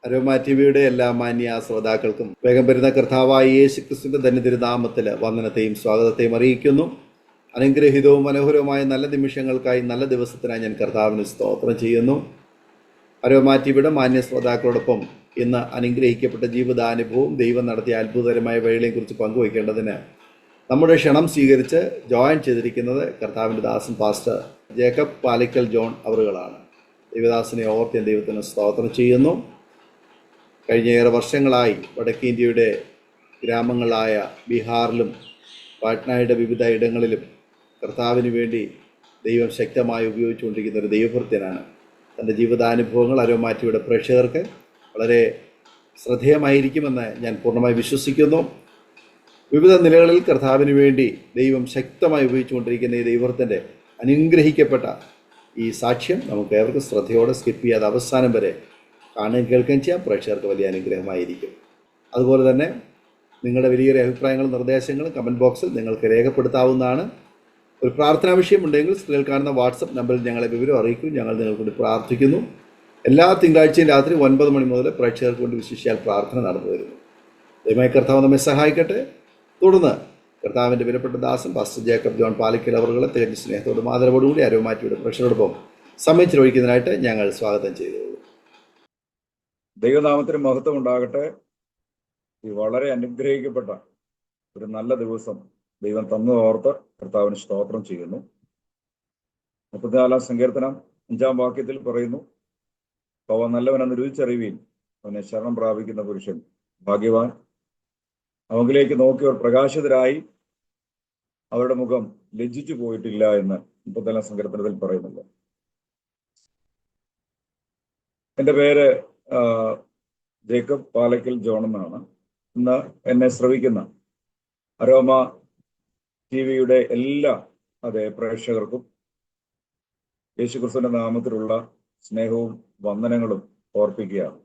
Aroma ടിവിയുടെ എല്ലാ മാന്യ ശ്രോതാക്കൾക്കും വേഗം വരുന്ന കർത്താവായ യേശു ക്രിസ്തുവിന്റെ ധന്യതിരുനാമത്തിൽ വന്ദനത്തെയും സ്വാഗതത്തെയും അറിയിക്കുന്നു. അനുഗ്രഹീതവും മനോഹരവുമായ നല്ല നിമിഷങ്ങൾക്കായി, നല്ല ദിവസത്തിനായി ഞാൻ കർത്താവിന് സ്തോത്രം ചെയ്യുന്നു. അരോമ ടിവിയുടെ മാന്യ ശ്രോതാക്കളോടൊപ്പം ഇന്ന് അനുഗ്രഹിക്കപ്പെട്ട ജീവിതാനുഭവവും ദൈവം നടത്തിയ അത്ഭുതകരമായ വഴികളെയും കുറിച്ച് പങ്കുവയ്ക്കേണ്ടതിന് നമ്മുടെ ക്ഷണം സ്വീകരിച്ച് ജോയിൻ ചെയ്തിരിക്കുന്നത് കർത്താവിൻ്റെ ദാസൻ പാസ്റ്റർ ജേക്കബ് പാലിക്കൽ ജോൺ അവറുകളാണ്. ദൈവദാസനെ ഓർത്ത് ദൈവത്തിന് സ്തോത്രം ചെയ്യുന്നു. കഴിഞ്ഞ ഏറെ വർഷങ്ങളായി വടക്കേ ഇന്ത്യയുടെ ഗ്രാമങ്ങളായ ബീഹാറിലും പാട്നയുടെ വിവിധ ഇടങ്ങളിലും കർത്താവിന് വേണ്ടി ദൈവം ശക്തമായി ഉപയോഗിച്ചുകൊണ്ടിരിക്കുന്ന ഒരു ദൈവഭൃത്യനാണ്. തൻ്റെ ജീവിതാനുഭവങ്ങൾ അരോമ ടിവിയുടെ പ്രേക്ഷകർക്ക് വളരെ ശ്രദ്ധേയമായിരിക്കുമെന്ന് ഞാൻ പൂർണ്ണമായി വിശ്വസിക്കുന്നു. വിവിധ നിലകളിൽ കർത്താവിന് വേണ്ടി ദൈവം ശക്തമായി ഉപയോഗിച്ചുകൊണ്ടിരിക്കുന്ന ഈ ദൈവത്തിൻ്റെ അനുഗ്രഹിക്കപ്പെട്ട ഈ സാക്ഷ്യം നമുക്ക് ഏവർക്കും ശ്രദ്ധയോടെ സ്കിപ്പ് ചെയ്യാതെ അവസാനം വരെ കാണുകയും കേൾക്കുകയും ചെയ്യാം. പ്രേക്ഷകർക്ക് വലിയ അനുഗ്രഹമായിരിക്കും. അതുപോലെ തന്നെ നിങ്ങളുടെ വലിയൊരു അഭിപ്രായങ്ങളും നിർദ്ദേശങ്ങളും കമൻറ്റ് ബോക്സിൽ നിങ്ങൾക്ക് രേഖപ്പെടുത്താവുന്നതാണ്. ഒരു പ്രാർത്ഥനാ വിഷയമുണ്ടെങ്കിൽ സ്ക്രീനിൽ കാണുന്ന വാട്സപ്പ് നമ്പറിൽ ഞങ്ങളെ വിവരം അറിയിക്കും. ഞങ്ങൾ നിങ്ങൾക്ക് വേണ്ടി പ്രാർത്ഥിക്കുന്നു. എല്ലാ തിങ്കളാഴ്ചയും രാത്രി 9 മണി മുതൽ പ്രേക്ഷകർക്ക് വേണ്ടി വിശിഷ്യാൽ പ്രാർത്ഥന നടന്നു വരുന്നു. ദൈവമായ കർത്താവ് നമ്മെ സഹായിക്കട്ടെ. തുടർന്ന് കർത്താവിൻ്റെ വിലപ്പെട്ട ദാസൻ പാസ്റ്റർ ജേക്കബ് ജോൺ പാലിക്കൽ അവറുകളെ തികഞ്ഞ സ്നേഹത്തോടും ആദരവോടുകൂടി അരോമ ടിവിയുടെ പ്രേക്ഷകരോടൊപ്പം സമയം ചിലവഴിക്കുന്നതിനായിട്ട് ഞങ്ങൾ സ്വാഗതം ചെയ്തു. ദൈവനാമത്തിന് മഹത്വം ഉണ്ടാകട്ടെ. ഈ വളരെ അനുഗ്രഹിക്കപ്പെട്ട ഒരു നല്ല ദിവസം ദൈവം തന്നു ഓർത്ത് കർത്താവിന് സ്തോത്രം ചെയ്യുന്നു. 34 സങ്കീർത്തനം 5-ാം വാക്യത്തിൽ പറയുന്നു, അവ നല്ലവനെന്ന് രുചിച്ചറിവീൻ, അവനെ ശരണം പ്രാപിക്കുന്ന പുരുഷൻ ഭാഗ്യവാൻ. അവങ്കിലേക്ക് നോക്കിയവർ പ്രകാശിതരായി, അവരുടെ മുഖം ലജ്ജിച്ചു പോയിട്ടില്ല എന്ന് 34-ാം സങ്കീർത്തനത്തിൽ പറയുന്നുണ്ട്. എൻ്റെ പേര് ജേക്കബ് പാലക്കൽ ജോൺ എന്നാണ്. ഇന്ന് എന്നെ ശ്രവിക്കുന്ന അരോമ ടിവിയുടെ എല്ലാ പ്രേക്ഷകർക്കും യേശുക്രിസ്തുവിന്റെ നാമത്തിലുള്ള സ്നേഹവും വന്ദനങ്ങളും ഓർപ്പിക്കുകയാണ്.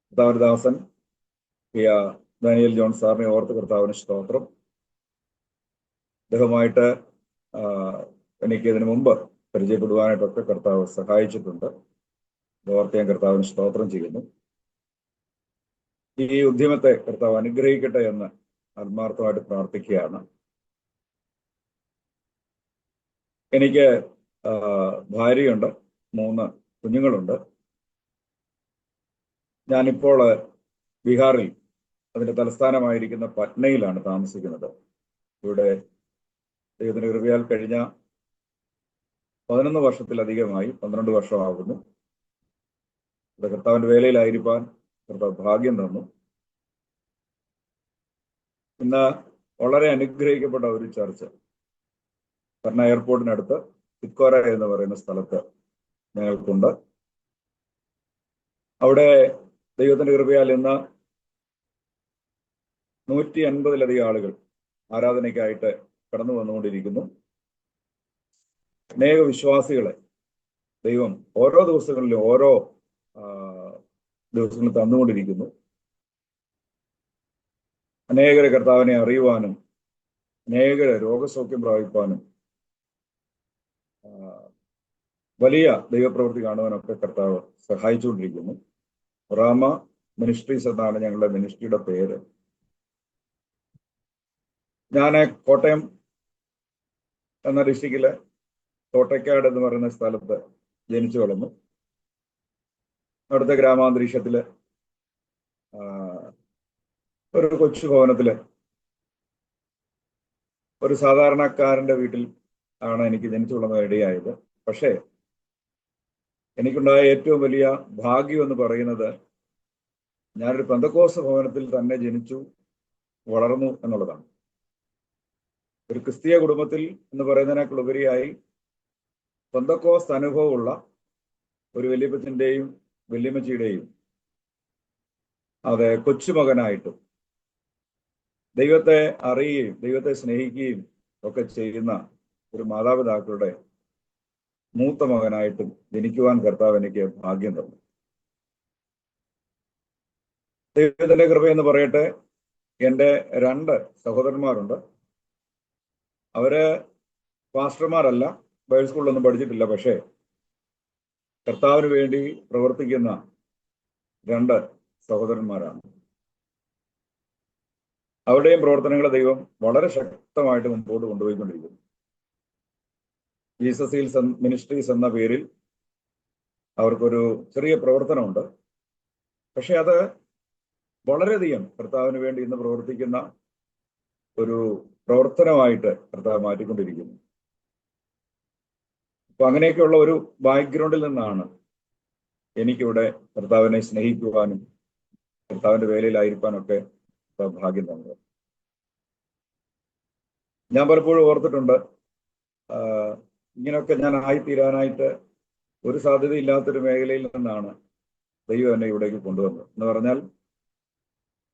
കർത്താവദാസൻ ദാനിയേൽ ജോൺ സാറിനെ ഓർത്ത് കർത്താവിന് സ്തോത്രം. അദ്ദേഹമായിട്ട് എനിക്ക് ഇതിനു മുമ്പ് പരിചയപ്പെടുവാനായിട്ടൊക്കെ കർത്താവ് സഹായിച്ചിട്ടുണ്ട്. ഓർത്ത് ഞാൻ കർത്താവിന് സ്തോത്രം ചെയ്യുന്നു. ഈ ഉദ്യമത്തെ കർത്താവ് അനുഗ്രഹിക്കട്ടെ എന്ന് ആത്മാർത്ഥമായിട്ട് പ്രാർത്ഥിക്കുകയാണ്. എനിക്ക് ഭാര്യയുണ്ട്, 3 കുഞ്ഞുങ്ങളുണ്ട്. ഞാനിപ്പോൾ ബീഹാറിൽ അതിൻ്റെ തലസ്ഥാനമായിരിക്കുന്ന പട്നയിലാണ് താമസിക്കുന്നത്. ഇവിടെ ദൈവത്തിന്റെ കൃപയാൽ കഴിഞ്ഞ 11 വർഷത്തിലധികമായി, 12 വർഷമാകുന്നു ഇവിടെ കർത്താവിന്റെ വേലയിലായിരിക്കാൻ കർത്താവ് ഭാഗ്യം തന്നു. ഇന്ന് വളരെ അനുഗ്രഹിക്കപ്പെട്ട ഒരു ചർച്ച് പട്ന എയർപോർട്ടിനടുത്ത് തിക്കോര എന്ന് പറയുന്ന സ്ഥലത്ത് ഞങ്ങൾക്കുണ്ട്. അവിടെ ദൈവത്തിന്റെ കൃപയാൽ ഇന്ന് 150-ലധികം ആളുകൾ ആരാധനയ്ക്കായിട്ട് കടന്നു വന്നുകൊണ്ടിരിക്കുന്നു. അനേക വിശ്വാസികളെ ദൈവം ഓരോ ദിവസങ്ങളിലും ഓരോ ദിവസങ്ങൾ തന്നുകൊണ്ടിരിക്കുന്നു. അനേകരെ കർത്താവിനെ അറിയുവാനും അനേകരെ രോഗസൗഖ്യം പ്രാപിപ്പാനും വലിയ ദൈവപ്രവൃത്തി കാണുവാനൊക്കെ കർത്താവ് സഹായിച്ചുകൊണ്ടിരിക്കുന്നു. റാമ മിനിസ്ട്രീസ് എന്നാണ് ഞങ്ങളുടെ മിനിസ്ട്രിയുടെ പേര്. ഞാൻ കോട്ടയം എന്ന ഡിസ്ട്രിക്റ്റിലെ തോട്ടയ്ക്കാട് എന്ന് പറയുന്ന സ്ഥലത്ത് ജനിച്ചു വളർന്നു. അവിടുത്തെ ഗ്രാമാന്തരീക്ഷത്തില് ഒരു കൊച്ചു ഭവനത്തില് ഒരു സാധാരണക്കാരന്റെ വീട്ടിൽ ആണ് എനിക്ക് ജനിച്ചു വളർന്ന ഇടയായത്. പക്ഷേ എനിക്കുണ്ടായ ഏറ്റവും വലിയ ഭാഗ്യം എന്ന് പറയുന്നത് ഞാനൊരു പെന്തക്കോസ്ത് ഭവനത്തിൽ തന്നെ ജനിച്ചു വളർന്നു എന്നുള്ളതാണ്. ഒരു ക്രിസ്തീയ കുടുംബത്തിൽ എന്ന് പറയുന്നതിനേക്കാൾ ഉപരിയായി പെന്തക്കോസ്ത് അനുഭവമുള്ള ഒരു വല്യപ്പച്ചന്റെയും വല്യമ്മച്ചിയുടെയും കൊച്ചുമകനായിട്ടും ദൈവത്തെ അറിയുകയും ദൈവത്തെ സ്നേഹിക്കുകയും ഒക്കെ ചെയ്യുന്ന ഒരു മാതാപിതാക്കളുടെ മൂത്ത മകനായിട്ടും ജനിക്കുവാൻ കർത്താവ് എനിക്ക് ഭാഗ്യം തന്നു. ദൈവത്തിന്റെ കൃപയെന്ന് പറയട്ടെ, എൻ്റെ 2 സഹോദരന്മാരുണ്ട്. അവര് പാസ്റ്റർമാരല്ല, ബൈബിൾ സ്കൂളിലൊന്നും പഠിച്ചിട്ടില്ല. പക്ഷേ കർത്താവിന് വേണ്ടി പ്രവർത്തിക്കുന്ന 2 സഹോദരന്മാരാണ്. അവരുടെയും പ്രവർത്തനങ്ങളെ ദൈവം വളരെ ശക്തമായിട്ട് മുമ്പോട്ട് കൊണ്ടുപോയിക്കൊണ്ടിരിക്കുന്നു. ജീസസ് ഹീൽസ് മിനിസ്ട്രീസ് എന്ന പേരിൽ അവർക്കൊരു ചെറിയ പ്രവർത്തനമുണ്ട്. പക്ഷെ അത് വളരെയധികം കർത്താവിന് വേണ്ടി ഇന്ന് പ്രവർത്തിക്കുന്ന ഒരു പ്രവർത്തനമായിട്ട് കർത്താവ് മാറ്റിക്കൊണ്ടിരിക്കുന്നു. അപ്പൊ അങ്ങനെയൊക്കെയുള്ള ഒരു ബാക്ക്ഗ്രൗണ്ടിൽ നിന്നാണ് എനിക്കിവിടെ കർത്താവിനെ സ്നേഹിക്കുവാനും കർത്താവിന്റെ വേലയിലായിരിക്കാനൊക്കെ ഭാഗ്യം തന്നത്. ഞാൻ പലപ്പോഴും ഓർത്തിട്ടുണ്ട്, ഇങ്ങനെയൊക്കെ ഞാൻ ആയിത്തീരാനായിട്ട് ഒരു സാധ്യതയില്ലാത്തൊരു മേഖലയിൽ നിന്നാണ് ദൈവം എന്നെ ഇവിടേക്ക് കൊണ്ടുവന്നത്. എന്ന് പറഞ്ഞാൽ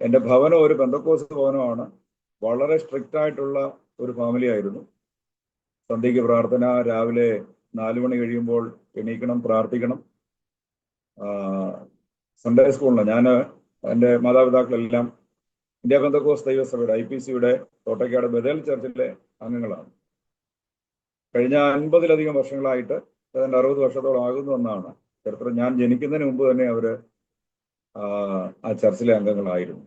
എൻ്റെ ഭവനം ഒരു പെന്തക്കോസ്ത് ഭവനമാണ്. വളരെ സ്ട്രിക്റ്റ് ആയിട്ടുള്ള ഒരു ഫാമിലി ആയിരുന്നു. സന്ധ്യയ്ക്ക് പ്രാർത്ഥന, രാവിലെ 4 മണി കഴിയുമ്പോൾ എണീക്കണം, പ്രാർത്ഥിക്കണം. സൺഡേ സ്കൂളിന് ഞാൻ എൻ്റെ മാതാപിതാക്കളെല്ലാം ഇന്ത്യ പെന്തക്കോസ്ത് ദൈവസഭയുടെ IPCയുടെ തോട്ടയ്ക്കാട് ബഥേൽ ചർച്ചിലെ അംഗങ്ങളാണ്. കഴിഞ്ഞ 50-ലധികം വർഷങ്ങളായിട്ട് ഏതാണ്ട് 60 വർഷത്തോളം ആകുന്നു എന്നാണ് ചരിത്രം. ഞാൻ ജനിക്കുന്നതിന് മുമ്പ് തന്നെ അവര് ആ ചർച്ചിലെ അംഗങ്ങളായിരുന്നു.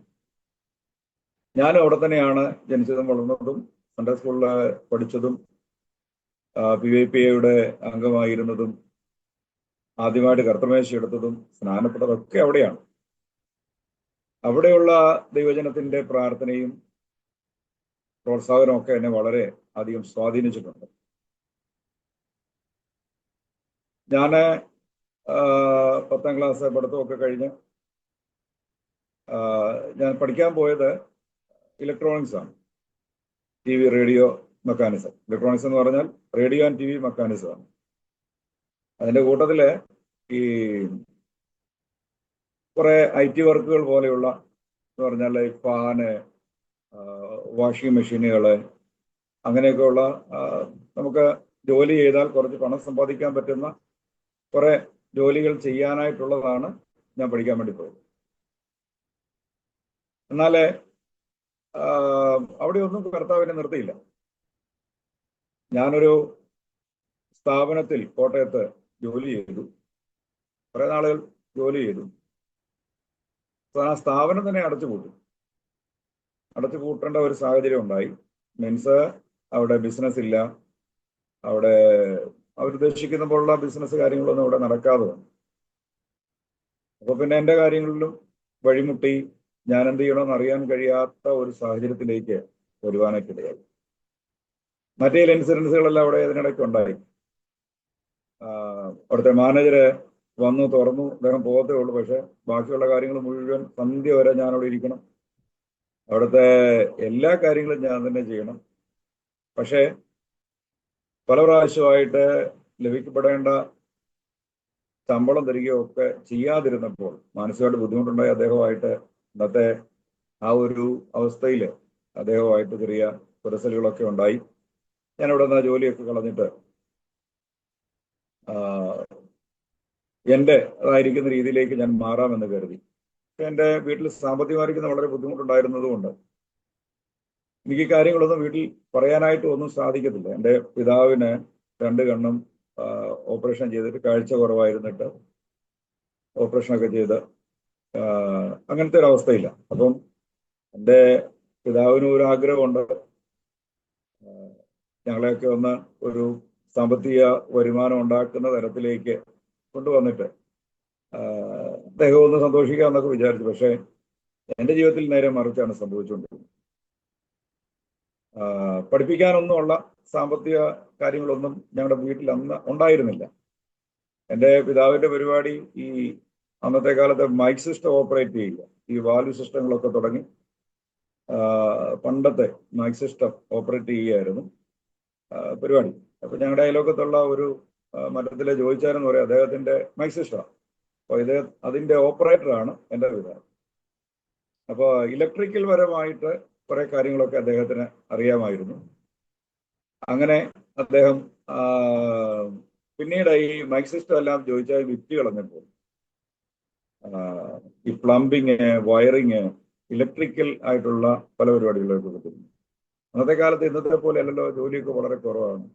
ഞാനും അവിടെ തന്നെയാണ് ജനിച്ചതും വളർന്നതും സൺഡേ സ്കൂളിൽ പഠിച്ചതും PYPAയുടെ അംഗമായിരുന്നതും ആദ്യമായിട്ട് കർത്തമേശ എടുത്തതും സ്നാനപ്പെട്ടതൊക്കെ അവിടെയാണ്. അവിടെയുള്ള ദൈവജനത്തിന്റെ പ്രാർത്ഥനയും പ്രോത്സാഹനവും ഒക്കെ എന്നെ വളരെ അധികം സ്വാധീനിച്ചിട്ടുണ്ട്. ഞാൻ 10ാം ക്ലാസ് പഠിത്തമൊക്കെ കഴിഞ്ഞ് ഞാൻ പഠിക്കാൻ പോയത് ഇലക്ട്രോണിക്സ് ആണ്. TV, radio, mechanism. ഇലക്ട്രോണിക്സ് എന്ന് പറഞ്ഞാൽ റേഡിയോ ആൻഡ് TV മെക്കാനിസം ആണ്. അതിന്റെ കൂട്ടത്തില് ഈ കുറെ IT വർക്കുകൾ പോലെയുള്ള എന്ന് പറഞ്ഞാൽ ഫാന്, വാഷിംഗ് മെഷീനുകള്, അങ്ങനെയൊക്കെയുള്ള നമുക്ക് ജോലി ചെയ്താൽ കുറച്ച് പണം സമ്പാദിക്കാൻ പറ്റുന്ന കുറെ ജോലികൾ ചെയ്യാനായിട്ടുള്ളതാണ് ഞാൻ പഠിക്കാൻ വേണ്ടി പോയത്. എന്നാൽ അവിടെ ഒന്നും കർത്താവിനെ നിർത്തിയില്ല. ഞാനൊരു സ്ഥാപനത്തിൽ കോട്ടയത്ത് ജോലി ചെയ്തു, കുറെ നാളുകൾ ജോലി ചെയ്തു. ആ സ്ഥാപനം തന്നെ അടച്ചു പൂട്ടേണ്ട ഒരു സാഹചര്യം ഉണ്ടായി. മീൻസ് അവിടെ ബിസിനസ് ഇല്ല, അവിടെ അവരുദ്ദേശിക്കുന്ന പോലുള്ള ബിസിനസ് കാര്യങ്ങളൊന്നും അവിടെ നടക്കാതെ വന്നു. അപ്പൊ പിന്നെ എൻ്റെ കാര്യങ്ങളിലും വഴിമുട്ടി ഞാൻ എന്ത് ചെയ്യണമെന്ന് അറിയാൻ കഴിയാത്ത ഒരു സാഹചര്യത്തിലേക്ക് വരുവാനായിട്ടിടയായി. മറ്റേ ഇൻസിഡൻസുകളെല്ലാം അവിടെ ഇതിനിടയ്ക്ക് ഉണ്ടായി. അവിടുത്തെ മാനേജര് വന്നു തുറന്നു, അദ്ദേഹം പോകത്തേ ഉള്ളൂ. പക്ഷെ ബാക്കിയുള്ള കാര്യങ്ങൾ മുഴുവൻ സന്ധ്യ വരെ ഞാൻ അവിടെ ഇരിക്കണം. അവിടുത്തെ എല്ലാ കാര്യങ്ങളും ഞാൻ തന്നെ ചെയ്യണം. പക്ഷേ പല പ്രാവശ്യമായിട്ട് ലഭിക്കപ്പെടേണ്ട ശമ്പളം തരികയൊക്കെ ചെയ്യാതിരുന്നപ്പോൾ മാനസികമായിട്ട് ബുദ്ധിമുട്ടുണ്ടായി. അദ്ദേഹമായിട്ട് ഇന്നത്തെ ആ ഒരു അവസ്ഥയിൽ അദ്ദേഹമായിട്ട് ചെറിയ പുരസലുകളൊക്കെ ഉണ്ടായി. ഞാൻ ഇവിടെ നിന്ന് ജോലിയൊക്കെ കളഞ്ഞിട്ട് എൻ്റെ അതായിരിക്കുന്ന രീതിയിലേക്ക് ഞാൻ മാറാമെന്ന് കരുതി. പക്ഷെ എൻ്റെ വീട്ടിൽ സാമ്പത്തികമായിരിക്കുന്ന വളരെ ബുദ്ധിമുട്ടുണ്ടായിരുന്നതുകൊണ്ട് എനിക്ക് കാര്യങ്ങളൊന്നും വീട്ടിൽ പറയാനായിട്ട് ഒന്നും സാധിക്കത്തില്ല. എൻ്റെ പിതാവിന് 2 കണ്ണും ഓപ്പറേഷൻ ചെയ്തിട്ട് കാഴ്ച കുറവായിരുന്നിട്ട് ഓപ്പറേഷനൊക്കെ ചെയ്ത് അങ്ങനത്തെ ഒരു അവസ്ഥയില്ല. അപ്പം എൻ്റെ പിതാവിന് ഒരു ആഗ്രഹമുണ്ട്, ഞങ്ങളെയൊക്കെ ഒന്ന് ഒരു സാമ്പത്തിക വരുമാനം ഉണ്ടാക്കുന്ന തരത്തിലേക്ക് കൊണ്ടുവന്നിട്ട് അദ്ദേഹം ഒന്ന് സന്തോഷിക്കാമെന്നൊക്കെ വിചാരിച്ചു. പക്ഷേ എൻ്റെ ജീവിതത്തിൽ നേരെ മറിച്ചാണ് സംഭവിച്ചുകൊണ്ടിരുന്നത്. പഠിപ്പിക്കാനൊന്നുമുള്ള സാമ്പത്തിക കാര്യങ്ങളൊന്നും ഞങ്ങളുടെ വീട്ടിൽ അന്ന് ഉണ്ടായിരുന്നില്ല. എൻ്റെ പിതാവിൻ്റെ പരിപാടി ഈ അന്നത്തെ കാലത്ത് മൈക്ക് സിസ്റ്റം ഓപ്പറേറ്റ് ചെയ്യുക, ഈ വാൽവ് സിസ്റ്റങ്ങളൊക്കെ തുടങ്ങി പണ്ടത്തെ മൈക്ക് സിസ്റ്റം ഓപ്പറേറ്റ് ചെയ്യുകയായിരുന്നു പരിപാടി. അപ്പൊ ഞങ്ങളുടെ അയലോക്കത്തുള്ള ഒരു മഠത്തിലെ ജോയിച്ചാരെന്ന് പറയും, അദ്ദേഹത്തിന്റെ മൈക്ക് സിസ്റ്റമാണ്. അപ്പോൾ അതിന്റെ ഓപ്പറേറ്ററാണ് എൻ്റെ പിതാവ്. അപ്പോൾ ഇലക്ട്രിക്കൽ പരമായിട്ട് കുറെ കാര്യങ്ങളൊക്കെ അദ്ദേഹത്തിന് അറിയാമായിരുന്നു. അങ്ങനെ അദ്ദേഹം പിന്നീട് ഈ മൈക്ക് സിസ്റ്റം എല്ലാം ജോയിച്ചാൽ വിറ്റ് കളഞ്ഞപ്പോൾ ഈ പ്ലംബിങ്, വയറിങ്, ഇലക്ട്രിക്കൽ ആയിട്ടുള്ള പല പരിപാടികളൊക്കെ കൊടുത്തിരുന്നു. അന്നത്തെ കാലത്ത് ഇന്നത്തെ പോലെ അല്ലല്ലോ, ജോലിയൊക്കെ വളരെ കുറവാണ്.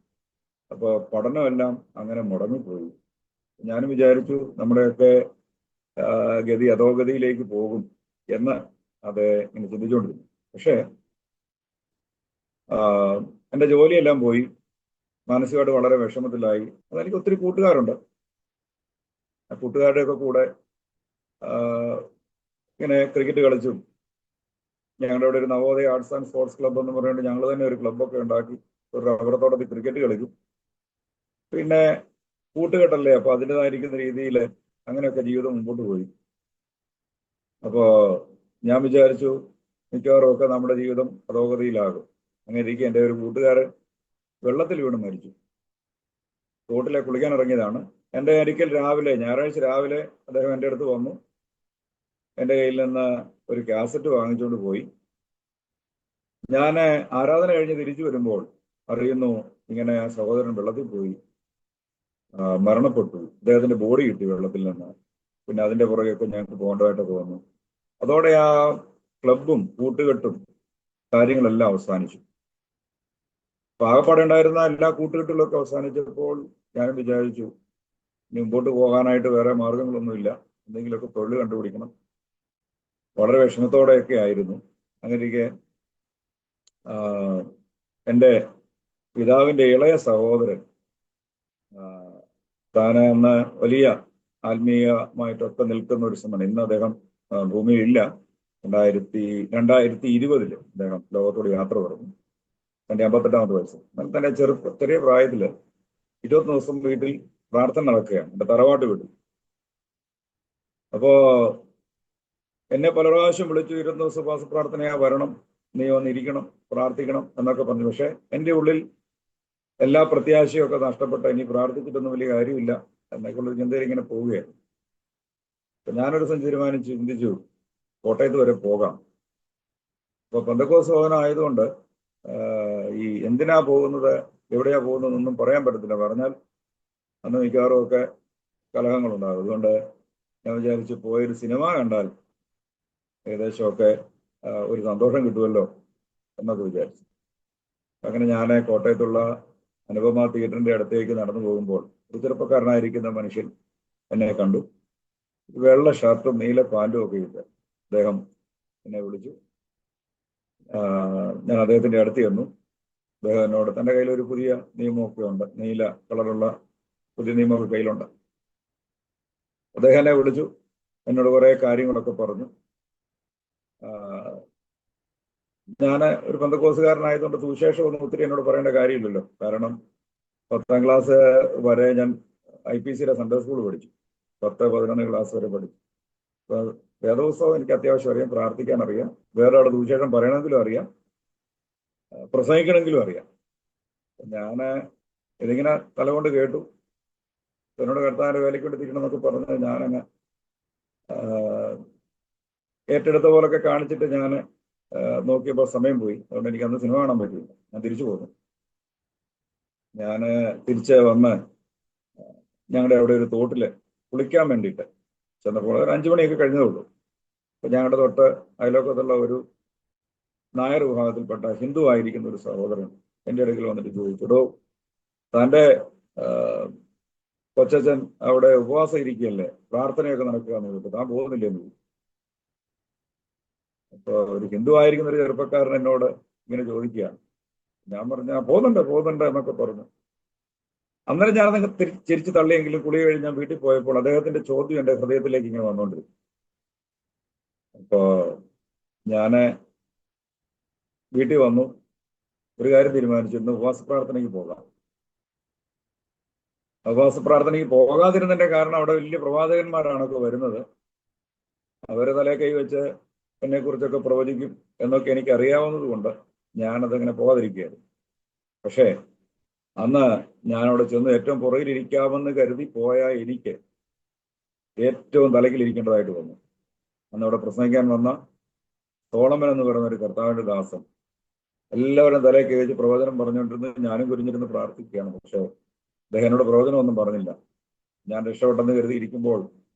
അപ്പോൾ പഠനമെല്ലാം അങ്ങനെ മുടങ്ങിപ്പോയി. ഞാനും വിചാരിച്ചു നമ്മുടെയൊക്കെ ഗതി അധോഗതിയിലേക്ക് പോകും എന്ന് അത് ഇങ്ങനെ ചിന്തിച്ചുകൊണ്ടിരുന്നു. പക്ഷേ എൻ്റെ ജോലിയെല്ലാം പോയി, മാനസികമായിട്ട് വളരെ വിഷമത്തിലായി. അതെനിക്ക് ഒത്തിരി കൂട്ടുകാരുണ്ട്. ആ കൂട്ടുകാരുടെയൊക്കെ കൂടെ ഇങ്ങനെ ക്രിക്കറ്റ് കളിച്ചും, ഞങ്ങളുടെ ഇവിടെ ഒരു Navodaya arts and sports club എന്ന് പറയുന്നത് ഞങ്ങൾ തന്നെ ഒരു ക്ലബ്ബൊക്കെ ഉണ്ടാക്കി ഒരു റബ്ബറത്തോടത്തിൽ ക്രിക്കറ്റ് കളിക്കും. പിന്നെ കൂട്ടുകെട്ടല്ലേ, അപ്പൊ അതിൻ്റെതായിരിക്കുന്ന രീതിയിൽ അങ്ങനെയൊക്കെ ജീവിതം മുമ്പോട്ട് പോയി. അപ്പോ ഞാൻ വിചാരിച്ചു മിക്കവാറും ഒക്കെ നമ്മുടെ ജീവിതം അധോഗതിയിലാകും. അങ്ങനെ ഇരിക്കെ എൻ്റെ ഒരു കൂട്ടുകാരൻ വെള്ളത്തിൽ വീണ് മരിച്ചു. തോട്ടിലെ കുളിക്കാൻ ഇറങ്ങിയതാണ്. എൻ്റെ ഒരിക്കൽ രാവിലെ, ഞായറാഴ്ച രാവിലെ അദ്ദേഹം എൻ്റെ അടുത്ത് വന്നു. എൻ്റെ കയ്യിൽ നിന്ന് ഒരു കാസറ്റ് വാങ്ങിച്ചുകൊണ്ട് പോയി. ഞാൻ ആരാധന കഴിഞ്ഞ് തിരിച്ചു വരുമ്പോൾ അറിയുന്നു ഇങ്ങനെ സഹോദരൻ വെള്ളത്തിൽ പോയി മരണപ്പെട്ടു. അദ്ദേഹത്തിന്റെ ബോഡി കിട്ടി വെള്ളത്തിൽ നിന്ന്. പിന്നെ അതിന്റെ പുറകെയൊക്കെ ഞങ്ങൾക്ക് പോകേണ്ടതായിട്ടൊക്കെ വന്നു. അതോടെ ആ ക്ലബും കൂട്ടുകെട്ടും കാര്യങ്ങളെല്ലാം അവസാനിച്ചു. ആകപ്പാടെ ഉണ്ടായിരുന്ന എല്ലാ കൂട്ടുകെട്ടുകളൊക്കെ അവസാനിച്ചപ്പോൾ ഞാൻ വിചാരിച്ചു ഇനി മുമ്പോട്ട് പോകാനായിട്ട് വേറെ മാർഗങ്ങളൊന്നുമില്ല, എന്തെങ്കിലുമൊക്കെ തൊഴിൽ കണ്ടുപിടിക്കണം. വളരെ വിഷമത്തോടെയൊക്കെ ആയിരുന്നു. അങ്ങനെയൊക്കെ എൻ്റെ പിതാവിൻ്റെ ഇളയ സഹോദരൻ താന് അന്ന് വലിയ ആത്മീയമായിട്ടൊക്കെ നിൽക്കുന്ന ഒരു സമയം, ഇന്ന് അദ്ദേഹം ഭൂമിയിലില്ല. 2020 അദ്ദേഹം ലോകത്തോട് യാത്ര പറഞ്ഞു. തൻ്റെ 58-ാമത്തെ വയസ്സ്. എന്നാൽ തൻ്റെ ചെറിയ പ്രായത്തിൽ 20 ദിവസം വീട്ടിൽ പ്രാർത്ഥന നടക്കുകയാണ്, എൻ്റെ തറവാട്ട് വീട്ടിൽ. അപ്പോ എന്നെ പല പ്രാവശ്യം വിളിച്ചു, 20 ദിവസം ഉപവാസ പ്രാർത്ഥനയാ, വരണം, നീ വന്നിരിക്കണം, പ്രാർത്ഥിക്കണം എന്നൊക്കെ പറഞ്ഞു. പക്ഷെ എൻ്റെ ഉള്ളിൽ എല്ലാ പ്രത്യാശയും ഒക്കെ നഷ്ടപ്പെട്ട, ഇനി പ്രാർത്ഥിച്ചിട്ടൊന്നും വലിയ കാര്യമില്ല എന്നൊക്കെയുള്ളൊരു ചിന്തയിൽ ഇങ്ങനെ പോവുകയായിരുന്നു. അപ്പൊ ഞാനൊരു ദിവസം ചിന്തിച്ചു കോട്ടയത്ത് വരെ പോകാം. അപ്പൊ പെന്തക്കോസ്ത് ഭവനം ആയതുകൊണ്ട് ഈ എന്തിനാ പോകുന്നത്, എവിടെയാ പോകുന്നതെന്നൊന്നും പറയാൻ പറ്റത്തില്ല. പറഞ്ഞാൽ അന്ന് മിക്കവാറും ഒക്കെ കലഹങ്ങളുണ്ടാകും. അതുകൊണ്ട് ഞാൻ വിചാരിച്ചു പോയൊരു സിനിമ കണ്ടാൽ ഏകദേശമൊക്കെ ഒരു സന്തോഷം കിട്ടുമല്ലോ എന്നൊക്കെ വിചാരിച്ചു. അങ്ങനെ ഞാൻ കോട്ടയത്തുള്ള അനുപമ തിയേറ്ററിന്റെ അടുത്തേക്ക് നടന്നു പോകുമ്പോൾ ഒരു ചെറുപ്പക്കാരനായിരിക്കുന്ന മനുഷ്യൻ എന്നെ കണ്ടു. വെള്ള ഷർട്ടും നീല പാൻറ്റും ഒക്കെ ഇട്ട് അദ്ദേഹം എന്നെ വിളിച്ചു. ഞാൻ അദ്ദേഹത്തിന്റെ അടുത്ത് ചെന്നു. അദ്ദേഹം എന്നോട്, തൻ്റെ കയ്യിൽ ഒരു പുതിയ നിയമമൊക്കെ ഉണ്ട്, നീല കളറുള്ള പുതിയ നിയമമൊക്കെ കയ്യിലുണ്ട്. അദ്ദേഹം എന്നെ വിളിച്ചു, എന്നോട് കുറെ കാര്യങ്ങളൊക്കെ പറഞ്ഞു. ഞാൻ ഒരു പെന്തക്കോസ്തുകാരനായതുകൊണ്ട് സുവിശേഷമൊന്നും ഒത്തിരി എന്നോട് പറയേണ്ട കാര്യമില്ലല്ലോ. കാരണം 10ാം ക്ലാസ് വരെ ഞാൻ IPCയുടെ സൺഡേ സ്കൂൾ പഠിച്ചു. 10-11 ക്ലാസ് വരെ പഠിച്ചു. വേദപുസ്തകം എനിക്ക് അത്യാവശ്യം അറിയാം, പ്രാർത്ഥിക്കാൻ അറിയാം, വേറെ അവിടെ സുവിശേഷം പറയണമെങ്കിലും അറിയാം, പ്രസംഗിക്കണമെങ്കിലും അറിയാം. ഞാൻ ഇതിങ്ങനെ തലകൊണ്ട് കേട്ടു. എന്നോട് കർത്താവിന്റെ വേലയ്ക്ക് വേണ്ടി തിരിക്കണം എന്നൊക്കെ പറഞ്ഞ് ഞാനങ്ങ് ഏറ്റെടുത്ത പോലൊക്കെ കാണിച്ചിട്ട് ഞാൻ നോക്കിയപ്പോൾ സമയം പോയി. അതുകൊണ്ട് എനിക്ക് അന്ന് സിനിമ കാണാൻ പറ്റില്ല. ഞാൻ തിരിച്ചു പോന്നു. ഞാൻ തിരിച്ച് വന്ന് ഞങ്ങളുടെ അവിടെ ഒരു തോട്ടില് കുളിക്കാൻ വേണ്ടിയിട്ട് ചെന്നപ്പോൾ ഒരു 5 മണിയൊക്കെ കഴിഞ്ഞതേ ഉള്ളൂ. അപ്പൊ ഞങ്ങളുടെ തൊട്ട് അയലോക്കത്തുള്ള ഒരു നായർ വിഭാഗത്തിൽപ്പെട്ട ഹിന്ദു ആയിരിക്കുന്ന ഒരു സഹോദരൻ എൻ്റെ അടുക്കൽ വന്നിട്ട് ചോദിച്ചടോ, തൻ്റെ കൊച്ചച്ഛൻ അവിടെ ഉപവാസം ഇരിക്കുകയല്ലേ, പ്രാർത്ഥനയൊക്കെ നടക്കുക എന്ന് ചോദിച്ചു, താൻ പോകുന്നില്ലേ എന്ന് ചോദിച്ചു. അപ്പൊ ഒരു ഹിന്ദു ആയിരിക്കുന്ന ഒരു ചെറുപ്പക്കാരൻ എന്നോട് ഇങ്ങനെ ചോദിക്കുകയാണ്. ഞാൻ പറഞ്ഞു പോകുന്നുണ്ട് എന്നൊക്കെ പറഞ്ഞു. അന്നേരം ഞാനതൊക്കെ ചിരിച്ചു തള്ളിയെങ്കിലും കുളി കഴിഞ്ഞ് ഞാൻ വീട്ടിൽ പോയപ്പോൾ അദ്ദേഹത്തിന്റെ ചോദ്യം എൻ്റെ ഹൃദയത്തിലേക്ക് ഇങ്ങനെ വന്നുകൊണ്ടിരുന്നു. അപ്പോ ഞാന് വീട്ടിൽ വന്നു, ഒരു കാര്യം തീരുമാനിച്ചിരുന്നു, ഉപവാസ പ്രാർത്ഥനയ്ക്ക് പോകാം. ഉപവാസ പ്രാർത്ഥനയ്ക്ക് പോകാതിരുന്നതിന്റെ കാരണം അവിടെ വലിയ പ്രവാചകന്മാരാണൊക്കെ വരുന്നത്. അവരെ തലേ കൈ വെച്ച് എന്നെ കുറിച്ചൊക്കെ പ്രവചിക്കും എന്നൊക്കെ എനിക്ക് അറിയാവുന്നത് കൊണ്ട് ഞാനതങ്ങനെ പോകാതിരിക്കുകയായിരുന്നു. പക്ഷേ അന്ന് ഞാൻ അവിടെ ചെന്ന് ഏറ്റവും പുറകിലിരിക്കാമെന്ന് കരുതി പോയ എനിക്ക് ഏറ്റവും തലക്കിലിരിക്കേണ്ടതായിട്ട് വന്നു. അന്ന് അവിടെ പ്രസംഗിക്കാൻ വന്ന സോളമൻ എന്ന് പറയുന്ന ഒരു കർത്താവിന്റെ ദാസൻ എല്ലാവരും തലയിൽ കയറ്റി പ്രവചനം പറഞ്ഞുകൊണ്ടിരുന്ന് ഞാനും കുരിഞ്ഞിരുന്ന് പ്രാർത്ഥിക്കുകയാണ്. പക്ഷേ അദ്ദേഹം എന്നോട് പ്രവചനമൊന്നും പറഞ്ഞില്ല. ഞാൻ രക്ഷപ്പെട്ടെന്ന് കരുതി ഇരിക്കുമ്പോൾ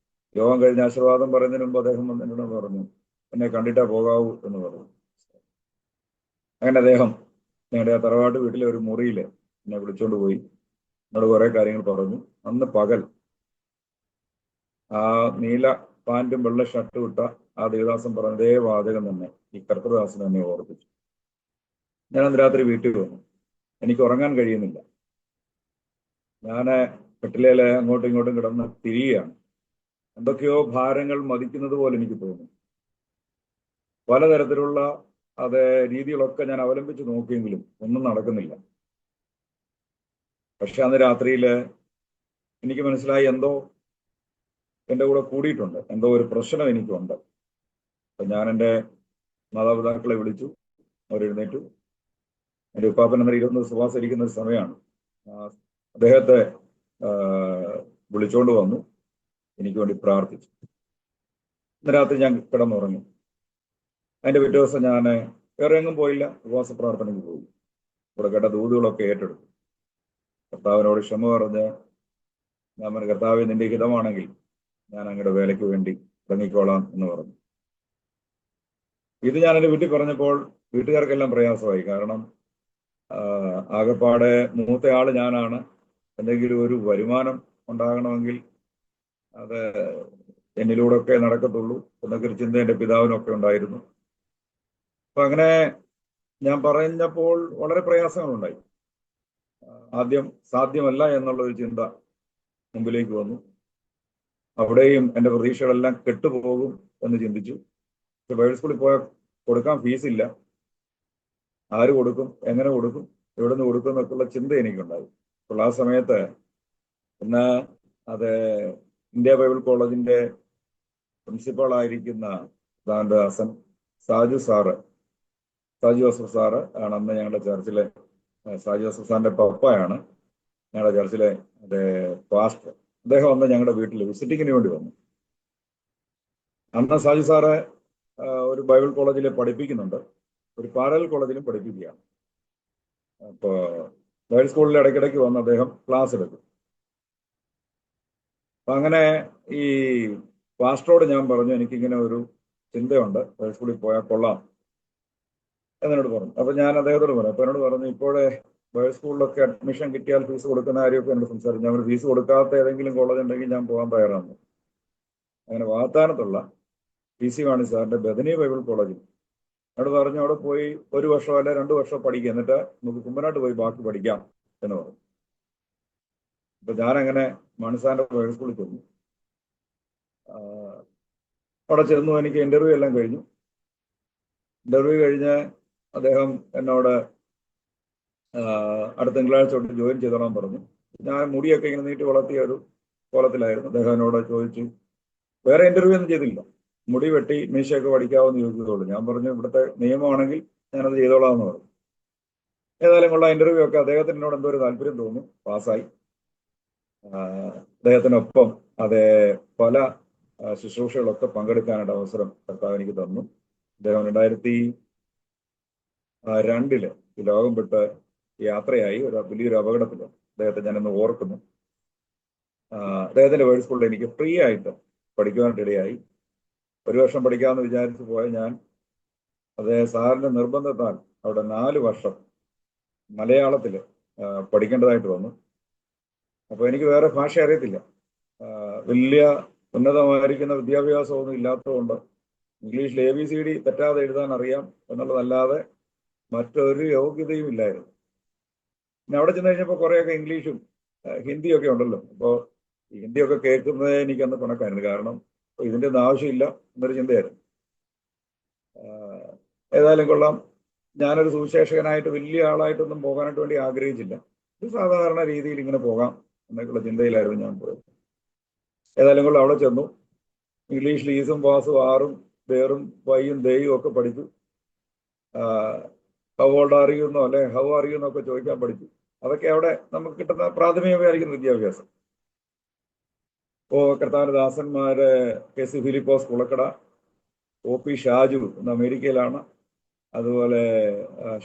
യോഗം കഴിഞ്ഞ ആശീർവാദം പറയുന്നതിന് മുമ്പ് അദ്ദേഹം എന്നോട് പറഞ്ഞു, എന്നെ കണ്ടിട്ടേ പോകാവൂ എന്ന് പറഞ്ഞു. അങ്ങനെ അദ്ദേഹം ഞങ്ങളുടെ ആ തറവാട്ട് വീട്ടിലെ ഒരു മുറിയിൽ എന്നെ വിളിച്ചുകൊണ്ട് പോയി എന്നോട് കുറെ കാര്യങ്ങൾ പറഞ്ഞു. അന്ന് പകൽ ആ നീല പാൻറ്റും വെള്ള ഷർട്ടും ഇട്ട ആ ദേവദാസൻ പറഞ്ഞ അതേ വാചകം തന്നെ ഈ കർത്തൃദാസൻ എന്നെ ഓർപ്പിച്ചു. ഞാൻ അന്ന് രാത്രി വീട്ടിൽ വന്നു. എനിക്ക് ഉറങ്ങാൻ കഴിയുന്നില്ല. ഞാൻ കട്ടിലേൽ അങ്ങോട്ടും ഇങ്ങോട്ടും കിടന്ന് തിരിയുകയാണ്. എന്തൊക്കെയോ ഭാരങ്ങൾ മതിക്കുന്നത് പോലെ എനിക്ക് തോന്നി. പലതരത്തിലുള്ള രീതികളൊക്കെ ഞാൻ അവലംബിച്ച് നോക്കിയെങ്കിലും ഒന്നും നടക്കുന്നില്ല. പക്ഷെ അന്ന് രാത്രിയിൽ എനിക്ക് മനസ്സിലായി എന്തോ എൻ്റെ കൂടെ കൂടിയിട്ടുണ്ട്, എന്തോ ഒരു പ്രശ്നം എനിക്കുണ്ട്. അപ്പം ഞാൻ എൻ്റെ മാതാപിതാക്കളെ വിളിച്ചു. അവരെഴുന്നേറ്റു. എൻ്റെ ഉപ്പാപ്പൻ എന്നൊരു 20 ദിവസം ഉപവാസം ഇരിക്കുന്ന ഒരു സമയമാണ്. അദ്ദേഹത്തെ വിളിച്ചുകൊണ്ട് വന്നു. എനിക്ക് വേണ്ടി പ്രാർത്ഥിച്ചു. ഇന്ന് രാത്രി ഞാൻ കിടന്നുറങ്ങി. അതിൻ്റെ പിറ്റേ ദിവസം ഞാൻ വേറെ എങ്ങും പോയില്ല, ഉപവാസ പ്രാർത്ഥനയ്ക്ക് പോയി. ഇവിടെ കേട്ട ദൂതുകളൊക്കെ ഏറ്റെടുത്തു. കർത്താവിനോട് ക്ഷമ പറഞ്ഞ് ഞാൻ പറഞ്ഞു, കർത്താവ് നിന്റെ ഹിതമാണെങ്കിൽ ഞാൻ അങ്ങയുടെ വേലയ്ക്ക് വേണ്ടി ഇറങ്ങിക്കോളാം എന്ന് പറഞ്ഞു. ഇത് ഞാൻ എൻ്റെ വീട്ടിൽ പറഞ്ഞപ്പോൾ വീട്ടുകാർക്കെല്ലാം പ്രയാസമായി. കാരണം ആകെപ്പാടെ മൂത്തയാള് ഞാനാണ്. എന്തെങ്കിലും ഒരു വരുമാനം ഉണ്ടാകണമെങ്കിൽ അത് എന്നിലൂടെ ഒക്കെ നടക്കത്തുള്ളൂ എന്നൊക്കെ ഒരു ചിന്ത എൻ്റെ പിതാവിനൊക്കെ ഉണ്ടായിരുന്നു. അപ്പൊ അങ്ങനെ ഞാൻ പറഞ്ഞപ്പോൾ വളരെ പ്രയാസങ്ങളുണ്ടായി. ആദ്യം സാധ്യമല്ല എന്നുള്ള ഒരു ചിന്ത മുമ്പിലേക്ക് വന്നു. അവിടെയും എൻ്റെ പ്രതീക്ഷകളെല്ലാം കെട്ടുപോകും എന്ന് ചിന്തിച്ചു. പക്ഷെ ബൈബിൾ സ്കൂളിൽ പോയാൽ കൊടുക്കാൻ ഫീസില്ല. ആര് കൊടുക്കും, എങ്ങനെ കൊടുക്കും, എവിടെ നിന്ന് കൊടുക്കും എന്നൊക്കെയുള്ള ചിന്ത എനിക്കുണ്ടായി. അപ്പോൾ ആ സമയത്ത് ഇന്ന് അത് ഇന്ത്യ ബൈബിൾ കോളേജിന്റെ പ്രിൻസിപ്പളായിരിക്കുന്ന ദാസൻ സാജു ജോസഫ് സാറ് ആണ് അന്ന് ഞങ്ങളുടെ ചർച്ചിലെ, സാജു ജോസഫ് സാറിന്റെ പപ്പയാണ് ഞങ്ങളുടെ ചർച്ചിലെ പാസ്റ്റർ. അദ്ദേഹം അന്ന് ഞങ്ങളുടെ വീട്ടിൽ വിസിറ്റിങ്ങിന് വേണ്ടി വന്നു. അന്ന് സാജു സാറ് ഒരു ബൈബിൾ കോളേജിൽ പഠിപ്പിക്കുന്നുണ്ട്, ഒരു പാരലൽ കോളേജിലും പഠിപ്പിക്കുകയാണ്. അപ്പോൾ ബൈബിൾ സ്കൂളിൽ ഇടയ്ക്കിടയ്ക്ക് വന്ന് അദ്ദേഹം ക്ലാസ് എടുക്കും. അപ്പൊ അങ്ങനെ ഈ പാസ്റ്ററോട് ഞാൻ പറഞ്ഞു, എനിക്കിങ്ങനെ ഒരു ചിന്തയുണ്ട്, ബൈബിൾ സ്കൂളിൽ പോയാൽ കൊള്ളാം എന്നോട് പറഞ്ഞു. അപ്പൊ ഞാൻ അദ്ദേഹത്തോട് പറഞ്ഞു. അപ്പൊ എന്നോട് പറഞ്ഞു, ഇപ്പോഴേ ബൈബിൾ സ്കൂളിലൊക്കെ അഡ്മിഷൻ കിട്ടിയാൽ ഫീസ് കൊടുക്കുന്ന കാര്യമൊക്കെ എന്നോട് സംസാരിച്ചു. ഞാൻ ഫീസ് കൊടുക്കാത്ത ഏതെങ്കിലും കോളേജ് ഉണ്ടെങ്കിൽ ഞാൻ പോകാൻ തയ്യാറാണ്. അങ്ങനെ വാഗ്ദാനത്തുള്ള PC വാണി സാറിന്റെ ബദനി ബൈബിൾ കോളേജിൽ എന്നോട് പറഞ്ഞു, അവിടെ പോയി 1 വർഷം അല്ലെ 2 വർഷം പഠിക്കുക, എന്നിട്ട് നമുക്ക് കുമ്പനാട്ട് പോയി ബാക്കി പഠിക്കാം എന്ന് പറഞ്ഞു. അപ്പൊ ഞാനങ്ങനെ മാണിസാറിന്റെ ബൈബിൾ സ്കൂളിൽ ചെന്നു. അവിടെ ചെന്നു. എനിക്ക് ഇന്റർവ്യൂ എല്ലാം കഴിഞ്ഞു. ഇന്റർവ്യൂ കഴിഞ്ഞ് അദ്ദേഹം എന്നോട് അടുത്ത തിങ്കളാഴ്ച തൊട്ട് ജോയിൻ ചെയ്തോളാൻ പറഞ്ഞു. ഞാൻ മുടിയൊക്കെ ഇങ്ങനെ നീട്ടി വളർത്തിയ ഒരു കോലത്തിലായിരുന്നു. അദ്ദേഹം എന്നോട് ചോദിച്ചു, വേറെ ഇന്റർവ്യൂ ഒന്നും ചെയ്തില്ല, മുടി വെട്ടി മീശയൊക്കെ പഠിക്കാമെന്ന് ചോദിച്ചതോളൂ. ഞാൻ പറഞ്ഞു, ഇവിടുത്തെ നിയമമാണെങ്കിൽ ഞാനത് ചെയ്തോളാം എന്ന് പറഞ്ഞു. ഏതായാലും ഉള്ള ഇന്റർവ്യൂ ഒക്കെ അദ്ദേഹത്തിന് എന്നോട് എന്തോ ഒരു താല്പര്യം തോന്നുന്നു, പാസ്സായി. അദ്ദേഹത്തിനൊപ്പം പല ശുശ്രൂഷകളൊക്കെ പങ്കെടുക്കാനായിട്ട് അവസരം കർത്താവ് എനിക്ക് തന്നു. അദ്ദേഹം 2002 ഈ ലോകം വിട്ട് യാത്രയായി. വലിയൊരു അപകടത്തിൽ അദ്ദേഹത്തെ ഞാനിന്ന് ഓർക്കുന്നു. അദ്ദേഹത്തിന്റെ ബൈബിൾ സ്കൂളിൽ എനിക്ക് ഫ്രീ ആയിട്ട് പഠിക്കുവാനായിട്ട് ഇടയായി. 1 വർഷം പഠിക്കാമെന്ന് വിചാരിച്ചു പോയ ഞാൻ സാറിന്റെ നിർബന്ധത്താൽ അവിടെ 4 വർഷം മലയാളത്തിൽ പഠിക്കേണ്ടതായിട്ട് വന്നു. അപ്പോൾ എനിക്ക് വേറെ ഭാഷ അറിയത്തില്ല. വലിയ ഉന്നതമായിരിക്കുന്ന വിദ്യാഭ്യാസമൊന്നും ഇല്ലാത്തതുകൊണ്ട് ഇംഗ്ലീഷിൽ ABCD തെറ്റാതെ എഴുതാൻ അറിയാം എന്നുള്ളതല്ലാതെ മറ്റൊരു യോഗ്യതയും ഇല്ലായിരുന്നു. പിന്നെ അവിടെ ചെന്ന് കഴിഞ്ഞപ്പോൾ കുറേയൊക്കെ ഇംഗ്ലീഷും ഹിന്ദിയൊക്കെ ഉണ്ടല്ലോ. അപ്പോൾ ഈ ഹിന്ദിയൊക്കെ കേൾക്കുന്നത് എനിക്കന്ന് കണക്കായിരുന്നു. കാരണം ഇതിൻ്റെ ഒന്നും ആവശ്യമില്ല എന്നൊരു ചിന്തയായിരുന്നു. ഏതായാലും കൊള്ളാം. ഞാനൊരു സുവിശേഷകനായിട്ട് വലിയ ആളായിട്ടൊന്നും പോകാനായിട്ട് വേണ്ടി ആഗ്രഹിച്ചില്ല. ഒരു സാധാരണ രീതിയിൽ ഇങ്ങനെ പോകാം എന്നൊക്കെയുള്ള ചിന്തയിലായിരുന്നു ഞാൻ പോയത്. ഏതായാലും കൊള്ളാം, അവിടെ ചെന്നു. ഇംഗ്ലീഷിൽ ഈസും പാസും ആറും വേറും വൈയും ദേയും ഒക്കെ പഠിച്ചു. ഹൗ ഓൾഡ് ആർ യു എന്നോ അല്ലെ ഹൗ ആർ യു എന്നൊക്കെ ചോദിക്കാൻ പഠിച്ചു. അതൊക്കെ അവിടെ നമുക്ക് കിട്ടുന്ന പ്രാഥമികമായിരിക്കുന്ന വിദ്യാഭ്യാസം. കർത്താവിന്റെ ദാസന്മാര് KC ഫിലിപ്പോസ് കുളക്കട, OP ഷാജു ഇന്ന് അമേരിക്കയിലാണ്. അതുപോലെ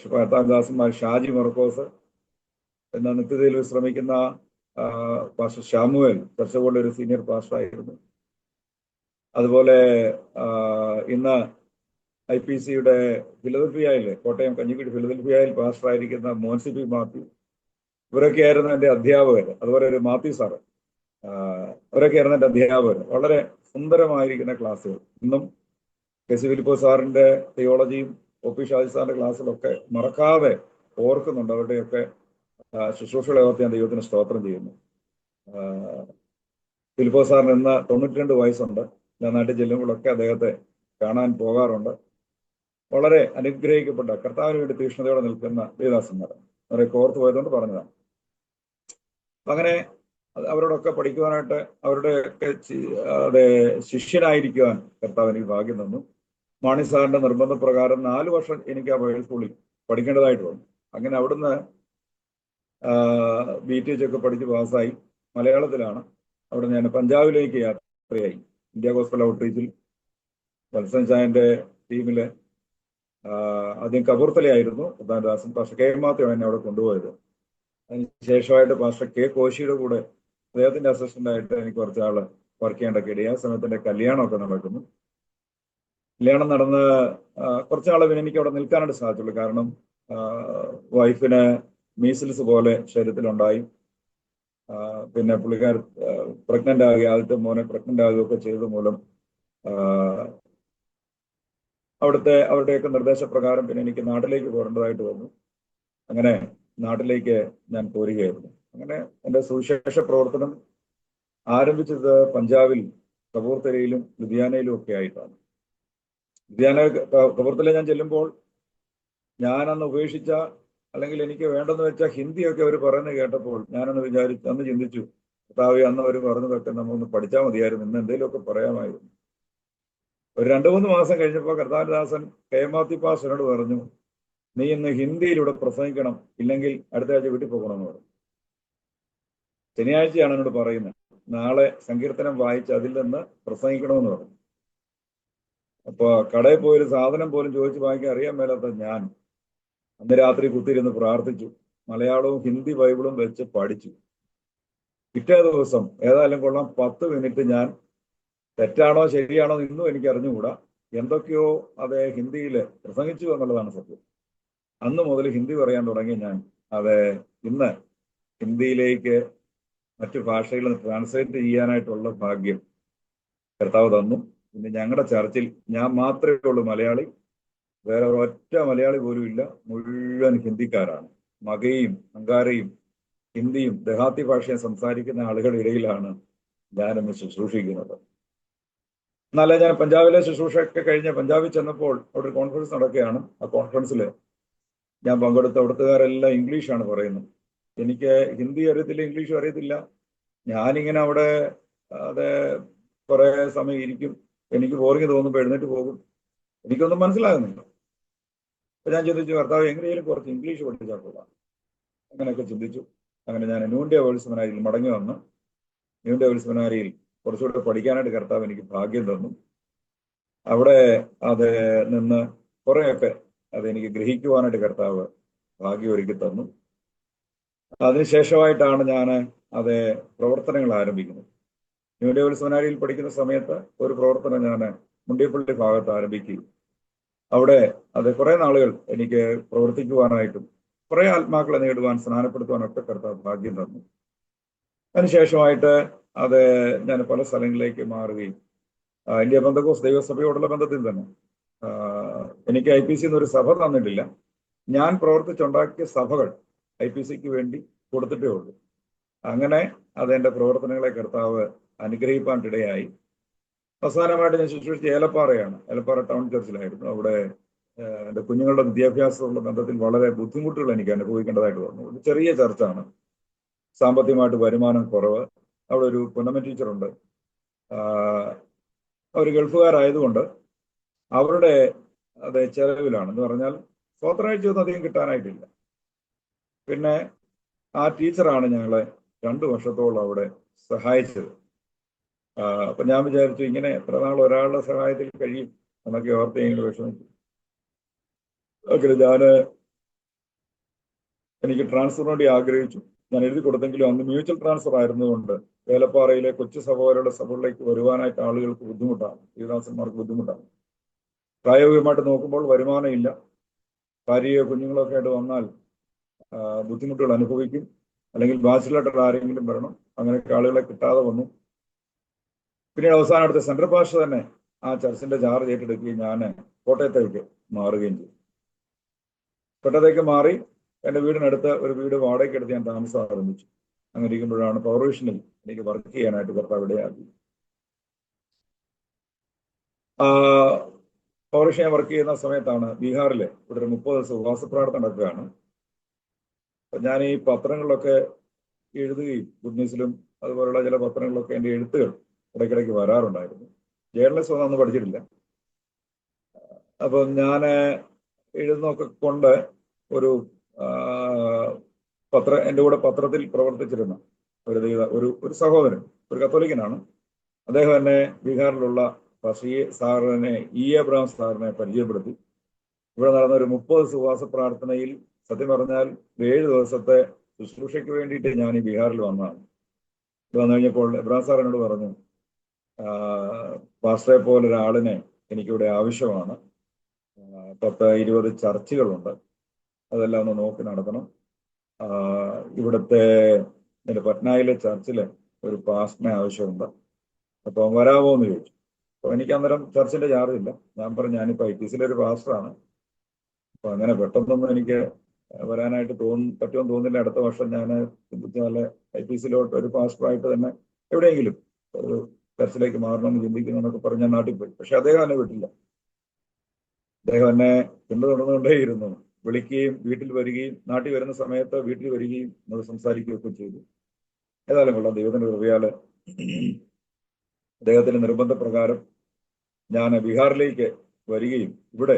കർത്താവിന്റെ ദാസന്മാർ ഷാജി മർക്കോസ്, എന്ന നിത്യതയിൽ വിശ്രമിക്കുന്ന പാസ്റ്റർ ഷാമുവേൽ, ചർച്ചകളുടെ ഒരു സീനിയർ പാസ്റ്റർ ആയിരുന്നു. അതുപോലെ ഇന്ന് IPCയുടെ ഫിലദൽഫിയയിലെ, കോട്ടയം കഞ്ഞിക്കുഴി ഫിലദൽഫിയയിൽ പാസ്റ്റർ ആയിരിക്കുന്ന മോൻസി പി മാത്യു, ഇവരൊക്കെയായിരുന്നു എൻ്റെ അധ്യാപകർ. അതുപോലെ ഒരു മാത്യു സാറ്, അവരൊക്കെയായിരുന്നു എൻ്റെ അധ്യാപകർ. വളരെ സുന്ദരമായിരിക്കുന്ന ക്ലാസ്സുകൾ. ഇന്നും കെ.സി. ഫിലിപ്പോസ് സാറിന്റെ തിയോളജിയും ഒ.പി. ഷാജി സാറിന്റെ ക്ലാസ്സിലൊക്കെ മറക്കാതെ ഓർക്കുന്നുണ്ട്. അവരുടെയൊക്കെ ശുശ്രൂഷകളെ ഓർത്ത് ഞാൻ ദൈവത്തിന് സ്തോത്രം ചെയ്യുന്നു. ഫിലിപ്പോസ് സാറിന് ഇന്ന് 92 വയസ്സുണ്ട്. ഞാൻ നാട്ടിൽ ചെല്ലുമ്പോഴൊക്കെ അദ്ദേഹത്തെ കാണാൻ പോകാറുണ്ട്. വളരെ അനുഗ്രഹിക്കപ്പെട്ട, കർത്താവിന് വേണ്ടി തീക്ഷ്ണതയോടെ നിൽക്കുന്ന ദേവദാസന്മാർ അവരെ കോർത്തു പോയതുകൊണ്ട് പറഞ്ഞതാണ്. അങ്ങനെ അവരോടൊക്കെ പഠിക്കുവാനായിട്ട്, അവരുടെയൊക്കെ ശിഷ്യനായിരിക്കുവാൻ കർത്താവ് എനിക്ക് ഭാഗ്യം തന്നു. മാണി സാറിന്റെ നിർബന്ധപ്രകാരം 4 വർഷം എനിക്ക് ആ ബൈബിൾ സ്കൂളിൽ പഠിക്കേണ്ടതായിട്ട് വന്നു. അങ്ങനെ അവിടുന്ന് BTH ഒക്കെ പഠിച്ച് പാസ്സായി. മലയാളത്തിലാണ്. അവിടെ ഞാൻ പഞ്ചാബിലേക്ക് യാത്രയായി. ഇന്ത്യ ഗോസ്ബൽ ഔട്ട്റീച്ചിൽ വത്സൻ ചായന്റെ ടീമില് ആദ്യം കപൂർത്തലയായിരുന്നു ദാസൻ. പാസ്റ്റർ കെ മാത്യുവാണ് എന്നെ അവിടെ കൊണ്ടുപോയത്. അതിനുശേഷമായിട്ട് പാസ്റ്റർ കെ കോശിയുടെ കൂടെ അദ്ദേഹത്തിന്റെ അസിസ്റ്റന്റായിട്ട് എനിക്ക് കുറച്ചാള് വർക്ക് ചെയ്യേണ്ടൊക്കെ ഇടയാ. ആ സമയത്ത് എന്റെ കല്യാണമൊക്കെ നടക്കുന്നു. കല്യാണം നടന്ന് കുറച്ചാളെ പിന്നെ എനിക്ക് അവിടെ നിൽക്കാനായിട്ട് സാധിച്ചുള്ളൂ. കാരണം വൈഫിന് മീസിൽസ് പോലെ ശരീരത്തിലുണ്ടായി. പിന്നെ പുള്ളിക്കാർ പ്രഗ്നന്റ് ആകുക, ആദ്യത്തെ മോനെ പ്രഗ്നന്റ് ആകുകയൊക്കെ ചെയ്തത് മൂലം അവരുടെയൊക്കെ നിർദ്ദേശപ്രകാരം പിന്നെ എനിക്ക് നാട്ടിലേക്ക് പോരേണ്ടതായിട്ട് വന്നു. അങ്ങനെ നാട്ടിലേക്ക് ഞാൻ പോരുകയായിരുന്നു. അങ്ങനെ എൻ്റെ സുവിശേഷ പ്രവർത്തനം ആരംഭിച്ചത് പഞ്ചാബിൽ കപൂർത്തലയിലും ലുധിയാനയിലും ഒക്കെ ആയിട്ടാണ്. കപൂർത്തല ഞാൻ ചെല്ലുമ്പോൾ ഞാനന്ന് ഉപേക്ഷിച്ച, അല്ലെങ്കിൽ എനിക്ക് വേണ്ടെന്ന് വെച്ച ഹിന്ദിയൊക്കെ അവർ പറയുന്നത് കേട്ടപ്പോൾ അന്ന് ചിന്തിച്ചു, കർത്താവേ, അന്ന് അവർ പറഞ്ഞതൊക്കെ നമ്മളൊന്ന് പഠിച്ചാൽ മതിയായിരുന്നു, ഇന്ന് എന്തെങ്കിലുമൊക്കെ പറയാമായിരുന്നു. ഒരു 2-3 മാസം കഴിഞ്ഞപ്പോൾ കർത്താരദാസൻ കെ.മാത്യു പാസ്റ്ററിനോട് പറഞ്ഞു, നീ ഇന്ന് ഹിന്ദിയിലൂടെ പ്രസംഗിക്കണം, ഇല്ലെങ്കിൽ അടുത്ത ആഴ്ച വീട്ടിൽ പോകണമെന്ന് പറഞ്ഞു. ശനിയാഴ്ചയാണ് എന്നോട് പറയുന്നത്, നാളെ സങ്കീർത്തനം വായിച്ച് അതിൽ നിന്ന് പ്രസംഗിക്കണമെന്ന് പറഞ്ഞു. അപ്പൊ കടയിൽ പോയൊരു സാധനം പോലും ചോദിച്ച് വാങ്ങിക്കാൻ അറിയാൻ മേലാത്ത ഞാൻ അന്ന് രാത്രി കുത്തിയിരുന്ന് പ്രാർത്ഥിച്ചു. മലയാളവും ഹിന്ദി ബൈബിളും വെച്ച് പഠിച്ചു. പിറ്റേ ദിവസം ഏതായാലും കൊള്ളാം 10 മിനിറ്റ് ഞാൻ തെറ്റാണോ ശരിയാണോ ഇന്നും എനിക്ക് അറിഞ്ഞുകൂടാ, എന്തൊക്കെയോ അത് ഹിന്ദിയിൽ പ്രസംഗിച്ചു എന്നുള്ളതാണ് സത്യം. അന്ന് മുതൽ ഹിന്ദി പറയാൻ തുടങ്ങി ഞാൻ. അത് ഇന്ന് ഹിന്ദിയിലേക്ക് മറ്റു ഭാഷകളിൽ ട്രാൻസ്ലേറ്റ് ചെയ്യാനായിട്ടുള്ള ഭാഗ്യം കർത്താവ് തന്നു. പിന്നെ ഞങ്ങളുടെ ചർച്ചിൽ ഞാൻ മാത്രമേ ഉള്ളൂ മലയാളി, വേറെ ഒരൊറ്റ മലയാളി പോലും ഇല്ല. മുഴുവൻ ഹിന്ദിക്കാരാണ്. മഗയും അങ്കാരയും ഹിന്ദിയും ദഹാത്തി ഭാഷയും സംസാരിക്കുന്ന ആളുകളുടെ ഇടയിലാണ് ഞാനിന്ന് ശുശ്രൂഷിക്കുന്നത്. എന്നാലേ ഞാൻ പഞ്ചാബിലെ ശുശ്രൂഷയൊക്കെ കഴിഞ്ഞ് പഞ്ചാബിൽ ചെന്നപ്പോൾ അവിടെ ഒരു കോൺഫറൻസ് നടക്കുകയാണ്. ആ കോൺഫറൻസിൽ ഞാൻ പങ്കെടുത്ത അവിടുത്തുകാരെല്ലാം ഇംഗ്ലീഷാണ് പറയുന്നത്. എനിക്ക് ഹിന്ദി അറിയത്തില്ല, ഇംഗ്ലീഷും അറിയത്തില്ല. ഞാനിങ്ങനെ അവിടെ കുറെ സമയം ഇരിക്കും. എനിക്ക് ബോറിങ് തോന്നുമ്പോൾ എഴുന്നേറ്റ് പോകും. എനിക്കൊന്നും മനസ്സിലാകുന്നില്ല. അപ്പൊ ഞാൻ ചിന്തിച്ചു, കർത്താവ് എങ്ങനെയും കുറച്ച് ഇംഗ്ലീഷ് പഠിച്ചാൽ കൊള്ളാം. അങ്ങനെയൊക്കെ ചിന്തിച്ചു. അങ്ങനെ ഞാൻ ന്യൂൻഡ്യ ബൈബിൾ സെമിനാരിയിൽ മടങ്ങി വന്ന് ന്യൂൻഡ്യ ബൈബിൾ സെമിനാരിയിൽ കുറച്ചുകൂടെ പഠിക്കാനായിട്ട് കർത്താവ് എനിക്ക് ഭാഗ്യം തന്നു. അവിടെ നിന്ന് കുറെയൊക്കെ എനിക്ക് ഗ്രഹിക്കുവാനായിട്ട് കർത്താവ് ഭാഗ്യം ഒരുക്കി തന്നു. അതിനുശേഷമായിട്ടാണ് ഞാൻ പ്രവർത്തനങ്ങൾ ആരംഭിക്കുന്നത്. ന്യൂൻഡ്യ ബൈബിൾ സെമിനാരിയിൽ പഠിക്കുന്ന സമയത്ത് ഒരു പ്രവർത്തനം ഞാൻ മുണ്ടിയപ്പള്ളി ഭാഗത്ത് ആരംഭിക്കുകയും അവിടെ കുറെ നാളുകൾ എനിക്ക് പ്രവർത്തിക്കുവാനായിട്ടും കുറെ ആത്മാക്കളെ നേടുവാൻ സ്നാനപ്പെടുത്തുവാനൊക്കെ കർത്താവ് ഭാഗ്യം തന്നു. അതിനുശേഷമായിട്ട് ഞാൻ പല സ്ഥലങ്ങളിലേക്ക് മാറുകയും ഇന്ത്യ പെന്തക്കോസ്ത് ദൈവസഭയോടുള്ള ബന്ധത്തിൽ തന്നെ എനിക്ക് IPC എന്നൊരു സഭ തന്നിട്ടില്ല. ഞാൻ പ്രവർത്തിച്ചുണ്ടാക്കിയ സഭകൾ IPCക്ക് വേണ്ടി കൊടുത്തിട്ടേ ഉള്ളൂ. അങ്ങനെ എൻ്റെ പ്രവർത്തനങ്ങളെ കർത്താവ് അനുഗ്രഹിപ്പാനിടയായി. അവസാനമായിട്ട് ഞാൻ ശുശ്രൂഷിച്ച ഏലപ്പാറയാണ്. ഏലപ്പാറ ടൗൺ ചർച്ചിലായിരുന്നു. അവിടെ എൻ്റെ കുഞ്ഞുങ്ങളുടെ വിദ്യാഭ്യാസമുള്ള ബന്ധത്തിൽ വളരെ ബുദ്ധിമുട്ടുകൾ എനിക്ക് അനുഭവിക്കേണ്ടതായിട്ട് വന്നു. ഒരു ചെറിയ ചർച്ചാണ്, സാമ്പത്തികമായിട്ട് വരുമാനം കുറവ്. അവിടെ ഒരു പുന്നമ ടീച്ചറുണ്ട്. അവർ ഗൾഫുകാരായതുകൊണ്ട് അവരുടെ ചെലവിലാണെന്ന് പറഞ്ഞാൽ സ്വത്രാഴ്ചയൊന്നും അധികം കിട്ടാനായിട്ടില്ല. പിന്നെ ആ ടീച്ചറാണ് ഞങ്ങളെ 2 വർഷത്തോളം അവിടെ സഹായിച്ചത്. അപ്പൊ ഞാൻ വിചാരിച്ചു, ഇങ്ങനെ എത്ര നാൾ ഒരാളുടെ സഹായത്തിൽ കഴിയും എന്നൊക്കെ ഓർത്ത് ഇങ്ങനെ വിഷമിച്ചു. എനിക്ക് ട്രാൻസ്ഫറിന് വേണ്ടി ആഗ്രഹിച്ചു. ഞാൻ എഴുതി കൊടുത്തെങ്കിലും അന്ന് മ്യൂച്വൽ ട്രാൻസ്ഫർ ആയിരുന്നതുകൊണ്ട് വേലപ്പാറയിലെ കൊച്ചു സഭകളുടെ സഭകളിലേക്ക് വരുവാനായിട്ട് ആളുകൾക്ക് ബുദ്ധിമുട്ടാണ്, യുവദാസന്മാർക്ക് ബുദ്ധിമുട്ടാണ്. പ്രായോഗികമായിട്ട് നോക്കുമ്പോൾ വരുമാനം ഇല്ല. ഭാര്യയോ കുഞ്ഞുങ്ങളൊക്കെ ആയിട്ട് വന്നാൽ ബുദ്ധിമുട്ടുകൾ അനുഭവിക്കും. അല്ലെങ്കിൽ ബാച്ചിലർ ആരെങ്കിലും വരണം. അങ്ങനെയൊക്കെ ആളുകളെ കിട്ടാതെ വന്നു. പിന്നീട് അവസാനം അടുത്ത സെൻട്രൽ പാസ്റ്റർ തന്നെ ആ ചർച്ചിന്റെ ചാർജ് ഏറ്റെടുക്കുകയും ഞാൻ കോട്ടയത്തേക്ക് മാറുകയും ചെയ്തു. കോട്ടയത്തേക്ക് മാറി എൻ്റെ വീടിനടുത്ത് ഒരു വീട് വാടകയ്ക്ക് എടുത്ത് ഞാൻ താമസം ആരംഭിച്ചു. അങ്ങനെ ഇരിക്കുമ്പോഴാണ് പവർ വിഷനിൽ എനിക്ക് വർക്ക് ചെയ്യാനായിട്ട് കർത്താവ് ഇടയാക്കി. പവർ വിഷൻ ഞാൻ വർക്ക് ചെയ്യുന്ന സമയത്താണ് ബീഹാറിലെ ഇവിടെ ഒരു 30 ദിവസം ഉപവാസ പ്രാർത്ഥന നടക്കുകയാണ്. ഞാൻ ഈ പത്രങ്ങളിലൊക്കെ എഴുതുകയും ഗുഡ് ന്യൂസിലും അതുപോലുള്ള ചില പത്രങ്ങളിലൊക്കെ എൻ്റെ എഴുത്തുകൾ ഇടയ്ക്കിടയ്ക്ക് വരാറുണ്ടായിരുന്നു. ജേർണലിസം ഒന്നും പഠിച്ചിട്ടില്ല. അപ്പം ഞാൻ എഴുതുന്നൊക്കെ കൊണ്ട് ഒരു എൻ്റെ കൂടെ പത്രത്തിൽ പ്രവർത്തിച്ചിരുന്ന ഒരു സഹോദരൻ, ഒരു കത്തോലിക്കനാണ്. അദ്ദേഹം എന്നെ ബീഹാറിലുള്ള സാറിനെ എബ്രഹാം സാറിനെ പരിചയപ്പെടുത്തി. ഇവിടെ നടന്ന ഒരു 30 ഉപവാസ പ്രാർത്ഥനയിൽ സത്യം പറഞ്ഞാൽ 7 ദിവസത്തെ ശുശ്രൂഷയ്ക്ക് വേണ്ടിയിട്ട് ഞാൻ ഈ ബീഹാറിൽ വന്നതാണ്. ഇത് വന്നു കഴിഞ്ഞപ്പോൾ എബ്രഹാം സാർ എന്നോട് പറഞ്ഞു, പാസ്റ്ററെ പോലെ ഒരാളിനെ എനിക്കിവിടെ ആവശ്യമാണ്. 10-20 ചർച്ചുകളുണ്ട്, അതെല്ലാം ഒന്ന് നോക്കി നടത്തണം. ഇവിടുത്തെ എൻ്റെ പട്നയിലെ ചർച്ചിലെ ഒരു പാസ്റ്ററിനെ ആവശ്യമുണ്ട്, അപ്പം വരാമോ എന്ന് ചോദിച്ചു. അപ്പോൾ എനിക്ക് അന്നേരം ചർച്ചിന്റെ ചാർജ് ഇല്ല. ഞാൻ പറഞ്ഞു ഞാനിപ്പോൾ IPCയിലെ ഒരു പാസ്റ്ററാണ്, അപ്പൊ അങ്ങനെ പെട്ടെന്നൊന്നും എനിക്ക് വരാനായിട്ട് പറ്റുമെന്ന് തോന്നുന്നില്ല. അടുത്ത വർഷം ഞാൻ ചിന്തിച്ചാൽ IPCയിലോട്ട് ഒരു പാസ്റ്ററായിട്ട് തന്നെ എവിടെയെങ്കിലും ഒരു ചർച്ചിലേക്ക് മാറണമെന്ന് ചിന്തിക്കുന്നു എന്നൊക്കെ പറഞ്ഞ് ഞാൻ നാട്ടിൽ പോയി. പക്ഷെ അദ്ദേഹം എന്നെ വിട്ടില്ല. അദ്ദേഹം എന്നെ തുടർന്നുകൊണ്ടേയിരുന്നു. വിളിക്കുകയും വീട്ടിൽ വരികയും നാട്ടിൽ വരുന്ന സമയത്ത് വീട്ടിൽ വരികയും എന്നോട് സംസാരിക്കുകയൊക്കെ ചെയ്തു. ഏതായാലും കൊള്ളാം, ദൈവത്തിന്റെ കൃപയാല് അദ്ദേഹത്തിന്റെ നിർബന്ധപ്രകാരം ഞാൻ ബീഹാറിലേക്ക് വരികയും ഇവിടെ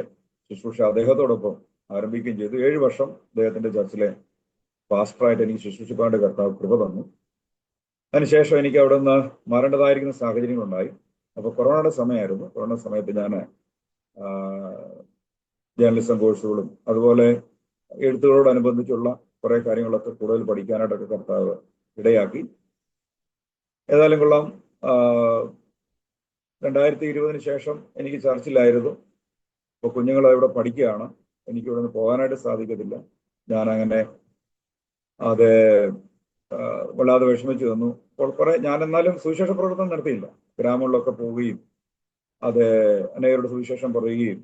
ശുശ്രൂഷ അദ്ദേഹത്തോടൊപ്പം ആരംഭിക്കുകയും ചെയ്തു. 7 വർഷം അദ്ദേഹത്തിന്റെ ചർച്ചിലെ പാസ്റ്ററായിട്ട് എനിക്ക് ശുശ്രൂഷിക്കാണ്ട് കർത്താവ് കൃപ തന്നു. അതിനുശേഷം എനിക്ക് അവിടെ നിന്ന് മാറേണ്ടതായിരിക്കുന്ന സാഹചര്യങ്ങളുണ്ടായി. അപ്പോൾ കൊറോണയുടെ സമയമായിരുന്നു. കൊറോണ സമയത്ത് ഞാൻ ജേർണലിസം കോഴ്സുകളും അതുപോലെ എഴുത്തുകളോടനുബന്ധിച്ചുള്ള കുറെ കാര്യങ്ങളൊക്കെ കൂടുതൽ പഠിക്കാനായിട്ടൊക്കെ കർത്താവ് ഇടയാക്കി. ഏതായാലും കൊള്ളാം, 2020 ശേഷം എനിക്ക് ചർച്ചിലായിരുന്നു. ഇപ്പോൾ കുഞ്ഞുങ്ങൾ ഇവിടെ പഠിക്കുകയാണ്, എനിക്ക് ഇവിടെ നിന്ന് പോകാനായിട്ട് സാധിക്കത്തില്ല. ഞാനങ്ങനെ അത് വല്ലാതെ വിഷമിച്ചു തന്നു. അപ്പോൾ കുറെ ഞാൻ എന്നാലും സുവിശേഷ പ്രവർത്തനം നടത്തിയില്ല. ഗ്രാമങ്ങളിലൊക്കെ പോവുകയും അത് അനേകരുടെ സുവിശേഷം പറയുകയും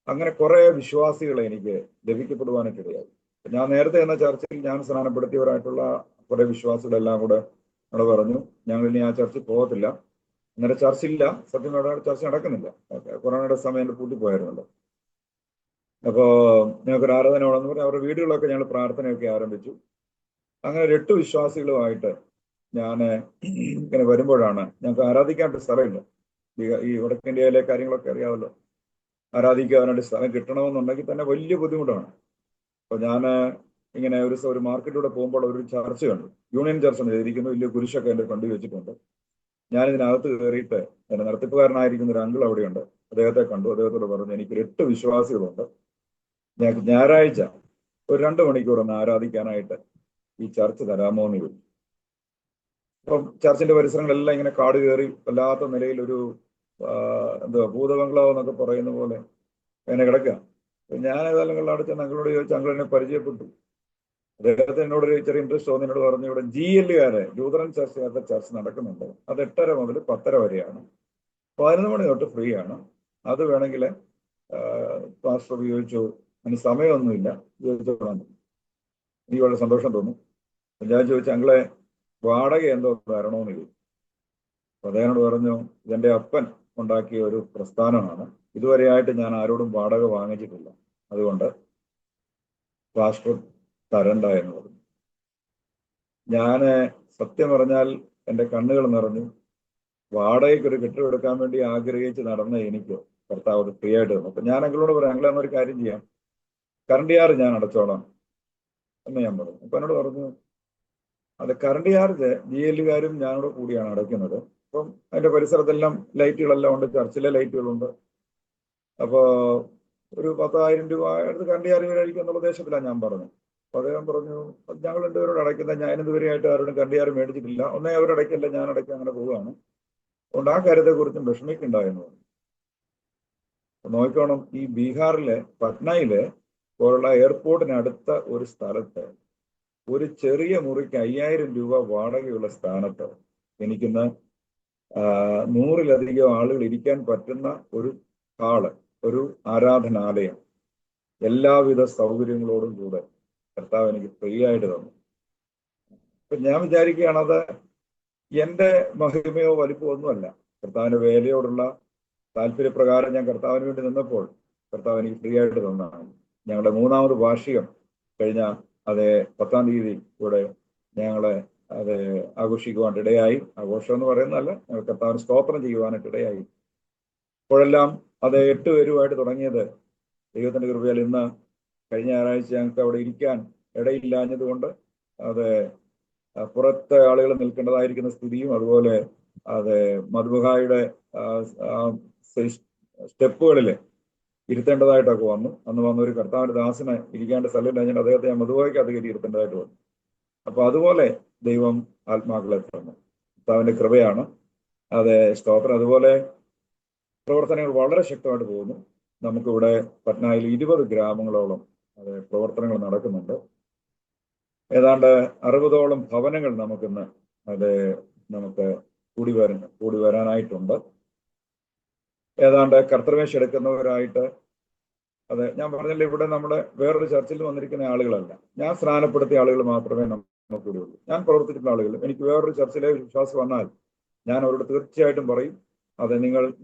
അങ്ങനെ കുറെ വിശ്വാസികളെ എനിക്ക് ലഭിക്കപ്പെടുവാനായിട്ട് ഇടയായി. ഞാൻ നേരത്തെ എന്ന ചർച്ചിൽ ഞാൻ സ്നാനപ്പെടുത്തിയവരായിട്ടുള്ള കുറെ വിശ്വാസികളെല്ലാം കൂടെ അവിടെ പറഞ്ഞു, ഞങ്ങൾ ഇനി ആ ചർച്ചിൽ പോകത്തില്ല. അന്നേരം ചർച്ചില്ല, സത്യം പറഞ്ഞാൽ ചർച്ച നടക്കുന്നില്ല. കൊറോണയുടെ സമയം പൂട്ടിപ്പോയായിരുന്നല്ലോ. അപ്പോൾ ഞങ്ങൾക്കൊരു ആരാധന വേണമെന്ന് പറഞ്ഞാൽ അവരുടെ വീടുകളൊക്കെ ഞങ്ങൾ പ്രാർത്ഥനയൊക്കെ ആരംഭിച്ചു. അങ്ങനെ 8 വിശ്വാസികളുമായിട്ട് ഞാൻ ഇങ്ങനെ വരുമ്പോഴാണ് ഞങ്ങൾക്ക് ആരാധിക്കാനായിട്ട് സ്ഥലമില്ല. ഈ വടക്കേന്ത്യയിലെ കാര്യങ്ങളൊക്കെ അറിയാമല്ലോ. ആരാധിക്കാനായിട്ട് സ്ഥലം കിട്ടണമെന്നുണ്ടെങ്കിൽ തന്നെ വലിയ ബുദ്ധിമുട്ടാണ്. അപ്പോൾ ഞാൻ ഇങ്ങനെ ഒരു മാർക്കറ്റിലൂടെ പോകുമ്പോൾ ഒരു ചർച്ച് കണ്ടു. യൂണിയൻ ചർച്ച് എന്ന് എഴുതിയിരിക്കുന്നു, വലിയ കുരിശൊക്കെ എൻ്റെ കണ്ടു വെച്ചിട്ടുണ്ട്. ഞാനിതിനകത്ത് കയറിയിട്ട് എൻ്റെ നടത്തിപ്പുകാരനായിരിക്കുന്ന ഒരു അങ്കിൾ അവിടെയുണ്ട്. അദ്ദേഹത്തെ കണ്ടു. അദ്ദേഹത്തോട് പറഞ്ഞു, എനിക്കൊരു 8 വിശ്വാസികളുണ്ട്, ഞങ്ങൾക്ക് ഞായറാഴ്ച ഒരു 2 മണിക്കൂർ ഒന്ന് ആരാധിക്കാനായിട്ട് ഈ ചർച്ച് തരാമോ എന്ന് ചോദിച്ചു. അപ്പം ചർച്ചിന്റെ പരിസരങ്ങളെല്ലാം ഇങ്ങനെ കാട് കയറി വല്ലാത്ത നിലയിൽ ഒരു ഭൂതബംഗ്ലാവ് എന്നൊക്കെ പറയുന്ന പോലെ അങ്ങനെ കിടക്കുക. ഞാൻ ഏതായാലും അവിടെ ചെന്ന് അങ്ങളോട് ചോദിച്ചു. അങ്ങൾ എന്നെ പരിചയപ്പെട്ടു. അദ്ദേഹത്തിന് എന്നോട് ഒരു ചെറിയ ഇൻട്രസ്റ്റ് തോന്നി. എന്നോട് പറഞ്ഞു, ഇവിടെ GL ലൂതറൻ ചർച്ചുകാരുടെ ചർച്ച നടക്കുന്നുണ്ട്, അത് 8:30 മുതൽ 10:30 വരെയാണ്, 11 മണി തൊട്ട് ഫ്രീ ആണ്, അത് വേണമെങ്കിൽ പാസ്റ്റർ ഉപയോഗിച്ചു, അതിന് സമയമൊന്നുമില്ല, ഉപയോഗിച്ചോളാം. എനിക്ക് വളരെ സന്തോഷം തോന്നും. ഞാൻ ചോദിച്ചു, അങ്ങളെ വാടക എന്തോ തരണമെന്ന് ചോദിച്ചു. അപ്പൊ അദ്ദേഹനോട് പറഞ്ഞു, ഇതെന്റെ അപ്പൻ ഉണ്ടാക്കിയ ഒരു പ്രസ്ഥാനമാണ്, ഇതുവരെയായിട്ട് ഞാൻ ആരോടും വാടക വാങ്ങിച്ചിട്ടില്ല, അതുകൊണ്ട് പാസ്റ്റർ തരണ്ട എന്ന് പറഞ്ഞു. ഞാൻ സത്യം പറഞ്ഞാൽ എൻ്റെ കണ്ണുകൾ നിറഞ്ഞു. വാടകയ്ക്കൊരു കെട്ടിടം എടുക്കാൻ വേണ്ടി ആഗ്രഹിച്ച് നടന്ന എനിക്ക് കർത്താവ് ഫ്രീ ആയിട്ട് തന്നു. അപ്പൊ ഞാൻ അങ്ങളോട് പറയാം, അങ്ങളെന്നൊരു കാര്യം ചെയ്യാം, കറണ്ട് ചാർജ് ഞാൻ അടച്ചോളാം എന്ന് ഞാൻ പറഞ്ഞു. അപ്പൊ എന്നോട് പറഞ്ഞു, അത് കറണ്ട് ചാർജ് GL ഞാനോട് കൂടിയാണ് അടയ്ക്കുന്നത്. അപ്പം അതിന്റെ പരിസരത്തെല്ലാം ലൈറ്റുകളെല്ലാം ഉണ്ട്, ചർച്ചിലെ ലൈറ്റുകളുണ്ട്. അപ്പോ ഒരു 10,000 രൂപ എടുത്ത് കറണ്ട് ചാർജ് കഴിക്കും എന്നുള്ള ഉദ്ദേശത്തിലാണ് ഞാൻ പറഞ്ഞു. അപ്പൊ അദ്ദേഹം പറഞ്ഞു, ഞങ്ങൾ 2 പേരോട് അടയ്ക്കുന്നത്, ഞാൻ ഇതുവരെയായിട്ട് ആരോടും കറണ്ട് ചാർജ് മേടിച്ചിട്ടില്ല, ഒന്നേ അവരടയ്ക്കല്ല ഞാൻ അടയ്ക്കുക, അങ്ങനെ പോവുകയാണ്, അതുകൊണ്ട് ആ കാര്യത്തെക്കുറിച്ചും വിഷമിക്കുണ്ടായെന്ന് പറഞ്ഞു. നോക്കണം, ഈ ബീഹാറിലെ പട്നയിലെ പോലുള്ള എയർപോർട്ടിനടുത്ത ഒരു സ്ഥലത്ത് ഒരു ചെറിയ മുറിക്ക് 5,000 രൂപ വാടകയുള്ള സ്ഥാനത്ത് എനിക്കിന്ന് 100-ലധികം ആളുകൾ ഇരിക്കാൻ പറ്റുന്ന ഒരു ഹാള്, ഒരു ആരാധനാലയം, എല്ലാവിധ സൗകര്യങ്ങളോടും കൂടെ കർത്താവ് എനിക്ക് ഫ്രീ ആയിട്ട് തന്നു. അപ്പൊ ഞാൻ വിചാരിക്കുകയാണ്, അത് എന്റെ മഹിമയോ വലിപ്പമോ ഒന്നുമല്ല. കർത്താവിന്റെ വേലയോടുള്ള താല്പര്യപ്രകാരം ഞാൻ കർത്താവിന് വേണ്ടി നിന്നപ്പോൾ കർത്താവ് എനിക്ക് ഫ്രീ ആയിട്ട് തന്നതാണ്. ഞങ്ങളുടെ 3ാമത് വാർഷികം കഴിഞ്ഞ 10-ാം തീയതി ഇവിടെ ഞങ്ങളെ ആഘോഷിക്കുവാനായിട്ട് ഇടയായി. ആഘോഷം എന്ന് പറയുന്നതല്ല, ഞങ്ങൾ കർത്താവിന് സ്തോത്രം ചെയ്യുവാനായിട്ട് ഇടയായി. ഇപ്പോഴെല്ലാം 8 പേരുമായിട്ട് തുടങ്ങിയത് ദൈവത്തിന്റെ കൃപയാൽ ഇന്ന് കഴിഞ്ഞ ഞായറാഴ്ച ഞങ്ങൾക്ക് അവിടെ ഇരിക്കാൻ ഇടയില്ലാഞ്ഞതുകൊണ്ട് പുറത്തെ ആളുകൾ നിൽക്കേണ്ടതായിരിക്കുന്ന സ്ഥിതിയും, അതുപോലെ മധുബഹായുടെ സ്റ്റെപ്പുകളിൽ ഇരുത്തേണ്ടതായിട്ടൊക്കെ വന്നു. അന്ന് വന്ന ഒരു കർത്താവിന്റെ ദാസന് ഇരിക്കേണ്ട സ്ഥലമില്ല, ഞാൻ അദ്ദേഹത്തെ മധുബായ്ക്ക് അധികം ഇരുത്തേണ്ടതായിട്ട് വന്നു. അപ്പൊ അതുപോലെ ദൈവം ആത്മാക്കളെ തന്നു. കർത്താവിന്റെ കൃപയാണ്. സ്തോത്രം. അതുപോലെ പ്രവർത്തനങ്ങൾ വളരെ ശക്തമായിട്ട് പോകുന്നു. നമുക്കിവിടെ പട്നയിൽ 20 ഗ്രാമങ്ങളോളം പ്രവർത്തനങ്ങൾ നടക്കുന്നുണ്ട്. ഏതാണ്ട് 60ഓളം ഭവനങ്ങൾ നമുക്കിന്ന് നമുക്ക് കൂടി വരാനായിട്ടുണ്ട്. ഏതാണ്ട് കർത്തൃമേശ എടുക്കുന്നവരായിട്ട് ഞാൻ പറഞ്ഞില്ല, ഇവിടെ നമ്മുടെ വേറൊരു ചർച്ചിൽ വന്നിരിക്കുന്ന ആളുകളല്ല, ഞാൻ സ്നാനപ്പെടുത്തിയ ആളുകൾ മാത്രമേ നമുക്കിവിടെ ഉള്ളൂ. ഞാൻ പ്രവർത്തിക്കുന്ന ആളുകൾ, എനിക്ക് വേറൊരു ചർച്ചിലെ വിശ്വാസം വന്നാൽ ഞാൻ അവരോട് തീർച്ചയായിട്ടും പറയും,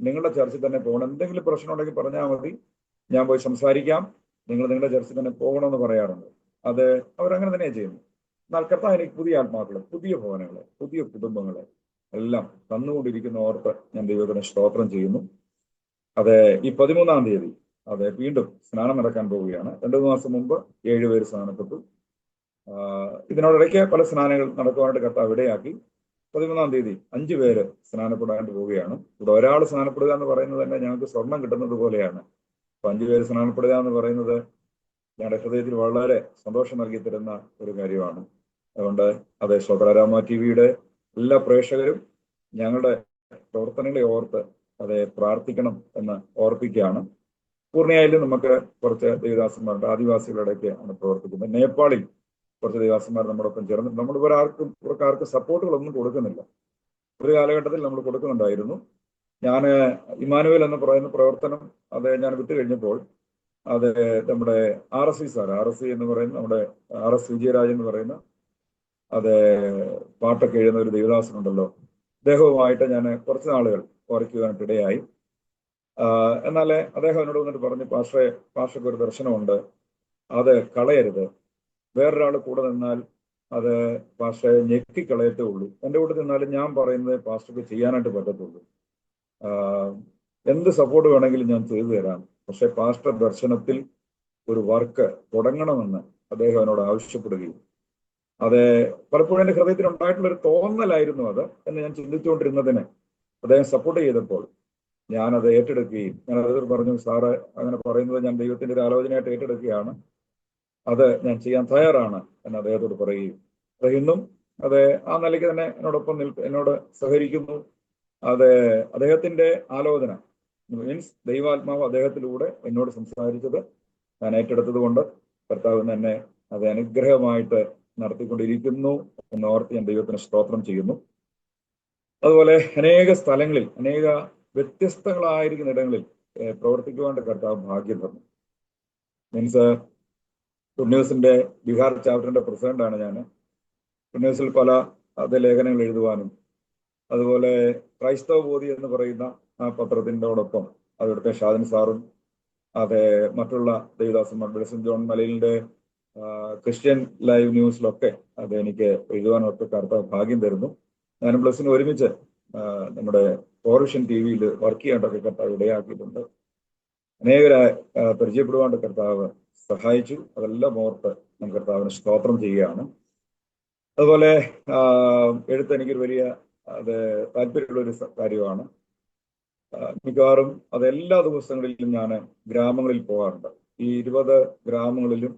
നിങ്ങളുടെ ചർച്ചിൽ തന്നെ പോകണം. എന്തെങ്കിലും പ്രശ്നം ഉണ്ടെങ്കിൽ പറഞ്ഞാൽ മതി, ഞാൻ പോയി സംസാരിക്കാം, നിങ്ങളുടെ ചർച്ചിൽ തന്നെ പോകണമെന്ന് പറയാറുണ്ട്. അവരങ്ങനെ തന്നെയാണ് ചെയ്യുന്നത്. എന്നാൽ കർത്താവ് എനിക്ക് പുതിയ ആത്മാക്കളെ, പുതിയ ഭവനങ്ങളെ, പുതിയ കുടുംബങ്ങളെ എല്ലാം തന്നുകൊണ്ടിരിക്കുന്ന ഓർത്ത് ഞാൻ ദൈവത്തിന് സ്തോത്രം ചെയ്യുന്നു. ഈ 13-ാം തീയതി വീണ്ടും സ്നാനം നടക്കാൻ പോവുകയാണ്. 2 മാസം മുമ്പ് 7 പേര് സ്നാനപ്പെട്ടു. ഇതിനോടിടയ്ക്ക് പല സ്നാനങ്ങൾ നടക്കുവാനായിട്ട് കർത്താവ് ഇടയാക്കി. 13-ാം തീയതി 5 പേര് സ്നാനപ്പെടാനായിട്ട് പോവുകയാണ്. ഇവിടെ ഒരാൾ സ്നാനപ്പെടുക എന്ന് പറയുന്നത് തന്നെ ഞങ്ങൾക്ക് സ്വർണം കിട്ടുന്നത് പോലെയാണ്. അപ്പൊ 5 പേര് സ്നാനപ്പെടുക എന്ന് പറയുന്നത് ഞങ്ങളുടെ ഹൃദയത്തിൽ വളരെ സന്തോഷം നൽകി തരുന്ന ഒരു കാര്യമാണ്. അതുകൊണ്ട് സ്വതരാമ ടിവിയുടെ എല്ലാ പ്രേക്ഷകരും ഞങ്ങളുടെ പ്രവർത്തനങ്ങളെ ഓർത്ത് പ്രാർത്ഥിക്കണം എന്ന് ഓർപ്പിക്കുകയാണ്. പൂർണ്ണയായാലും നമുക്ക് കുറച്ച് ദേവദാസന്മാരുടെ ആദിവാസികളുടെ ഇടയ്ക്ക് ആണ് പ്രവർത്തിക്കുന്നത്. നേപ്പാളിൽ കുറച്ച് ദേവദാസന്മാർ നമ്മോടൊപ്പം ചേർന്ന്, നമ്മൾ ഇവർക്കാർക്കും സപ്പോർട്ടുകളൊന്നും കൊടുക്കുന്നില്ല. ഒരു കാലഘട്ടത്തിൽ നമ്മൾ കൊടുക്കുന്നുണ്ടായിരുന്നു. ഞാൻ ഇമാനുവേൽ എന്ന് പറയുന്ന പ്രവർത്തനം ഞാൻ വിട്ടു കഴിഞ്ഞപ്പോൾ നമ്മുടെ RSV സാർ, RSV എന്ന് പറയുന്ന നമ്മുടെ RS വിജയരാജ് എന്ന് പറയുന്ന പാട്ടൊക്കെ എഴുതുന്ന ഒരു ദേവദാസനുണ്ടല്ലോ, അദ്ദേഹവുമായിട്ട് ഞാൻ കുറച്ച് നാളുകൾ കുറയ്ക്കുവാനായിട്ട് ഇടയായി. എന്നാൽ അദ്ദേഹം എന്നോട് വന്നിട്ട് പറഞ്ഞു, പാസ്റ്റർക്ക് ഒരു ദർശനമുണ്ട്, അത് കളയരുത്. വേറൊരാൾ കൂടെ നിന്നാൽ പാസ്റ്ററെ ഞെക്കിക്കളയത്തേ ഉള്ളൂ. എൻ്റെ കൂടെ നിന്നാലും ഞാൻ പറയുന്നത് പാസ്റ്റർക്ക് ചെയ്യാനായിട്ട് പറ്റത്തുള്ളൂ. എന്ത് സപ്പോർട്ട് വേണമെങ്കിലും ഞാൻ ചെയ്തു തരാം, പക്ഷെ പാസ്റ്റർ ദർശനത്തിൽ ഒരു വർക്ക് തുടങ്ങണമെന്ന് അദ്ദേഹം എന്നോട് ആവശ്യപ്പെടുകയും പലപ്പോഴും എൻ്റെ ഹൃദയത്തിൽ ഉണ്ടായിട്ടുള്ളൊരു തോന്നലായിരുന്നു എന്ന് ഞാൻ ചിന്തിച്ചുകൊണ്ടിരുന്നതിന് അദ്ദേഹം സപ്പോർട്ട് ചെയ്തപ്പോൾ ഞാനത് ഏറ്റെടുക്കുകയും ഞാൻ അദ്ദേഹത്തോട് പറഞ്ഞു, സാറ് അങ്ങനെ പറയുന്നത് ഞാൻ ദൈവത്തിന്റെ ഒരു ആലോചനയായിട്ട് ഏറ്റെടുക്കുകയാണ്, ഞാൻ ചെയ്യാൻ തയ്യാറാണ് എന്ന് അദ്ദേഹത്തോട് പറയുകയും ഇന്നും ആ നിലയ്ക്ക് തന്നെ എന്നോട് സഹകരിക്കുന്നു. അദ്ദേഹത്തിന്റെ ആലോചന മീൻസ് ദൈവാത്മാവ് അദ്ദേഹത്തിലൂടെ എന്നോട് സംസാരിച്ചത് ഞാൻ ഏറ്റെടുത്തത് കൊണ്ട് കർത്താവ് തന്നെ അനുഗ്രഹമായിട്ട് നടത്തിക്കൊണ്ടിരിക്കുന്നു എന്നോർത്ത് ഞാൻ ദൈവത്തിന് സ്തോത്രം ചെയ്യുന്നു. അതുപോലെ അനേക സ്ഥലങ്ങളിൽ, അനേക വ്യത്യസ്തങ്ങളായിരിക്കുന്ന ഇടങ്ങളിൽ പ്രവർത്തിക്കുവാണ്ട് കർത്താവ് ഭാഗ്യം തന്നു. മീൻസ് ഗുഡ് ന്യൂസിന്റെ ബീഹാർ ചാപ്റ്ററിന്റെ പ്രസിഡന്റാണ് ഞാൻ. ഗുഡ് ന്യൂസിൽ പല ലേഖനങ്ങൾ എഴുതുവാനും, അതുപോലെ ക്രൈസ്തവ ബോധി എന്ന് പറയുന്ന ആ പത്രത്തിൻ്റെയോടൊപ്പം അവിടുത്തെ ഷാദിൻ സാറും മറ്റുള്ള ദേവദാസന്മാർ ബ്ലെസിൻ ജോൺ മലയിലിന്റെ ക്രിസ്ത്യൻ ലൈവ് ന്യൂസിലൊക്കെ എനിക്ക് എഴുതുവാനൊക്കെ കർത്താവ് ഭാഗ്യം തരുന്നു. ഞാനും ബ്ലെസിന് ഒരുമിച്ച് നമ്മുടെ കോറിഷൻ TV വർക്ക് ചെയ്യാണ്ടൊക്കെ കർത്താവ് ഇടയാക്കിയിട്ടുണ്ട്. അനേകരെ പരിചയപ്പെടുവാണ്ട് കർത്താവ് സഹായിച്ചു. അതെല്ലാം ഓർത്ത് ഞാൻ കർത്താവിന് സ്തോത്രം ചെയ്യുകയാണ്. അതുപോലെ എഴുത്ത് എനിക്കൊരു വലിയ താല്പര്യമുള്ളൊരു കാര്യമാണ്. മിക്കവാറും എല്ലാ ദിവസങ്ങളിലും ഞാൻ ഗ്രാമങ്ങളിൽ പോകാറുണ്ട്. ഈ 20 ഗ്രാമങ്ങളിലും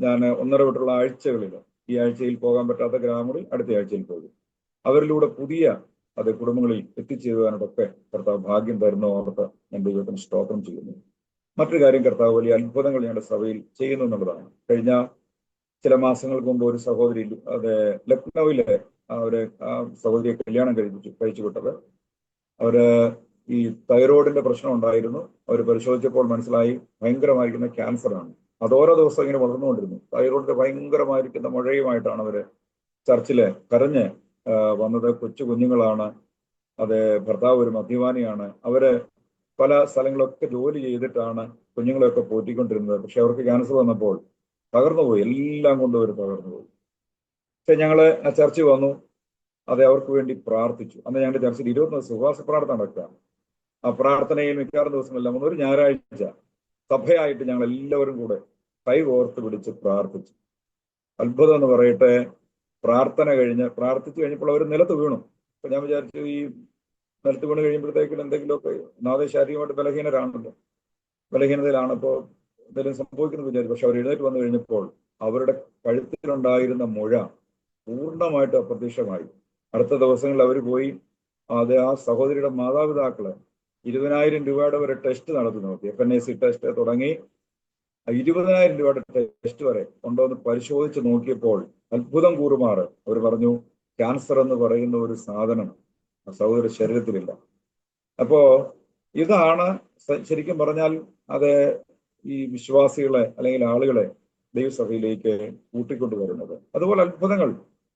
ഞാൻ ഒന്നര വിട്ടുള്ള ആഴ്ചകളിൽ, ഈ ആഴ്ചയിൽ പോകാൻ പറ്റാത്ത ഗ്രാമങ്ങളിൽ അടുത്ത ആഴ്ചയിൽ പോകും. അവരിലൂടെ പുതിയ കുടുംബങ്ങളിൽ എത്തിച്ചേരുവാനോടൊക്കെ കർത്താവ് ഭാഗ്യം തരുന്ന ഓർത്ത് ഞാൻ ദൈവത്തിന് സ്തോത്രം ചെയ്യുന്നു. മറ്റൊരു കാര്യം, കർത്താവ് വലിയ അത്ഭുതങ്ങൾ ഞങ്ങളുടെ സഭയിൽ ചെയ്യുന്നു എന്നുള്ളതാണ്. കഴിഞ്ഞ ചില മാസങ്ങൾക്ക് മുമ്പ് ഒരു സഹോദരി ലക്നൌവിലെ അവര് ആ സഹോദരിയെ കല്യാണം കഴിച്ചു വിട്ടത്. അവര് ഈ തൈറോയിഡിന്റെ പ്രശ്നം ഉണ്ടായിരുന്നു. അവർ പരിശോധിച്ചപ്പോൾ മനസ്സിലായി ഭയങ്കരമായിരിക്കുന്ന ക്യാൻസറാണ്. അത് ഓരോ ദിവസം ഇങ്ങനെ വളർന്നുകൊണ്ടിരുന്നു. തൈറോയിഡിന്റെ ഭയങ്കരമായിരിക്കുന്ന മുഴയുമായിട്ടാണ് അവര് ചർച്ചില് കരഞ്ഞ് വന്നത്. കൊച്ചു കുഞ്ഞുങ്ങളാണ്. അത് ഭർത്താവ് ഒരു മദ്യപാനിയാണ്. അവര് പല സ്ഥലങ്ങളൊക്കെ ജോലി ചെയ്തിട്ടാണ് കുഞ്ഞുങ്ങളെയൊക്കെ പോറ്റിക്കൊണ്ടിരുന്നത്. പക്ഷെ അവർക്ക് ക്യാൻസർ വന്നപ്പോൾ തകർന്നുപോയി, എല്ലാം കൊണ്ട് അവർ തകർന്നുപോയി. പക്ഷെ ഞങ്ങള് ആ ചർച്ചിൽ വന്നു, അത് അവർക്ക് വേണ്ടി പ്രാർത്ഥിച്ചു. അന്ന് ഞങ്ങളുടെ ചർച്ചിൽ 20 ദിവസം ഉപവാസ പ്രാർത്ഥന നടക്കുകയാണ്. ആ പ്രാർത്ഥനയിൽ മിക്കവാറും ദിവസമെല്ലാം ഒരു ഞായറാഴ്ച സഭയായിട്ട് ഞങ്ങൾ എല്ലാവരും കൂടെ കൈ കോർത്ത് പിടിച്ച് പ്രാർത്ഥിച്ചു. അത്ഭുതം എന്ന് പറയട്ടെ, പ്രാർത്ഥിച്ചു കഴിഞ്ഞപ്പോൾ അവർ നിലത്ത് വീണു. അപ്പൊ ഞാൻ വിചാരിച്ചു, ഈ നിലത്ത് വീണ് കഴിയുമ്പോഴത്തേക്കും എന്തെങ്കിലുമൊക്കെ, നാളെ ശാരീരികമായിട്ട് ബലഹീനതയിലാണ്, ഇപ്പോൾ എന്തെങ്കിലും സംഭവിക്കുന്നു വിചാരിച്ചു. പക്ഷെ അവർ എഴുന്നേറ്റ് വന്നു കഴിഞ്ഞപ്പോൾ അവരുടെ കഴുത്തിലുണ്ടായിരുന്ന മുഴ പൂർണ്ണമായിട്ട് അപ്രത്യക്ഷമായി. അടുത്ത ദിവസങ്ങളിൽ അവർ പോയി ആ സഹോദരിയുടെ മാതാപിതാക്കള് 20,000 രൂപയുടെ വരെ ടെസ്റ്റ് നടത്തി നോക്കി. FNAC ടെസ്റ്റ് തുടങ്ങി 20,000 രൂപയുടെ ടെസ്റ്റ് വരെ കൊണ്ടുവന്ന് പരിശോധിച്ച് നോക്കിയപ്പോൾ അത്ഭുതം കൂറുമാറ് അവർ പറഞ്ഞു, ക്യാൻസർ എന്ന് പറയുന്ന ഒരു സാധനം ആ സഹോദര ശരീരത്തിലില്ല. അപ്പോ ഇതാണ് ശരിക്കും പറഞ്ഞാൽ അത് ഈ വിശ്വാസികളെ അല്ലെങ്കിൽ ആളുകളെ ദൈവസഭയിലേക്ക് കൂട്ടിക്കൊണ്ടുവരുന്നത്. അതുപോലെ അത്ഭുതങ്ങൾ,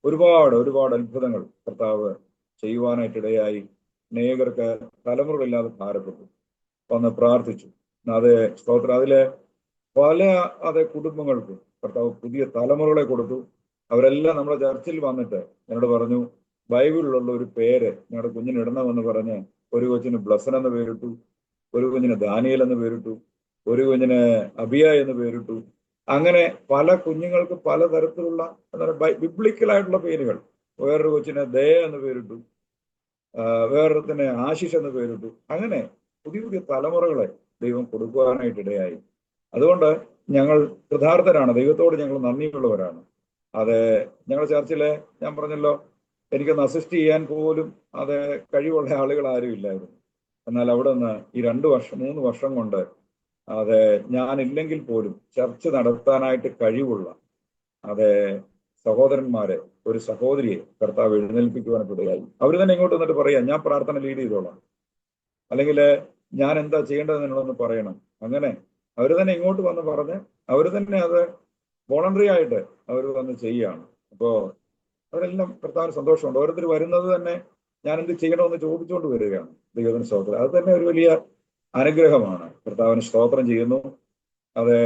ഒരുപാട് അത്ഭുതങ്ങൾ കർത്താവ് ചെയ്യുവാനായിട്ടിടയായി. അനേകർക്ക് തലമുറകളില്ലാതെ ഭാരപ്പെട്ടു. വന്ന് പ്രാർത്ഥിച്ചു. അത് സ്തോത്രം. അതിലെ പല കുടുംബങ്ങൾക്കും കർത്താവ് പുതിയ തലമുറകളെ കൊടുത്തു. അവരെല്ലാം നമ്മുടെ ചർച്ചിൽ വന്നിട്ട് എന്നോട് പറഞ്ഞു, ബൈബിളിലുള്ള ഒരു പേര് ഞങ്ങളുടെ കുഞ്ഞിന് ഇടണമെന്ന് പറഞ്ഞ് ഒരു കൊച്ചിന് ബ്ലസൻ എന്ന് പേരിട്ടു, ഒരു കുഞ്ഞിന് ദാനിയേൽ എന്ന് പേരിട്ടു, ഒരു കുഞ്ഞിന് അബിയ എന്ന് പേരിട്ടു. അങ്ങനെ പല കുഞ്ഞുങ്ങൾക്ക് പലതരത്തിലുള്ള ബിബ്ലിക്കലായിട്ടുള്ള പേരുകൾ. വേറൊരു കൊച്ചിന് ദയ എന്ന് പേരിട്ടു, വേറൊരുത്തിന് ആശിഷ് എന്ന് പേരിട്ടു. അങ്ങനെ പുതിയ തലമുറകളെ ദൈവം കൊടുക്കുവാനായിട്ടിടയായി. അതുകൊണ്ട് ഞങ്ങൾ കൃതാർത്ഥരാണ്, ദൈവത്തോട് ഞങ്ങൾ നന്ദിയുള്ളവരാണ്. അത് ഞങ്ങളുടെ ചർച്ചിലെ, ഞാൻ പറഞ്ഞല്ലോ, എനിക്കൊന്ന് അസിസ്റ്റ് ചെയ്യാൻ പോലും അത് കഴിവുള്ള ആളുകൾ ആരും ഇല്ലായിരുന്നു. എന്നാൽ അവിടെ നിന്ന് ഈ 3 വർഷം കൊണ്ട് അത് ഞാനില്ലെങ്കിൽ പോലും ചർച്ച നടത്താനായിട്ട് കഴിവുള്ള സഹോദരന്മാരെ, ഒരു സഹോദരിയെ കർത്താവ് എഴുന്നേൽപ്പിക്കുവാനിടയായി. അവർ തന്നെ ഇങ്ങോട്ട് വന്നിട്ട് പറയാം, ഞാൻ പ്രാർത്ഥന ലീഡ് ചെയ്തോളാം, അല്ലെങ്കിൽ ഞാൻ എന്താ ചെയ്യേണ്ടത് എന്നുള്ളതെന്ന് പറയണം. അങ്ങനെ അവർ തന്നെ ഇങ്ങോട്ട് വന്ന് പറഞ്ഞ് അവർ തന്നെ അത് വോളണ്ടറി ആയിട്ട് അവർ വന്ന് ചെയ്യുകയാണ്. അപ്പോൾ അവരെല്ലാം കർത്താവിന് സന്തോഷമുണ്ട്. ഓരോരുത്തർ വരുന്നത് തന്നെ ഞാൻ എന്ത് ചെയ്യണമെന്ന് ചോദിച്ചുകൊണ്ട് വരികയാണ്. ദൈവത്തിന് സ്തോത്രം. അത് തന്നെ ഒരു വലിയ അനുഗ്രഹമാണ്. കർത്താവിന് സ്തോത്രം ചെയ്യുന്നു. അത്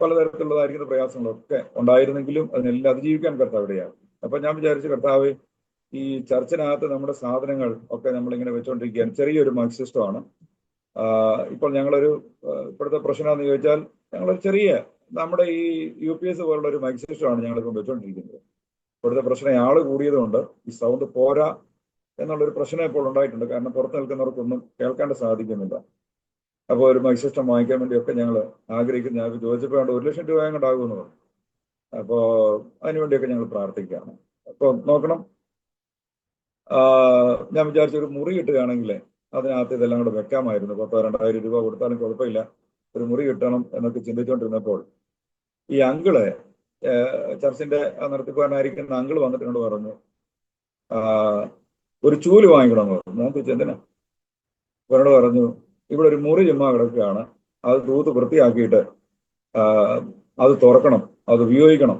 പലതരത്തിലുള്ളതായിരിക്കുന്ന പ്രയാസങ്ങളൊക്കെ ഉണ്ടായിരുന്നെങ്കിലും അതിനെല്ലാം അതിജീവിക്കാൻ കർത്താവ് ഇടയാണ്. അപ്പൊ ഞാൻ വിചാരിച്ചു, കർത്താവ് ഈ ചർച്ചിനകത്ത് നമ്മുടെ സാധനങ്ങൾ ഒക്കെ നമ്മളിങ്ങനെ വെച്ചുകൊണ്ടിരിക്കുകയാണ്. ചെറിയൊരു മൈക്ക് സിസ്റ്റമാണ്. ഇപ്പോൾ ഞങ്ങളൊരു ഇപ്പോഴത്തെ പ്രശ്നം എന്ന് ചോദിച്ചാൽ, ഞങ്ങളൊരു ചെറിയ നമ്മുടെ ഈ UPS പോലുള്ള ഒരു മൈക്ക് സിസ്റ്റമാണ് ഞങ്ങളിപ്പോൾ വെച്ചുകൊണ്ടിരിക്കുന്നത്. ഇപ്പോഴത്തെ പ്രശ്നം ആള് കൂടിയതുകൊണ്ട് ഈ സൗണ്ട് പോരാ എന്നുള്ളൊരു പ്രശ്നം ഇപ്പോൾ ഉണ്ടായിട്ടുണ്ട്. കാരണം പുറത്ത് നിൽക്കുന്നവർക്കൊന്നും കേൾക്കാൻ സാധിക്കുന്നില്ല. അപ്പോൾ ഒരു മൈക്ക് സിസ്റ്റം വാങ്ങിക്കാൻ വേണ്ടിയൊക്കെ ഞങ്ങൾ ആഗ്രഹിക്കുന്നു. ഞങ്ങൾക്ക് ചോദിച്ചപ്പോൾ 1 ലക്ഷം രൂപ കൊണ്ടാകുമെന്ന് പറഞ്ഞു. അപ്പോൾ അതിനുവേണ്ടിയൊക്കെ ഞങ്ങൾ പ്രാർത്ഥിക്കുകയാണ്. അപ്പോൾ നോക്കണം, ഞാൻ വിചാരിച്ച ഒരു മുറി കിട്ടുകയാണെങ്കിൽ അതിനകത്ത് ഇതെല്ലാം കൂടെ വെക്കാമായിരുന്നു. 10,000-2,000 രൂപ കൊടുത്താലും കുഴപ്പമില്ല, ഒരു മുറി കിട്ടണം എന്നൊക്കെ ചിന്തിച്ചുകൊണ്ടിരുന്നപ്പോൾ ഈ അങ്കിള്, ചർച്ചിന്റെ നടത്തിപ്പുകാരനായിരിക്കുന്ന അങ്കിള് വന്നിട്ട് എന്നോട് പറഞ്ഞു, ഒരു ചൂല് വാങ്ങിക്കണമെന്ന് പറഞ്ഞു. ഞാൻ ചോദിച്ചു എന്തിനാ? അവരോട് പറഞ്ഞു, ഇവിടെ ഒരു മുറി ചുമ്മാ കിടക്കുകയാണ്, അത് തൂത്ത് വൃത്തിയാക്കിയിട്ട് അത് തുറക്കണം, അത് ഉപയോഗിക്കണം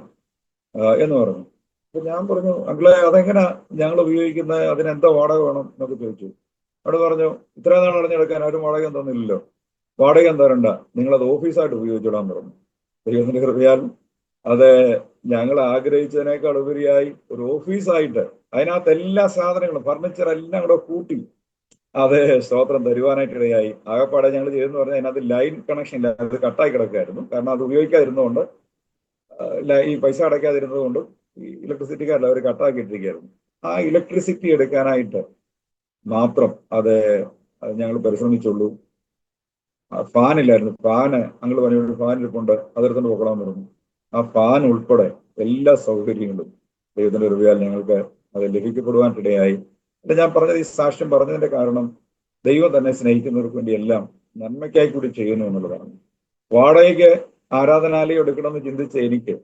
എന്ന് പറഞ്ഞു. അപ്പൊ ഞാൻ പറഞ്ഞു, അങ്കിളെ അതെങ്ങനെ ഞങ്ങൾ ഉപയോഗിക്കുന്നത്, അതിനെന്താ വാടക വേണം എന്നൊക്കെ ചോദിച്ചു. അവിടെ പറഞ്ഞു, ഇത്ര നാൾ അടഞ്ഞെടുക്കാൻ ആരും വാടക തന്നില്ലല്ലോ, വാടക തരണ്ട, നിങ്ങളത് ഓഫീസായിട്ട് ഉപയോഗിച്ചിടാൻ പറഞ്ഞു. ദൈവത്തിന്റെ കൃപയാൽ അത് ഞങ്ങൾ ആഗ്രഹിച്ചതിനേക്കാൾ ഉപരിയായി ഒരു ഓഫീസായിട്ട് അതിനകത്ത് എല്ലാ സാധനങ്ങളും ഫർണിച്ചർ എല്ലാം കൂടെ കൂട്ടി അത് സ്തോത്രം തരുവാനായിട്ടിടയായി. ആകെപ്പാടെ ഞങ്ങൾ ചെയ്തെന്ന് പറഞ്ഞാൽ അതിനകത്ത് ലൈൻ കണക്ഷൻ ഇല്ല, അത് കട്ടായി കിടക്കുകയായിരുന്നു. കാരണം അത് ഉപയോഗിക്കാതിരുന്നതുകൊണ്ട്, ഈ പൈസ അടയ്ക്കാതിരുന്നത് കൊണ്ട് ഈ ഇലക്ട്രിസിറ്റിക്കാരല്ല അവർ കട്ടാക്കിയിട്ടിരിക്കുകയായിരുന്നു. ആ ഇലക്ട്രിസിറ്റി എടുക്കാനായിട്ട് മാത്രം അത് ഞങ്ങൾ പരിശ്രമിച്ചുള്ളൂ. ഫാനില്ലായിരുന്നു. ഫാന് ഞങ്ങൾ പറഞ്ഞ ഫാൻ ഇരിപ്പുണ്ട്, അതെടുത്തുകൊണ്ട് പോകണമെന്ന് പറഞ്ഞു. ആ ഫാൻ ഉൾപ്പെടെ എല്ലാ സൗകര്യങ്ങളും ദൈവത്തിന്റെ കൃപയാൽ ഞങ്ങൾക്ക് അത് ലഭിക്കപ്പെടുവാനിടയായി. ഞാൻ പറഞ്ഞത്, ഈ സാക്ഷ്യം പറഞ്ഞതിന്റെ കാരണം ദൈവം തന്നെ സ്നേഹിക്കുന്നവർക്ക് വേണ്ടി എല്ലാം നന്മയ്ക്കായി കൂടി ചെയ്യുന്നു എന്നുള്ളതാണ്. വാടകയ്ക്ക് ആരാധനാലയം എടുക്കണമെന്ന് ചിന്തിച്ച എനിക്ക്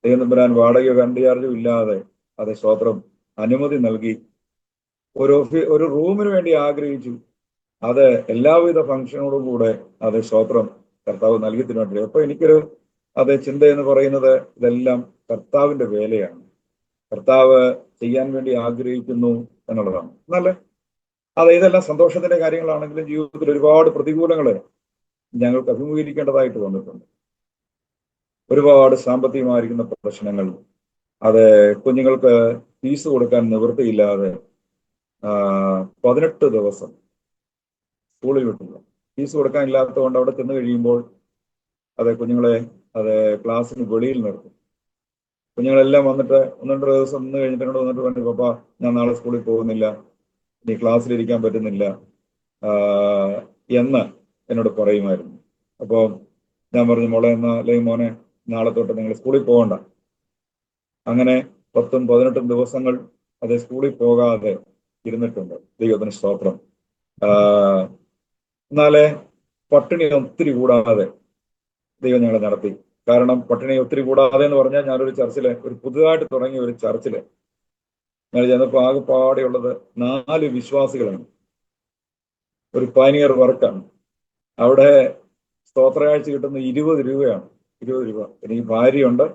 ദൈവം തമ്പുരാൻ വാടകയോ കറണ്ട് ചാർജും ഇല്ലാതെ അത് സ്തോത്രം അനുമതി നൽകി. ഒരു റൂമിന് വേണ്ടി ആഗ്രഹിച്ചു. അത് എല്ലാവിധ ഫംഗ്ഷനോടും കൂടെ അത് സ്തോത്രം കർത്താവ് നൽകി തരുന്നുണ്ട്. അപ്പൊ എനിക്കൊരു ചിന്ത എന്ന് പറയുന്നത് ഇതെല്ലാം കർത്താവിന്റെ വേലയാണ്. കർത്താവ് ചെയ്യാൻ വേണ്ടി ആഗ്രഹിക്കുന്നു എന്നുള്ളതാണ്. എന്നാൽ ഇതെല്ലാം സന്തോഷത്തിന്റെ കാര്യങ്ങളാണെങ്കിലും ജീവിതത്തിൽ ഒരുപാട് പ്രതികൂലങ്ങളെ ഞങ്ങൾക്ക് അഭിമുഖീകരിക്കേണ്ടതായിട്ട് വന്നിട്ടുണ്ട്. ഒരുപാട് സാമ്പത്തികമായിരിക്കുന്ന പ്രശ്നങ്ങൾ, കുഞ്ഞുങ്ങൾക്ക് ഫീസ് കൊടുക്കാൻ നിവൃത്തിയില്ലാതെ 18 ദിവസം സ്കൂളിൽ വിട്ടില്ല. ഫീസ് കൊടുക്കാൻ ഇല്ലാത്തത് കൊണ്ട് അവിടെ ചെന്ന് കഴിയുമ്പോൾ കുഞ്ഞുങ്ങളെ ക്ലാസ്സിന് വെളിയിൽ നിർത്തും. കുഞ്ഞുങ്ങളെല്ലാം വന്നിട്ട് 1-2 ദിവസം നിന്ന് കഴിഞ്ഞിട്ട് എന്നോട് വന്നിട്ട് പറഞ്ഞു, പപ്പ ഞാൻ നാളെ സ്കൂളിൽ പോകുന്നില്ല, നീ ക്ലാസ്സിലിരിക്കാൻ പറ്റുന്നില്ല എന്ന് എന്നോട് പറയുമായിരുന്നു. അപ്പോൾ ഞാൻ പറഞ്ഞു, മോളെ അല്ലെങ്കിൽ മോനെ, നാളെ തൊട്ട് നിങ്ങൾ സ്കൂളിൽ പോകണ്ട. അങ്ങനെ 10-18 ദിവസങ്ങൾ സ്കൂളിൽ പോകാതെ ഇരുന്നിട്ടുണ്ട്. ദൈവത്തിന് സ്തോത്രം. എന്നാലേ പട്ടിണി ഒത്തിരി കൂടാതെ ദൈവം ഞങ്ങളെ നടത്തി. കാരണം പട്ടിണി ഒത്തിരി കൂടാതെ എന്ന് പറഞ്ഞാൽ, ഞാനൊരു ചർച്ചില്, ഒരു പുതുതായിട്ട് തുടങ്ങിയ ഒരു ചർച്ചില് ഞാൻ ചെന്നപ്പോൾ ആകെപ്പാടെയുള്ളത് 4 വിശ്വാസികളാണ്. ഒരു പൈനിയർ വർക്കാണ്. അവിടെ സ്തോത്രയാഴ്ച കിട്ടുന്ന 20 രൂപയാണ്. 20 രൂപ. എനിക്ക് ഭാര്യയുണ്ട്,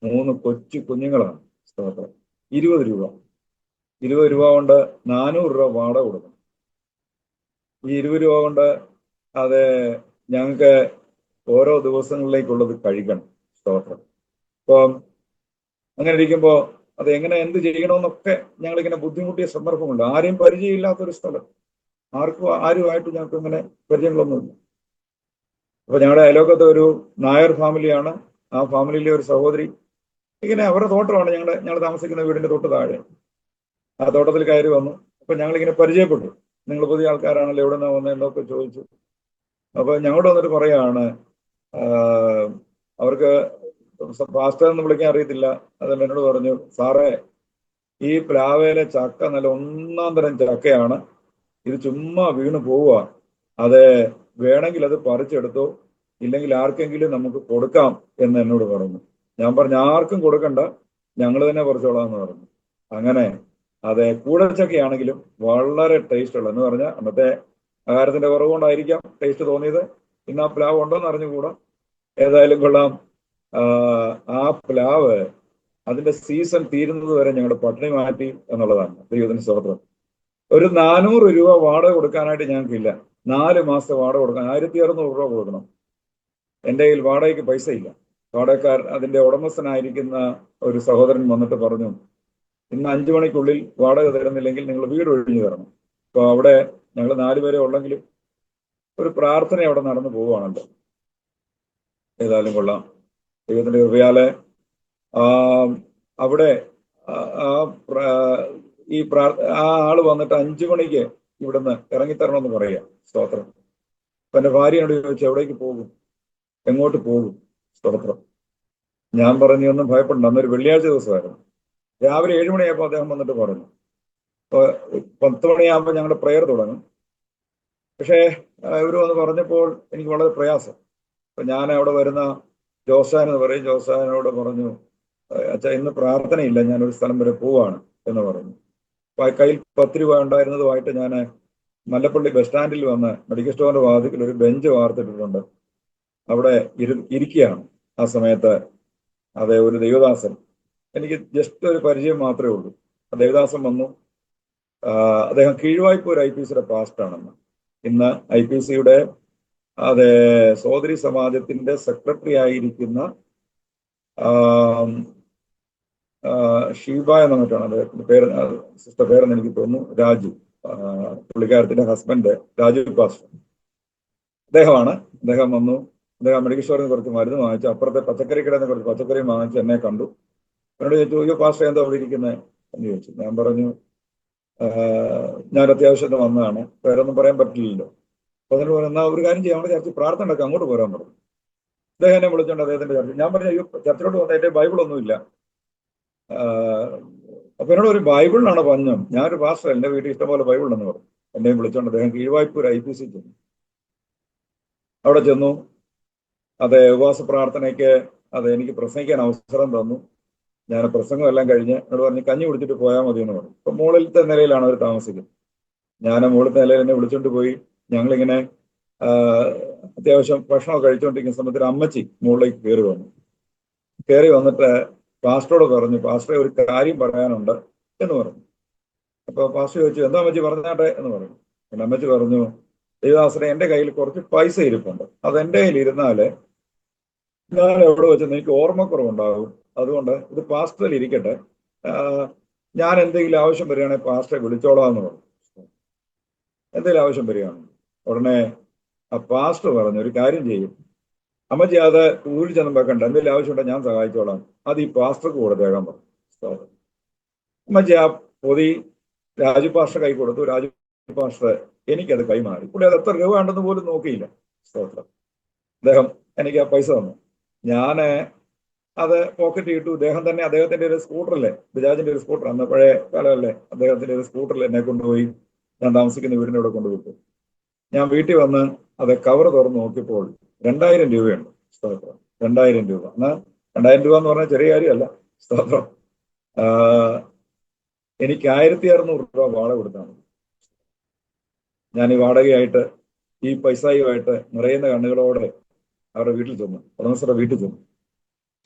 3 കൊച്ചു കുഞ്ഞുങ്ങളാണ്. സ്തോത്രം. 20 രൂപ. 20 രൂപ കൊണ്ട് 400 രൂപ വാടക കൊടുക്കണം. ഈ 20 രൂപ കൊണ്ട് ഞങ്ങൾക്ക് ഓരോ ദിവസങ്ങളിലേക്കുള്ളത് കഴിക്കണം. സ്തോത്രം. അപ്പം അങ്ങനെ ഇരിക്കുമ്പോൾ എന്ത് ചെയ്യണമെന്നൊക്കെ ഞങ്ങളിങ്ങനെ ബുദ്ധിമുട്ടിയ സന്ദർഭമുണ്ട്. ആരെയും പരിചയമില്ലാത്തൊരു സ്ഥലം, ആരുമായിട്ട് ഞങ്ങൾക്ക് ഇങ്ങനെ പരിചയങ്ങളൊന്നുമില്ല. അപ്പൊ ഞങ്ങളുടെ അയലോക്കത്തെ ഒരു നായർ ഫാമിലിയാണ്. ആ ഫാമിലിയിലെ ഒരു സഹോദരി, ഇങ്ങനെ അവരുടെ തോട്ടമാണ് ഞങ്ങൾ താമസിക്കുന്ന വീടിന്റെ തൊട്ട് താഴെ. ആ തോട്ടത്തിൽ കയറി വന്നു. അപ്പൊ ഞങ്ങളിങ്ങനെ പരിചയപ്പെട്ടു. നിങ്ങൾ പുതിയ ആൾക്കാരാണല്ലോ, എവിടെ നിന്നാ വന്നതെന്നൊക്കെ ചോദിച്ചു. അപ്പൊ ഞങ്ങളോട് വന്നിട്ട് പറയാണ്, അവർക്ക് പാസ്റ്റർ എന്ന് വിളിക്കാൻ അറിയത്തില്ല. അതെല്ലാം എന്നോട് പറഞ്ഞു, സാറേ, ഈ പ്ലാവേലെ ചക്ക നല്ല 1-ാം തരം ചക്കയാണ്, ഇത് ചുമ്മാ വീണ് പോവുക, വേണമെങ്കിൽ അത് പറിച്ചെടുത്തോ, ഇല്ലെങ്കിൽ ആർക്കെങ്കിലും നമുക്ക് കൊടുക്കാം എന്ന് എന്നോട് പറഞ്ഞു. ഞാൻ പറഞ്ഞു, ആർക്കും കൊടുക്കണ്ട, ഞങ്ങൾ തന്നെ പറിച്ചോളാം എന്ന് പറഞ്ഞു. അങ്ങനെ കൂടച്ചക്കയാണെങ്കിലും വളരെ ടേസ്റ്റ് ഉള്ളത് എന്ന് പറഞ്ഞാൽ, അന്നത്തെ ആഹാരത്തിന്റെ കുറവുകൊണ്ടായിരിക്കാം ടേസ്റ്റ് തോന്നിയത്. ഇന്ന് ആ പ്ലാവ് ഉണ്ടോ എന്ന് അറിഞ്ഞുകൂടാ. ഏതായാലും കൊള്ളാം. ആ പ്ലാവ് അതിന്റെ സീസൺ തീരുന്നത് വരെ ഞങ്ങളുടെ പട്ടിണി മാറ്റി എന്നുള്ളതാണ്. ദൈവത്തിന് സ്തോത്രം. ഒരു 400 രൂപ വാടക കൊടുക്കാനായിട്ട് ഞങ്ങൾക്കില്ല. 4 മാസത്തെ വാടക കൊടുക്കാൻ 1600 രൂപ കൊടുക്കണം. എൻ്റെ കയ്യിൽ വാടകയ്ക്ക് പൈസ ഇല്ല. അതിന്റെ ഉടമസ്ഥനായിരിക്കുന്ന ഒരു സഹോദരൻ വന്നിട്ട് പറഞ്ഞു, ഇന്ന് 5 മണിക്കുള്ളിൽ വാടക തരുന്നില്ലെങ്കിൽ നിങ്ങൾ വീട് ഒഴിഞ്ഞു തരണം. അപ്പോൾ അവിടെ ഞങ്ങൾ 4 പേരെ ഉള്ളെങ്കിലും ഒരു പ്രാർത്ഥന അവിടെ നടന്നു പോവുകയാണല്ലോ. ഏതായാലും കൊള്ളാം. ദൈവത്തിന്റെ കൃപയാലെ അവിടെ ആ ആള് വന്നിട്ട് 5 മണിക്ക് ഇവിടുന്ന് ഇറങ്ങിത്തരണമെന്ന് പറയാം. സ്തോത്രം. അപ്പൊ എന്റെ ഭാര്യയോട് ചോദിച്ചു, എവിടേക്ക് പോകും, എങ്ങോട്ട് പോകും? സ്തോത്രം. ഞാൻ പറഞ്ഞു, ഒന്നും ഭയപ്പെടണ്ട. അന്നൊരു വെള്ളിയാഴ്ച ദിവസമായിരുന്നു. രാവിലെ 7 മണിയായപ്പോൾ അദ്ദേഹം വന്നിട്ട് പറഞ്ഞു, 10 മണിയാകുമ്പോൾ ഞങ്ങളുടെ പ്രെയർ തുടങ്ങും. പക്ഷേ ഇവർ വന്ന് പറഞ്ഞപ്പോൾ എനിക്ക് വളരെ പ്രയാസം. അപ്പൊ ഞാൻ അവിടെ വരുന്ന ജോസാൻ എന്ന് പറയും, ജോസാനോട് പറഞ്ഞു, അച്ഛാ, ഇന്ന് പ്രാർത്ഥനയില്ല, ഞാനൊരു സ്ഥലം വരെ പോവാണ് എന്ന് പറഞ്ഞു. അപ്പൊ കയ്യിൽ 10 രൂപ ഉണ്ടായിരുന്നതുമായിട്ട് ഞാൻ മല്ലപ്പള്ളി ബസ് സ്റ്റാൻഡിൽ വന്ന് മെഡിക്കൽ സ്റ്റോറിന്റെ വാതിക്കൽ ഒരു ബെഞ്ച് വാർത്തിട്ടിട്ടുണ്ട്. അവിടെ ഇരിക്കുകയാണ്. ആ സമയത്ത് ഒരു ദൈവദാസൻ, എനിക്ക് ജസ്റ്റ് ഒരു പരിചയം മാത്രമേ ഉള്ളൂ. ആ ദൈവദാസൻ വന്നു. അദ്ദേഹം കീഴ്വായ്പൂർ IPCയുടെ പാസ്റ്ററാണെന്ന്. ഇന്ന് IPCയുടെ സോദരി സമാജത്തിന്റെ സെക്രട്ടറി ആയിരിക്കുന്ന ഷീബ എന്ന് പറഞ്ഞിട്ടാണ് അദ്ദേഹത്തിന്റെ പേര്, സിസ്റ്റർ പേരെന്ന് എനിക്ക് തോന്നുന്നു, രാജു. പുള്ളിക്കാരത്തിന്റെ ഹസ്ബൻഡ് രാജു പാസ്റ്റർ അദ്ദേഹമാണ്. അദ്ദേഹം വന്നു. അദ്ദേഹം മെഡിക്കൽ സ്റ്റോറിൽ നിന്ന് കുറച്ച് മരുന്ന് വാങ്ങിച്ചു. അപ്പുറത്തെ പച്ചക്കറി കടയിൽ നിന്ന് കുറച്ച് പച്ചക്കറി വാങ്ങിച്ച് എന്നെ കണ്ടു. എന്നോട് ചോദിച്ചു, പാസ്റ്റർ എന്താ അവിടെ ഇരിക്കുന്നത് എന്ന് ചോദിച്ചു. ഞാൻ പറഞ്ഞു, ഞാൻ അത്യാവശ്യത്തിന് വന്നതാണ്, വേറൊന്നും പറയാൻ പറ്റില്ലല്ലോ. അപ്പൊ അതിന് പറയുന്ന ഒരു കാര്യം ചെയ്യാൻ, നമ്മുടെ ചർച്ച പ്രാർത്ഥന ഉണ്ടാക്കാം, അങ്ങോട്ട് പോരാൻ പറഞ്ഞു. അദ്ദേഹം എന്നെ വിളിച്ചോണ്ട് അദ്ദേഹത്തിന്റെ ചർച്ച. ഞാൻ പറഞ്ഞു, അയ്യോ, ചർച്ചിലോട്ട് വന്ന എന്റെ ബൈബിളൊന്നുമില്ല. അപ്പൊ എന്നോട് ഒരു ബൈബിളിനാണ് പഞ്ഞം. ഞാനൊരു പാസ്റ്റർ, എന്റെ വീട്ടിൽ ഇഷ്ടംപോലെ ബൈബിളെന്ന് പറഞ്ഞു. എന്നെയും വിളിച്ചോണ്ട് അദ്ദേഹം കീഴ്വായ്പൂർ IPC ചെന്നു. അവിടെ ചെന്നു. ഉപവാസ പ്രാർത്ഥനയ്ക്ക് എനിക്ക് പ്രസംഗിക്കാൻ അവസരം തന്നു. ഞാൻ പ്രസംഗം എല്ലാം കഴിഞ്ഞ് എന്നോട് പറഞ്ഞ് കഞ്ഞി കുടിച്ചിട്ട് പോയാൽ മതി എന്ന് പറഞ്ഞു. ഇപ്പൊ മുകളിലത്തെ നിലയിലാണ് അവർ താമസിക്കുന്നത്. ഞാൻ മുകളിലത്തെ നിലയിൽ എന്നെ വിളിച്ചോണ്ട് പോയി. ഞങ്ങളിങ്ങനെ അത്യാവശ്യം ഭക്ഷണമൊക്കെ കഴിച്ചുകൊണ്ടിരിക്കുന്ന സമയത്ത് അമ്മച്ചി മുകളിലേക്ക് കയറി വന്നിട്ട് പാസ്റ്ററോട് പറഞ്ഞു, പാസ്റ്ററെ ഒരു കാര്യം പറയാനുണ്ട് എന്ന് പറഞ്ഞു. അപ്പൊ പാസ്റ്റർ ചോദിച്ചു, എന്താ അമ്മച്ചി പറഞ്ഞാട്ടെ എന്ന് പറഞ്ഞു. പിന്നെ അമ്മച്ചി പറഞ്ഞു, ദേവദാസനെ എന്റെ കയ്യിൽ കുറച്ച് പൈസ ഇരിപ്പുണ്ട്, അത് എന്റെ കയ്യിൽ ഇരുന്നാല് ഞാൻ എവിടെ വെച്ചെന്ന് എനിക്ക് ഓർമ്മക്കുറവുണ്ടാകും. അതുകൊണ്ട് ഇത് പാസ്റ്ററിൽ ഇരിക്കട്ടെ, ഞാൻ എന്തെങ്കിലും ആവശ്യം വരികയാണെങ്കിൽ പാസ്റ്ററെ വിളിച്ചോളാം എന്ന് പറഞ്ഞു. എന്തെങ്കിലും ആവശ്യം വരികയാണ് ഉടനെ ആ പാസ്റ്റർ പറഞ്ഞു, ഒരു കാര്യം ചെയ്യും അമ്മച്ചി, അത് ഊരിൽ ചെന്നും വെക്കണ്ട, എന്തെങ്കിലും ആവശ്യമുണ്ടെങ്കിൽ ഞാൻ സഹായിച്ചോളാം, അത് ഈ പാസ്റ്റർക്ക് കൊടുത്തേക്കാൻ പറഞ്ഞു. അമ്മച്ചി ആ പൊതി രാജു പാസ്റ്റർ കൈ കൊടുത്തു. രാജു പാസ്റ്റർ എനിക്കത് കൈമാറി. പുള്ളി അത് എത്ര രൂപ ഉണ്ടെന്ന് പോലും നോക്കിയില്ല. സ്തോത്രം. അദ്ദേഹം എനിക്ക് ആ പൈസ തന്നു. ഞാന് അത് പോക്കറ്റ് ഇട്ടു. അദ്ദേഹം തന്നെ അദ്ദേഹത്തിന്റെ ഒരു സ്കൂട്ടറിലെ, ബജാജിന്റെ ഒരു സ്കൂട്ടർ, അന്ന് പഴയ കാലമല്ലേ, അദ്ദേഹത്തിന്റെ ഒരു സ്കൂട്ടറിൽ എന്നെ കൊണ്ടുപോയി ഞാൻ താമസിക്കുന്ന വീടിന്റെ അവിടെ കൊണ്ടുവിട്ടു. ഞാൻ വീട്ടിൽ വന്ന് അത് കവർ തുറന്ന് നോക്കിയപ്പോൾ 2000 രൂപയുണ്ട്. സ്തോത്രം. 2000 രൂപ. എന്നാൽ 2000 രൂപ എന്ന് പറഞ്ഞാൽ ചെറിയ കാര്യമല്ല. സ്തോത്രം. എനിക്ക് 1600 രൂപ വാടക കൊടുത്താണ്. ഞാൻ ഈ വാടകയായിട്ട് ഈ പൈസയുമായിട്ട് നിറയുന്ന കണ്ണുകളോടെ അവരുടെ വീട്ടിൽ ചെന്നു, ഉടമസ്ഥരുടെ വീട്ടിൽ ചെന്നു.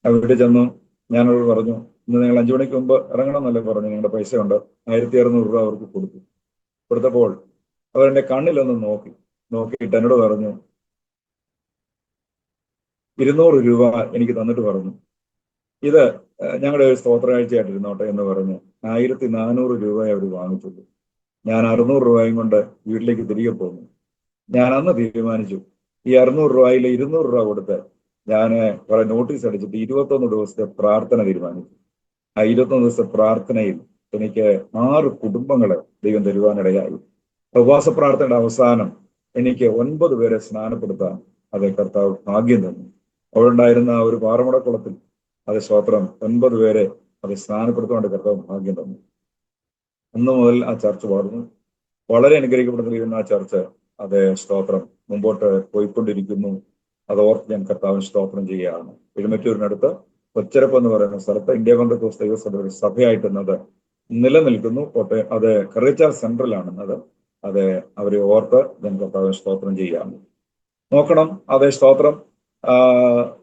ആ വീട്ടിൽ ചെന്നു ഞാനവരോട് പറഞ്ഞു, ഇന്ന് നിങ്ങൾ 5 മണിക്ക് മുമ്പ് ഇറങ്ങണം എന്നല്ലേ പറഞ്ഞു, നിങ്ങളുടെ പൈസ ഉണ്ട്. 1600 രൂപ അവർക്ക് കൊടുത്തപ്പോൾ അവരെന്റെ കണ്ണിലൊന്ന് നോക്കിയിട്ട് എന്നോട് പറഞ്ഞു, 200 രൂപ എനിക്ക് തന്നിട്ട് പറഞ്ഞു, ഇത് ഞങ്ങളുടെ ഒരു സ്തോത്രകാഴ്ചയായിട്ടിരുന്നോട്ടെ എന്ന് പറഞ്ഞ് 1400 രൂപ അവർ വാങ്ങിച്ചുള്ളൂ. ഞാൻ 600 രൂപയും കൊണ്ട് വീട്ടിലേക്ക് തിരികെ പോന്നു. ഞാൻ അന്ന് തീരുമാനിച്ചു, ഈ 600 രൂപയിൽ 200 രൂപ കൊടുത്ത് ഞാൻ കുറെ നോട്ടീസ് അടിച്ചിട്ട് 21 ദിവസത്തെ പ്രാർത്ഥന തീരുമാനിച്ചു. ആ 21 ദിവസത്തെ പ്രാർത്ഥനയിൽ എനിക്ക് 6 കുടുംബങ്ങളെ ദൈവം തരുവാനിടയായി. ഉപവാസ പ്രാർത്ഥനയുടെ അവസാനം എനിക്ക് 9 പേരെ സ്നാനപ്പെടുത്താൻ അതേ കർത്താവ് ഭാഗ്യം തന്നു. അവിടെ ഉണ്ടായിരുന്ന ഒരു പാറമടക്കുളത്തിൽ അത് സ്തോത്രം 9 പേരെ അത് സ്നാനപ്പെടുത്താൻ കർത്താവ് ഭാഗ്യം തന്നു. അന്ന് മുതൽ ആ ചർച്ച വളർന്നു. വളരെ അനുഗ്രഹിക്കപ്പെട്ടിരിക്കുന്ന ആ ചർച്ച അത് സ്തോത്രം മുമ്പോട്ട് പോയിക്കൊണ്ടിരിക്കുന്നു. അത് ഓർത്ത് ഞാൻ കർത്താവിന് സ്തോത്രം ചെയ്യുകയാണ്. എഴുമറ്റൂരിനടുത്ത് കൊച്ചരപ്പ് എന്ന് പറയുന്ന സ്ഥലത്ത് ഇന്ത്യ പെന്തക്കോസ്ത് ദൈവസഭയുടെ സഭയായിട്ടുള്ളത് നിലനിൽക്കുന്നു. കോട്ടയം അത് കറേച്ചാർ സെൻട്രലാണെന്നത്. അത് അവരെ ഓർത്ത് ഞാൻ കർത്താവിന് സ്തോത്രം ചെയ്യുകയാണ്. നോക്കണം, അതേ സ്തോത്രം.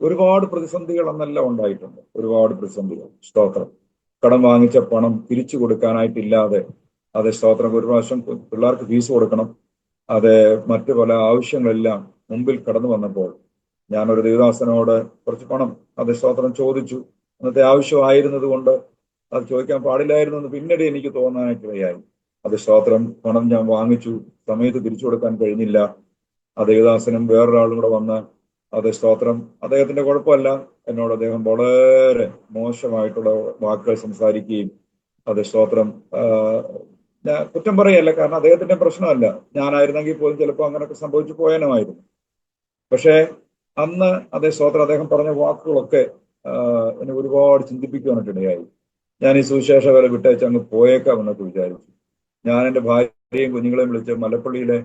ഒരുപാട് പ്രതിസന്ധികൾ അന്നെല്ലാം ഉണ്ടായിട്ടുണ്ട്. ഒരുപാട് പ്രതിസന്ധികൾ. സ്തോത്രം. കടം വാങ്ങിച്ച പണം തിരിച്ചു കൊടുക്കാനായിട്ടില്ലാതെ അത് സ്തോത്രം ഒരു പ്രാവശ്യം പിള്ളേർക്ക് ഫീസ് കൊടുക്കണം. അത് മറ്റു പല ആവശ്യങ്ങളെല്ലാം മുമ്പിൽ കടന്നു വന്നപ്പോൾ ഞാനൊരു ദേവദാസനോട് കുറച്ച് പണം അത് സ്തോത്രം ചോദിച്ചു. അന്നത്തെ ആവശ്യമായിരുന്നത് കൊണ്ട് അത് ചോദിക്കാൻ പാടില്ലായിരുന്നു എന്ന് പിന്നീട് എനിക്ക് തോന്നാനായിട്ടിടയായി. അത് സ്തോത്രം പണം ഞാൻ വാങ്ങിച്ചു. സമയത്ത് തിരിച്ചു കൊടുക്കാൻ കഴിഞ്ഞില്ല. ആ ദേവദാസനും വേറൊരാളും കൂടെ വന്ന് അത് സ്തോത്രം അദ്ദേഹത്തിന്റെ കുഴപ്പമല്ല, എന്നോട് അദ്ദേഹം വളരെ മോശമായിട്ടുള്ള വാക്കുകൾ സംസാരിക്കുകയും അത് സ്തോത്രം ഞാൻ കുറ്റം പറയല്ല, കാരണം അദ്ദേഹത്തിന്റെ പ്രശ്നമല്ല. ഞാനായിരുന്നെങ്കിൽ പോലും ചിലപ്പോൾ അങ്ങനെയൊക്കെ സംഭവിച്ചു പോയനുമായിരുന്നു. പക്ഷേ അന്ന് അതേ സ്തോത്രം അദ്ദേഹം പറഞ്ഞ വാക്കുകളൊക്കെ എന്നെ ഒരുപാട് ചിന്തിപ്പിക്കുവാനായിട്ടിടയായി. ഞാൻ ഈ സുവിശേഷ വേല വിട്ടയച്ച് അങ്ങ് പോയേക്കാമെന്നൊക്കെ വിചാരിച്ചു. ഞാൻ എൻ്റെ ഭാര്യയും കുഞ്ഞുങ്ങളെയും വിളിച്ച് മലപ്പള്ളിയിലെ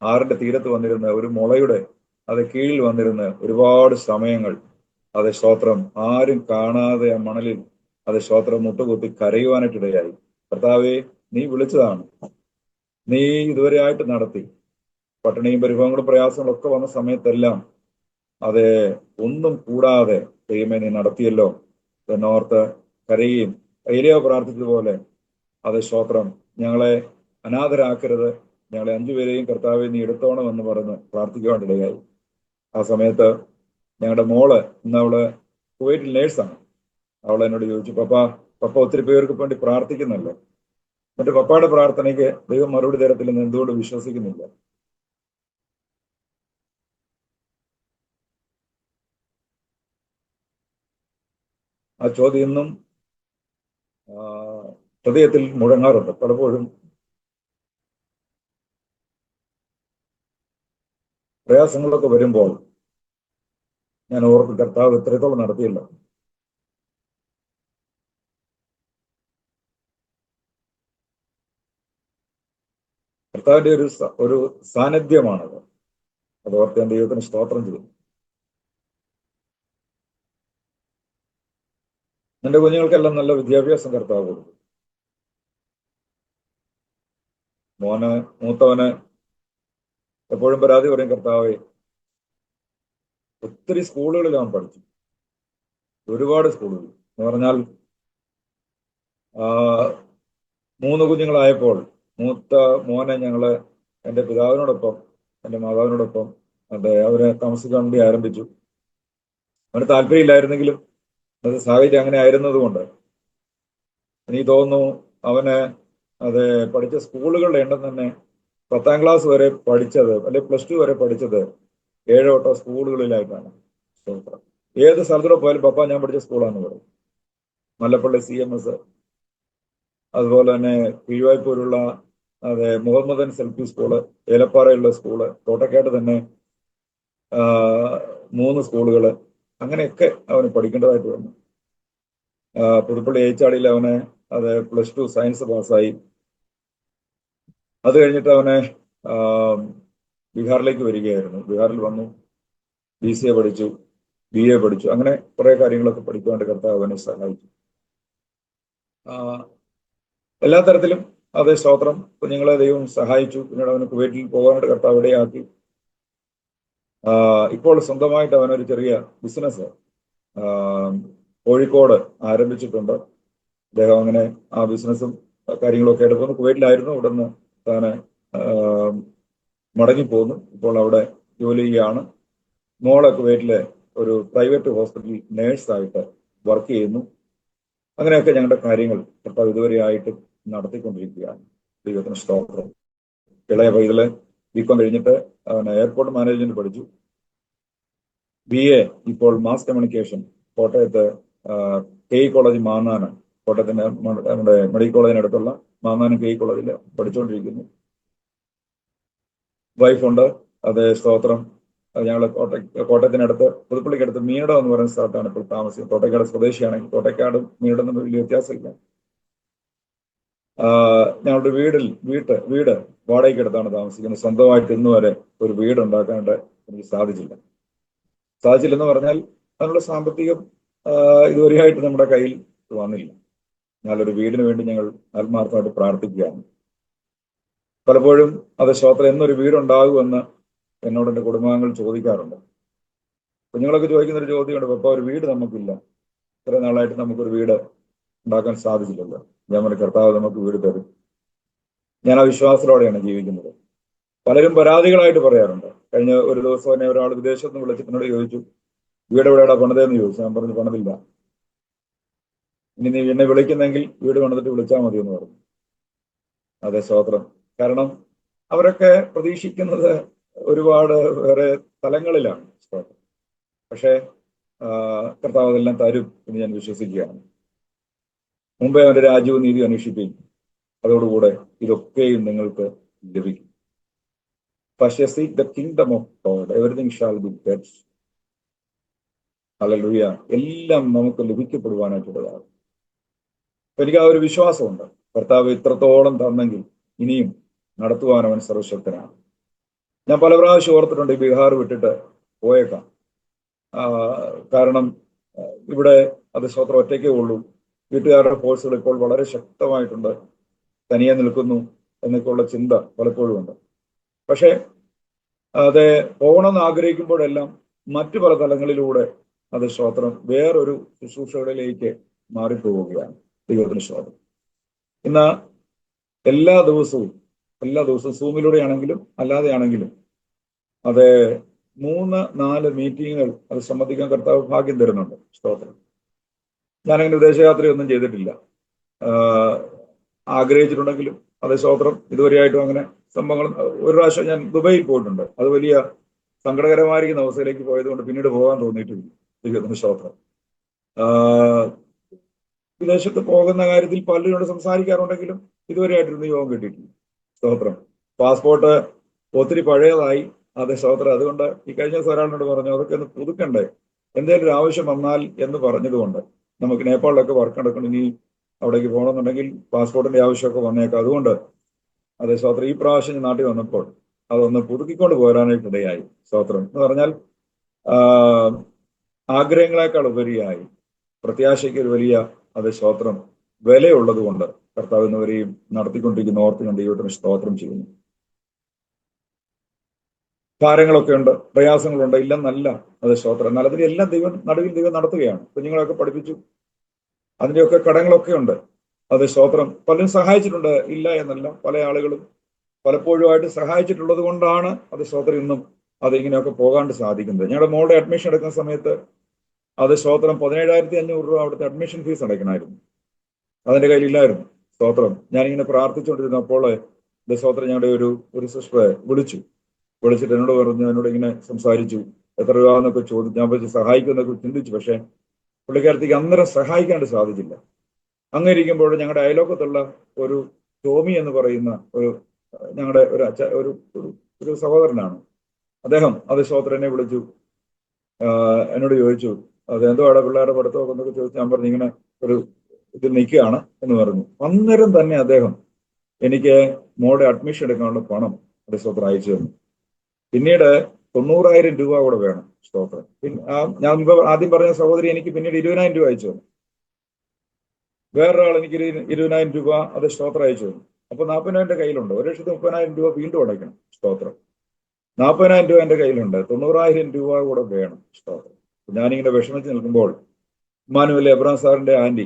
ആറിന്റെ തീരത്ത് വന്നിരുന്ന ഒരു മുളയുടെ അത് കീഴിൽ വന്നിരുന്ന് ഒരുപാട് സമയങ്ങൾ അത് സ്തോത്രം ആരും കാണാതെ ആ മണലിൽ അത് സ്തോത്രം മുട്ടുകുത്തി കരയുവാനായിട്ടിടയായി. കർത്താവേ, നീ വിളിച്ചതാണ്, നീ ഇതുവരെ ആയിട്ട് നടത്തി. പട്ടിണിയും പരിഭവങ്ങളും പ്രയാസങ്ങളും ഒക്കെ വന്ന സമയത്തെല്ലാം അത് ഒന്നും കൂടാതെ ദൈവമേ നീ നടത്തിയല്ലോ എന്നോർത്ത് കരയുകയും ഏലിയാവ് പ്രാർത്ഥിച്ചതുപോലെ അത് സ്തോത്രം ഞങ്ങളെ അനാഥരാക്കരുത്, ഞങ്ങളെ 5 പേരെയും കർത്താവെ നീ എടുത്തോണമെന്ന് പറഞ്ഞ് പ്രാർത്ഥിക്കുവാനിടയായി. ആ സമയത്ത് ഞങ്ങളുടെ മോള്, ഇന്ന് അവള് കുവൈറ്റിൽ നേഴ്സാണ്, അവൾ എന്നോട് ചോദിച്ചു, പപ്പ ഒത്തിരി പേർക്ക് വേണ്ടി പ്രാർത്ഥിക്കുന്നല്ലോ, മറ്റു പപ്പയുടെ പ്രാർത്ഥനയ്ക്ക് ദൈവം മറുപടി തരത്തില്ലെന്ന് എന്തുകൊണ്ട് വിശ്വസിക്കുന്നില്ല? ആ ചോദ്യം ഇന്നും ഹൃദയത്തിൽ മുഴങ്ങാറുണ്ട്. പലപ്പോഴും പ്രയാസങ്ങളൊക്കെ വരുമ്പോൾ ഞാൻ ഓർക്കും, കർത്താവ് എത്രത്തോളം നടത്തിയല്ലോ. കർത്താവിന്റെ ഒരു സാന്നിധ്യമാണത്. അത് ഓർത്ത് ഞാൻ ദൈവത്തിന് സ്തോത്രം ചെയ്യുന്നു. എൻ്റെ കുഞ്ഞുങ്ങൾക്കെല്ലാം നല്ല വിദ്യാഭ്യാസം കർത്താവ് കൊടുക്കും. മൂത്തവന് എപ്പോഴും പരാതി പറയും, കർത്താവെ ഒത്തിരി സ്കൂളുകളിൽ അവൻ പഠിച്ചു, ഒരുപാട് സ്കൂളുകൾ എന്ന് പറഞ്ഞാൽ 3 കുഞ്ഞുങ്ങളായപ്പോൾ മൂത്ത മോനെ ഞങ്ങള് എൻ്റെ പിതാവിനോടൊപ്പം എൻ്റെ മാതാവിനോടൊപ്പം അവരെ താമസിക്കാൻ വേണ്ടി ആരംഭിച്ചു. അവന് താല്പര്യമില്ലായിരുന്നെങ്കിലും അത് സാഹചര്യം അങ്ങനെ ആയിരുന്നതുകൊണ്ട് എനിക്ക് തോന്നുന്നു അവന് പഠിച്ച സ്കൂളുകളുടെ എണ്ണം തന്നെ 10ാം ക്ലാസ് വരെ പഠിച്ചത് അല്ലെങ്കിൽ +2 വരെ പഠിച്ചത് 7-8 സ്കൂളുകളിലായിട്ടാണ്. ഏത് സ്ഥലത്തൂടെ പോയാലും പപ്പ ഞാൻ പഠിച്ച സ്കൂളാണെന്ന് പറയും. മല്ലപ്പള്ളി CMS, അതുപോലെ തന്നെ കീഴ്വായ്പൂരുള്ള മുഹമ്മദൻ LP സ്കൂള്, ഏലപ്പാറയുള്ള സ്കൂള്, തോട്ടക്കാട് തന്നെ 3 സ്കൂളുകൾ, അങ്ങനെയൊക്കെ അവന് പഠിക്കേണ്ടതായിട്ട് വന്നു. പുതുപ്പള്ളി ഏച്ചാടിയിൽ അവന് +2 സയൻസ് പാസ്സായി. അത് കഴിഞ്ഞിട്ട് അവന് ബീഹാറിലേക്ക് വരികയായിരുന്നു. ബീഹാറിൽ വന്നു BCA പഠിച്ചു, BA പഠിച്ചു, അങ്ങനെ കുറെ കാര്യങ്ങളൊക്കെ പഠിക്കുവാണ്ട് കർത്താവ് അവനെ സഹായിച്ചു. എല്ലാ തരത്തിലും സ്തോത്രം, കുഞ്ഞുങ്ങളെ ദൈവം സഹായിച്ചു. പിന്നീട് അവന് കുവൈറ്റിൽ പോകാനായിട്ട് കർത്താവ് ഇടയാക്കി. ഇപ്പോൾ സ്വന്തമായിട്ട് അവനൊരു ചെറിയ ബിസിനസ് കോഴിക്കോട് ആരംഭിച്ചിട്ടുണ്ട്. അദ്ദേഹം അങ്ങനെ ആ ബിസിനസ്സും കാര്യങ്ങളൊക്കെ എടുക്കുന്നു. കുവൈറ്റിലായിരുന്നു, അവിടെ നിന്ന് താന് മടങ്ങിപ്പോന്നു. ഇപ്പോൾ അവിടെ ജോലി ചെയ്യുകയാണ്. മോള് കുവൈറ്റിലെ ഒരു പ്രൈവറ്റ് ഹോസ്പിറ്റലിൽ നേഴ്സായിട്ട് വർക്ക് ചെയ്യുന്നു. അങ്ങനെയൊക്കെ ഞങ്ങളുടെ കാര്യങ്ങൾ കർത്താവ് ഇതുവരെയായിട്ട് നടത്തിക്കൊണ്ടിരിക്കുകയാണ്. ദൈവത്തിന് സ്തോത്രം. ഇളയ പൈതല് BCom കഴിഞ്ഞിട്ട് എയർപോർട്ട് മാനേജ്മെന്റ് പഠിച്ചു. BA ഇപ്പോൾ മാസ് കമ്മ്യൂണിക്കേഷൻ കോട്ടയത്ത് KE കോളേജ് മാന്നാനം, കോട്ടയത്തിന്റെ നമ്മുടെ മെഡിക്കൽ കോളേജിനടുത്തുള്ള മാന്നാനം KE കോളേജിൽ പഠിച്ചുകൊണ്ടിരിക്കുന്നു. വൈഫുണ്ട്. സ്തോത്രം. ഞങ്ങൾ കോട്ടയത്തിനടുത്ത് പുതുപ്പള്ളിക്കടുത്ത് മീനടം എന്ന് പറയുന്ന സ്ഥലത്താണ് ഇപ്പോൾ താമസിക്കുന്നത്. തോട്ടക്കാട് സ്വദേശിയാണെങ്കിൽ തോട്ടക്കാടും മീനടം തമ്മിൽ വലിയ വ്യത്യാസമില്ല. ഞങ്ങളുടെ വീട് വാടകയ്ക്കടുത്താണ് താമസിക്കുന്നത്. സ്വന്തമായിട്ട് ഇന്ന് വരെ ഒരു വീട് ഉണ്ടാക്കാനായിട്ട് എനിക്ക് സാധിച്ചില്ലെന്ന് പറഞ്ഞാൽ അതിനുള്ള സാമ്പത്തികം ഇതുവരെയായിട്ട് നമ്മുടെ കയ്യിൽ വന്നില്ല. നല്ലൊരു വീടിന് വേണ്ടി ഞങ്ങൾ ആത്മാർത്ഥമായിട്ട് പ്രാർത്ഥിക്കുകയാണ്. പലപ്പോഴും സ്തോത്രം, എന്നൊരു വീടുണ്ടാകുമെന്ന് എന്നോട് എൻ്റെ കുടുംബാംഗങ്ങൾ ചോദിക്കാറുണ്ട്. കുഞ്ഞുങ്ങളൊക്കെ ചോദിക്കുന്നൊരു ചോദ്യമുണ്ട്, പപ്പ ഒരു വീട് നമുക്കില്ല, ഇത്ര നാളായിട്ട് നമുക്കൊരു വീട് ഉണ്ടാക്കാൻ സാധിച്ചില്ലല്ലോ. ഞാൻ പറഞ്ഞു, കർത്താവ് നമുക്ക് വീട് തരും. ഞാൻ ആ വിശ്വാസത്തോടെയാണ് ജീവിക്കുന്നത്. പലരും പരാതികളായിട്ട് പറയാറുണ്ട്. കഴിഞ്ഞ ഒരു ദിവസം തന്നെ ഒരാൾ വിദേശത്ത് നിന്ന് വിളിച്ചിട്ട് എന്നോട് ചോദിച്ചു, വീട് എവിടെയാടാ പണിതേന്ന് ചോദിച്ചു. ഞാൻ പറഞ്ഞു, പണിതില്ല. ഇനി നീ എന്നെ വിളിക്കുന്നെങ്കിൽ വീട് പണിതിട്ട് വിളിച്ചാൽ മതി എന്ന് പറഞ്ഞു. സ്തോത്രം. കാരണം അവരൊക്കെ പ്രതീക്ഷിക്കുന്നത് ഒരുപാട് വേറെ തലങ്ങളിലാണ്. പക്ഷേ കർത്താവ് അതെല്ലാം തരും എന്ന് ഞാൻ വിശ്വസിക്കുകയാണ്. മുമ്പേ അവന്റെ രാജ്യവും നീതി അന്വേഷിപ്പിക്കും, അതോടുകൂടെ ഇതൊക്കെയും നിങ്ങൾക്ക് ലഭിക്കും. പക്ഷേ seek the kingdom of God, everything shall be good. Hallelujah. എല്ലാം നമുക്ക് ലഭിക്കപ്പെടുവാനായിട്ടുള്ളതാണ്. എനിക്ക് ആ ഒരു വിശ്വാസമുണ്ട്. കർത്താവ് ഇത്രത്തോളം തന്നെങ്കിൽ ഇനിയും നടത്തുവാൻ അവൻ സർവശക്തനാണ്. ഞാൻ പല പ്രാവശ്യം ഓർത്തിട്ടുണ്ട്, ബീഹാർ വിട്ടിട്ട് പോയേക്കാം. കാരണം ഇവിടെ സ്തോത്രം ഒറ്റയ്ക്കേ ഉള്ളൂ. വീട്ടുകാരുടെ ഫോഴ്സുകൾ ഇപ്പോൾ വളരെ ശക്തമായിട്ടുണ്ട്. തനിയെ നിൽക്കുന്നു എന്നൊക്കെയുള്ള ചിന്ത പലപ്പോഴും ഉണ്ട്. പക്ഷേ പോകണമെന്ന് ആഗ്രഹിക്കുമ്പോഴെല്ലാം മറ്റു പല തലങ്ങളിലൂടെ സ്തോത്രം വേറൊരു ശുശ്രൂഷകളിലേക്ക് മാറിപ്പോവുകയാണ്. ദൈവത്തിന് സ്തോത്രം. ഇന്ന് എല്ലാ ദിവസവും സൂമിലൂടെ ആണെങ്കിലും അല്ലാതെ ആണെങ്കിലും 3-4 മീറ്റിങ്ങുകൾ സംബന്ധിക്കാൻ കർത്താവ് ഭാഗ്യം തരുന്നുണ്ട്. സ്തോത്രം. ഞാനങ്ങനെ വിദേശയാത്രയൊന്നും ചെയ്തിട്ടില്ല. ആഗ്രഹിച്ചിട്ടുണ്ടെങ്കിലും സ്തോത്രം ഇതുവരെയായിട്ടും അങ്ങനെ സംഭവങ്ങൾ. ഒരു പ്രാവശ്യം ഞാൻ ദുബൈയിൽ പോയിട്ടുണ്ട്. അത് വലിയ സങ്കടകരമായിരിക്കുന്ന അവസ്ഥയിലേക്ക് പോയതുകൊണ്ട് പിന്നീട് പോകാൻ തോന്നിയിട്ടില്ല. ദൈവത്തിന് സ്തോത്രം. വിദേശത്ത് പോകുന്ന കാര്യത്തിൽ പലരോട് സംസാരിക്കാറുണ്ടെങ്കിലും ഇതുവരെയായിട്ടൊന്നും യോഗം കിട്ടിയിട്ടില്ല. സ്തോത്രം. പാസ്പോർട്ട് ഒത്തിരി പഴയതായി. സ്തോത്രം. അതുകൊണ്ട് ഈ കഴിഞ്ഞ ദിവസം ഒരാളിനോട് പറഞ്ഞു, അതൊക്കെ ഒന്ന് പുതുക്കണ്ടേ, എന്തെങ്കിലും ഒരു ആവശ്യം വന്നാൽ എന്ന് പറഞ്ഞതുകൊണ്ട് നമുക്ക് നേപ്പാളിലൊക്കെ വർക്ക് നടക്കണം. ഇനി അവിടേക്ക് പോകണമെന്നുണ്ടെങ്കിൽ പാസ്പോർട്ടിന്റെ ആവശ്യമൊക്കെ വന്നേക്കാം. അതുകൊണ്ട് സ്തോത്രം ഈ പ്രാവശ്യം ഞാൻ നാട്ടിൽ വന്നപ്പോൾ അതൊന്ന് പുതുക്കിക്കൊണ്ട് പോരാനായിട്ട് ഇടയായി. സ്തോത്രം എന്ന് പറഞ്ഞാൽ ആഗ്രഹങ്ങളെക്കാൾ ഉപരിയായി പ്രത്യാശയ്ക്ക് ഒരു വലിയ സ്തോത്രം വിലയുള്ളത് കൊണ്ട് കർത്താവ് ഇന്നുവരെയും നടത്തിക്കൊണ്ടിരിക്കുന്ന ഓർത്ത് ഞാൻ ദൈവത്തിന് സ്തോത്രം ചെയ്യുന്നു. ഭാരങ്ങളൊക്കെ ഉണ്ട്, പ്രയാസങ്ങളുണ്ട്, ഇല്ലെന്നല്ല സ്തോത്രം. എന്നാൽ അതിനെല്ലാം നടുവിൽ ദൈവം നടത്തുകയാണ്. കുഞ്ഞുങ്ങളെയൊക്കെ പഠിപ്പിച്ചു, അതിൻ്റെയൊക്കെ കടങ്ങളൊക്കെ ഉണ്ട്. സ്തോത്രം. പലരും സഹായിച്ചിട്ടുണ്ട്, ഇല്ല എന്നല്ല. പല ആളുകളും പലപ്പോഴുമായിട്ട് സഹായിച്ചിട്ടുള്ളത് കൊണ്ടാണ് സ്തോത്രം ഇന്നും ഇങ്ങനെയൊക്കെ പോകാണ്ട് സാധിക്കുന്നത്. ഞങ്ങളുടെ മോളുടെ അഡ്മിഷൻ എടുക്കുന്ന സമയത്ത് സ്തോത്രം 17,500 രൂപ അവിടുത്തെ അഡ്മിഷൻ ഫീസ് അടയ്ക്കണമായിരുന്നു. അതിന്റെ കയ്യിലില്ലായിരുന്നു. സ്തോത്രം. ഞാനിങ്ങനെ പ്രാർത്ഥിച്ചുകൊണ്ടിരുന്നപ്പോൾ സ്തോത്രം ഞങ്ങളുടെ ഒരു സിസ്റ്ററെ വിളിച്ചിട്ട് എന്നോട് പറഞ്ഞു, എന്നോട് ഇങ്ങനെ സംസാരിച്ചു, എത്ര രൂപ എന്നൊക്കെ ചോദിച്ചു. ഞാൻ വെച്ച് സഹായിക്കുമെന്നൊക്കെ ചിന്തിച്ചു. പക്ഷെ പുള്ളിക്കാരത്തേക്ക് അന്നേരം സഹായിക്കാണ്ട് സാധിച്ചില്ല. അങ്ങനെ ഇരിക്കുമ്പോൾ ഞങ്ങളുടെ അയലോക്കത്തുള്ള ഒരു ടോമി എന്ന് പറയുന്ന ഞങ്ങളുടെ ഒരു സഹോദരനാണ്. അദ്ദേഹം സ്തോത്രം എന്നെ വിളിച്ചു, എന്നോട് ചോദിച്ചു, എന്തോടെ പിള്ളേരുടെ പഠിത്തമൊക്കെ എന്നൊക്കെ ചോദിച്ചു. ഞാൻ പറഞ്ഞു, ഇങ്ങനെ ഒരു ഇതിൽ നിൽക്കുകയാണ് എന്ന് പറഞ്ഞു. അന്നേരം തന്നെ അദ്ദേഹം എനിക്ക് മോളുടെ അഡ്മിഷൻ എടുക്കാനുള്ള പണം സ്തോത്രം അയച്ചു തന്നു. പിന്നീട് 90,000 രൂപ കൂടെ വേണം. സ്തോത്രം. ഞാൻ ആദ്യം പറഞ്ഞ സഹോദരി എനിക്ക് പിന്നീട് 20,000 രൂപ അയച്ചു തന്നു. വേറൊരാൾ എനിക്ക് 20,000 രൂപ സ്തോത്രം അയച്ചു തന്നു. അപ്പൊ 40,000 കയ്യിലുണ്ട്. 1,30,000 രൂപ വീണ്ടും അടയ്ക്കണം. സ്തോത്രം. 40,000 രൂപ എന്റെ കയ്യിലുണ്ട്. 90,000 രൂപ കൂടെ വേണം. സ്തോത്രം. ഞാനിങ്ങനെ വിഷമിച്ച് നിൽക്കുമ്പോൾ ഇമ്മാനുവേൽ എബ്രഹാം സാറിന്റെ ആന്റി,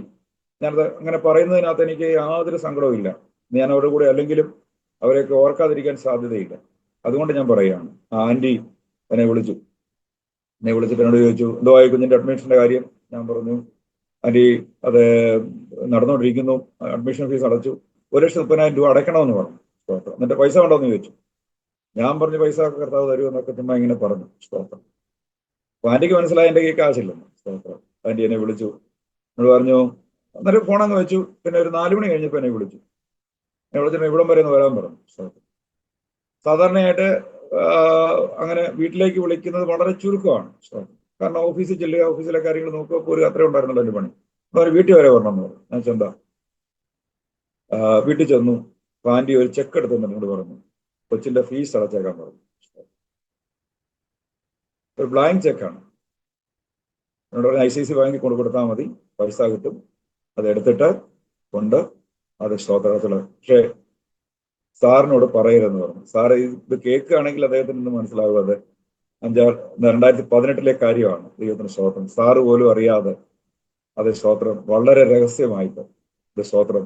ഞാനത് അങ്ങനെ പറയുന്നതിനകത്ത് എനിക്ക് യാതൊരു സങ്കടവും ഇല്ല. ഞാൻ അവരുടെ കൂടെ അല്ലെങ്കിലും അവരെയൊക്കെ ഓർക്കാതിരിക്കാൻ സാധ്യതയില്ല. അതുകൊണ്ട് ഞാൻ പറയുകയാണ്, ആ ആന്റി എന്നെ വിളിച്ചിട്ട് എന്നോട് ചോദിച്ചു, എന്തോ ആയി കുഞ്ഞിന്റെ അഡ്മിഷന്റെ കാര്യം. ഞാൻ പറഞ്ഞു, ആന്റി അത് നടന്നുകൊണ്ടിരിക്കുന്നു, അഡ്മിഷൻ ഫീസ് അടച്ചു, 1,30,000 രൂപ അടയ്ക്കണമെന്ന് പറഞ്ഞു. സ്തോത്രം. എന്നിട്ട് പൈസ ഉണ്ടോന്ന് ചോദിച്ചു. ഞാൻ പറഞ്ഞു, പൈസ കർത്താവ് തരുമെന്നൊക്കെ ചുമ്മാ ഇങ്ങനെ പറഞ്ഞു. സ്തോത്രം. അപ്പൊ ആന്റിക്ക് മനസ്സിലായി എന്റെ കയ്യിൽ കാശില്ലെന്ന്. സ്തോത്രം. ആന്റി എന്നെ വിളിച്ചു, എന്നോട് പറഞ്ഞു, അന്നേരം ഫോണങ്ങ് വെച്ചു. പിന്നെ ഒരു 4 മണി കഴിഞ്ഞപ്പോൾ എന്നെ വിളിച്ചിട്ട് ഇവിടം വരെ ഒന്ന് വരാൻ പറഞ്ഞു. സ്തോത്രം. സാധാരണയായിട്ട് അങ്ങനെ വീട്ടിലേക്ക് വിളിക്കുന്നത് വളരെ ചുരുക്കമാണ്. കാരണം ഓഫീസിൽ ചെല്ലുക, ഓഫീസിലെ കാര്യങ്ങൾ നോക്കുക, പോരുക, അത്രേ ഉണ്ടായിരുന്നല്ലോ എന്റെ പണി. അവർ വീട്ടിൽ വരെ വരണം എന്ന് പറഞ്ഞു. ഞാൻ ചെന്താ വീട്ടിൽ ചെന്നു. ആന്റി ഒരു ചെക്ക് എടുത്തെന്ന് എന്നോട് പറഞ്ഞു, കൊച്ചിന്റെ ഫീസ് അടച്ചേക്കാൻ പറഞ്ഞു. ഒരു ബ്ലാങ്ക് ചെക്കാണ്. എന്നോട് പറഞ്ഞ ICICI ബാങ്കിൽ കൊണ്ട് കൊടുത്താൽ മതി, പൈസ കിട്ടും, അതെടുത്തിട്ട് കൊണ്ട് സ്തോത്രത്തില്. പക്ഷേ സാറിനോട് പറയരുതെന്ന് പറഞ്ഞു. സാറ് ഇത് കേൾക്കുകയാണെങ്കിൽ അദ്ദേഹത്തിന് ഇന്ന് മനസ്സിലാകും അത് 2018 കാര്യമാണ്. ദൈവത്തിന് സ്തോത്രം. സാറ് പോലും അറിയാതെ സ്തോത്രം വളരെ രഹസ്യമായിട്ട് സ്തോത്രം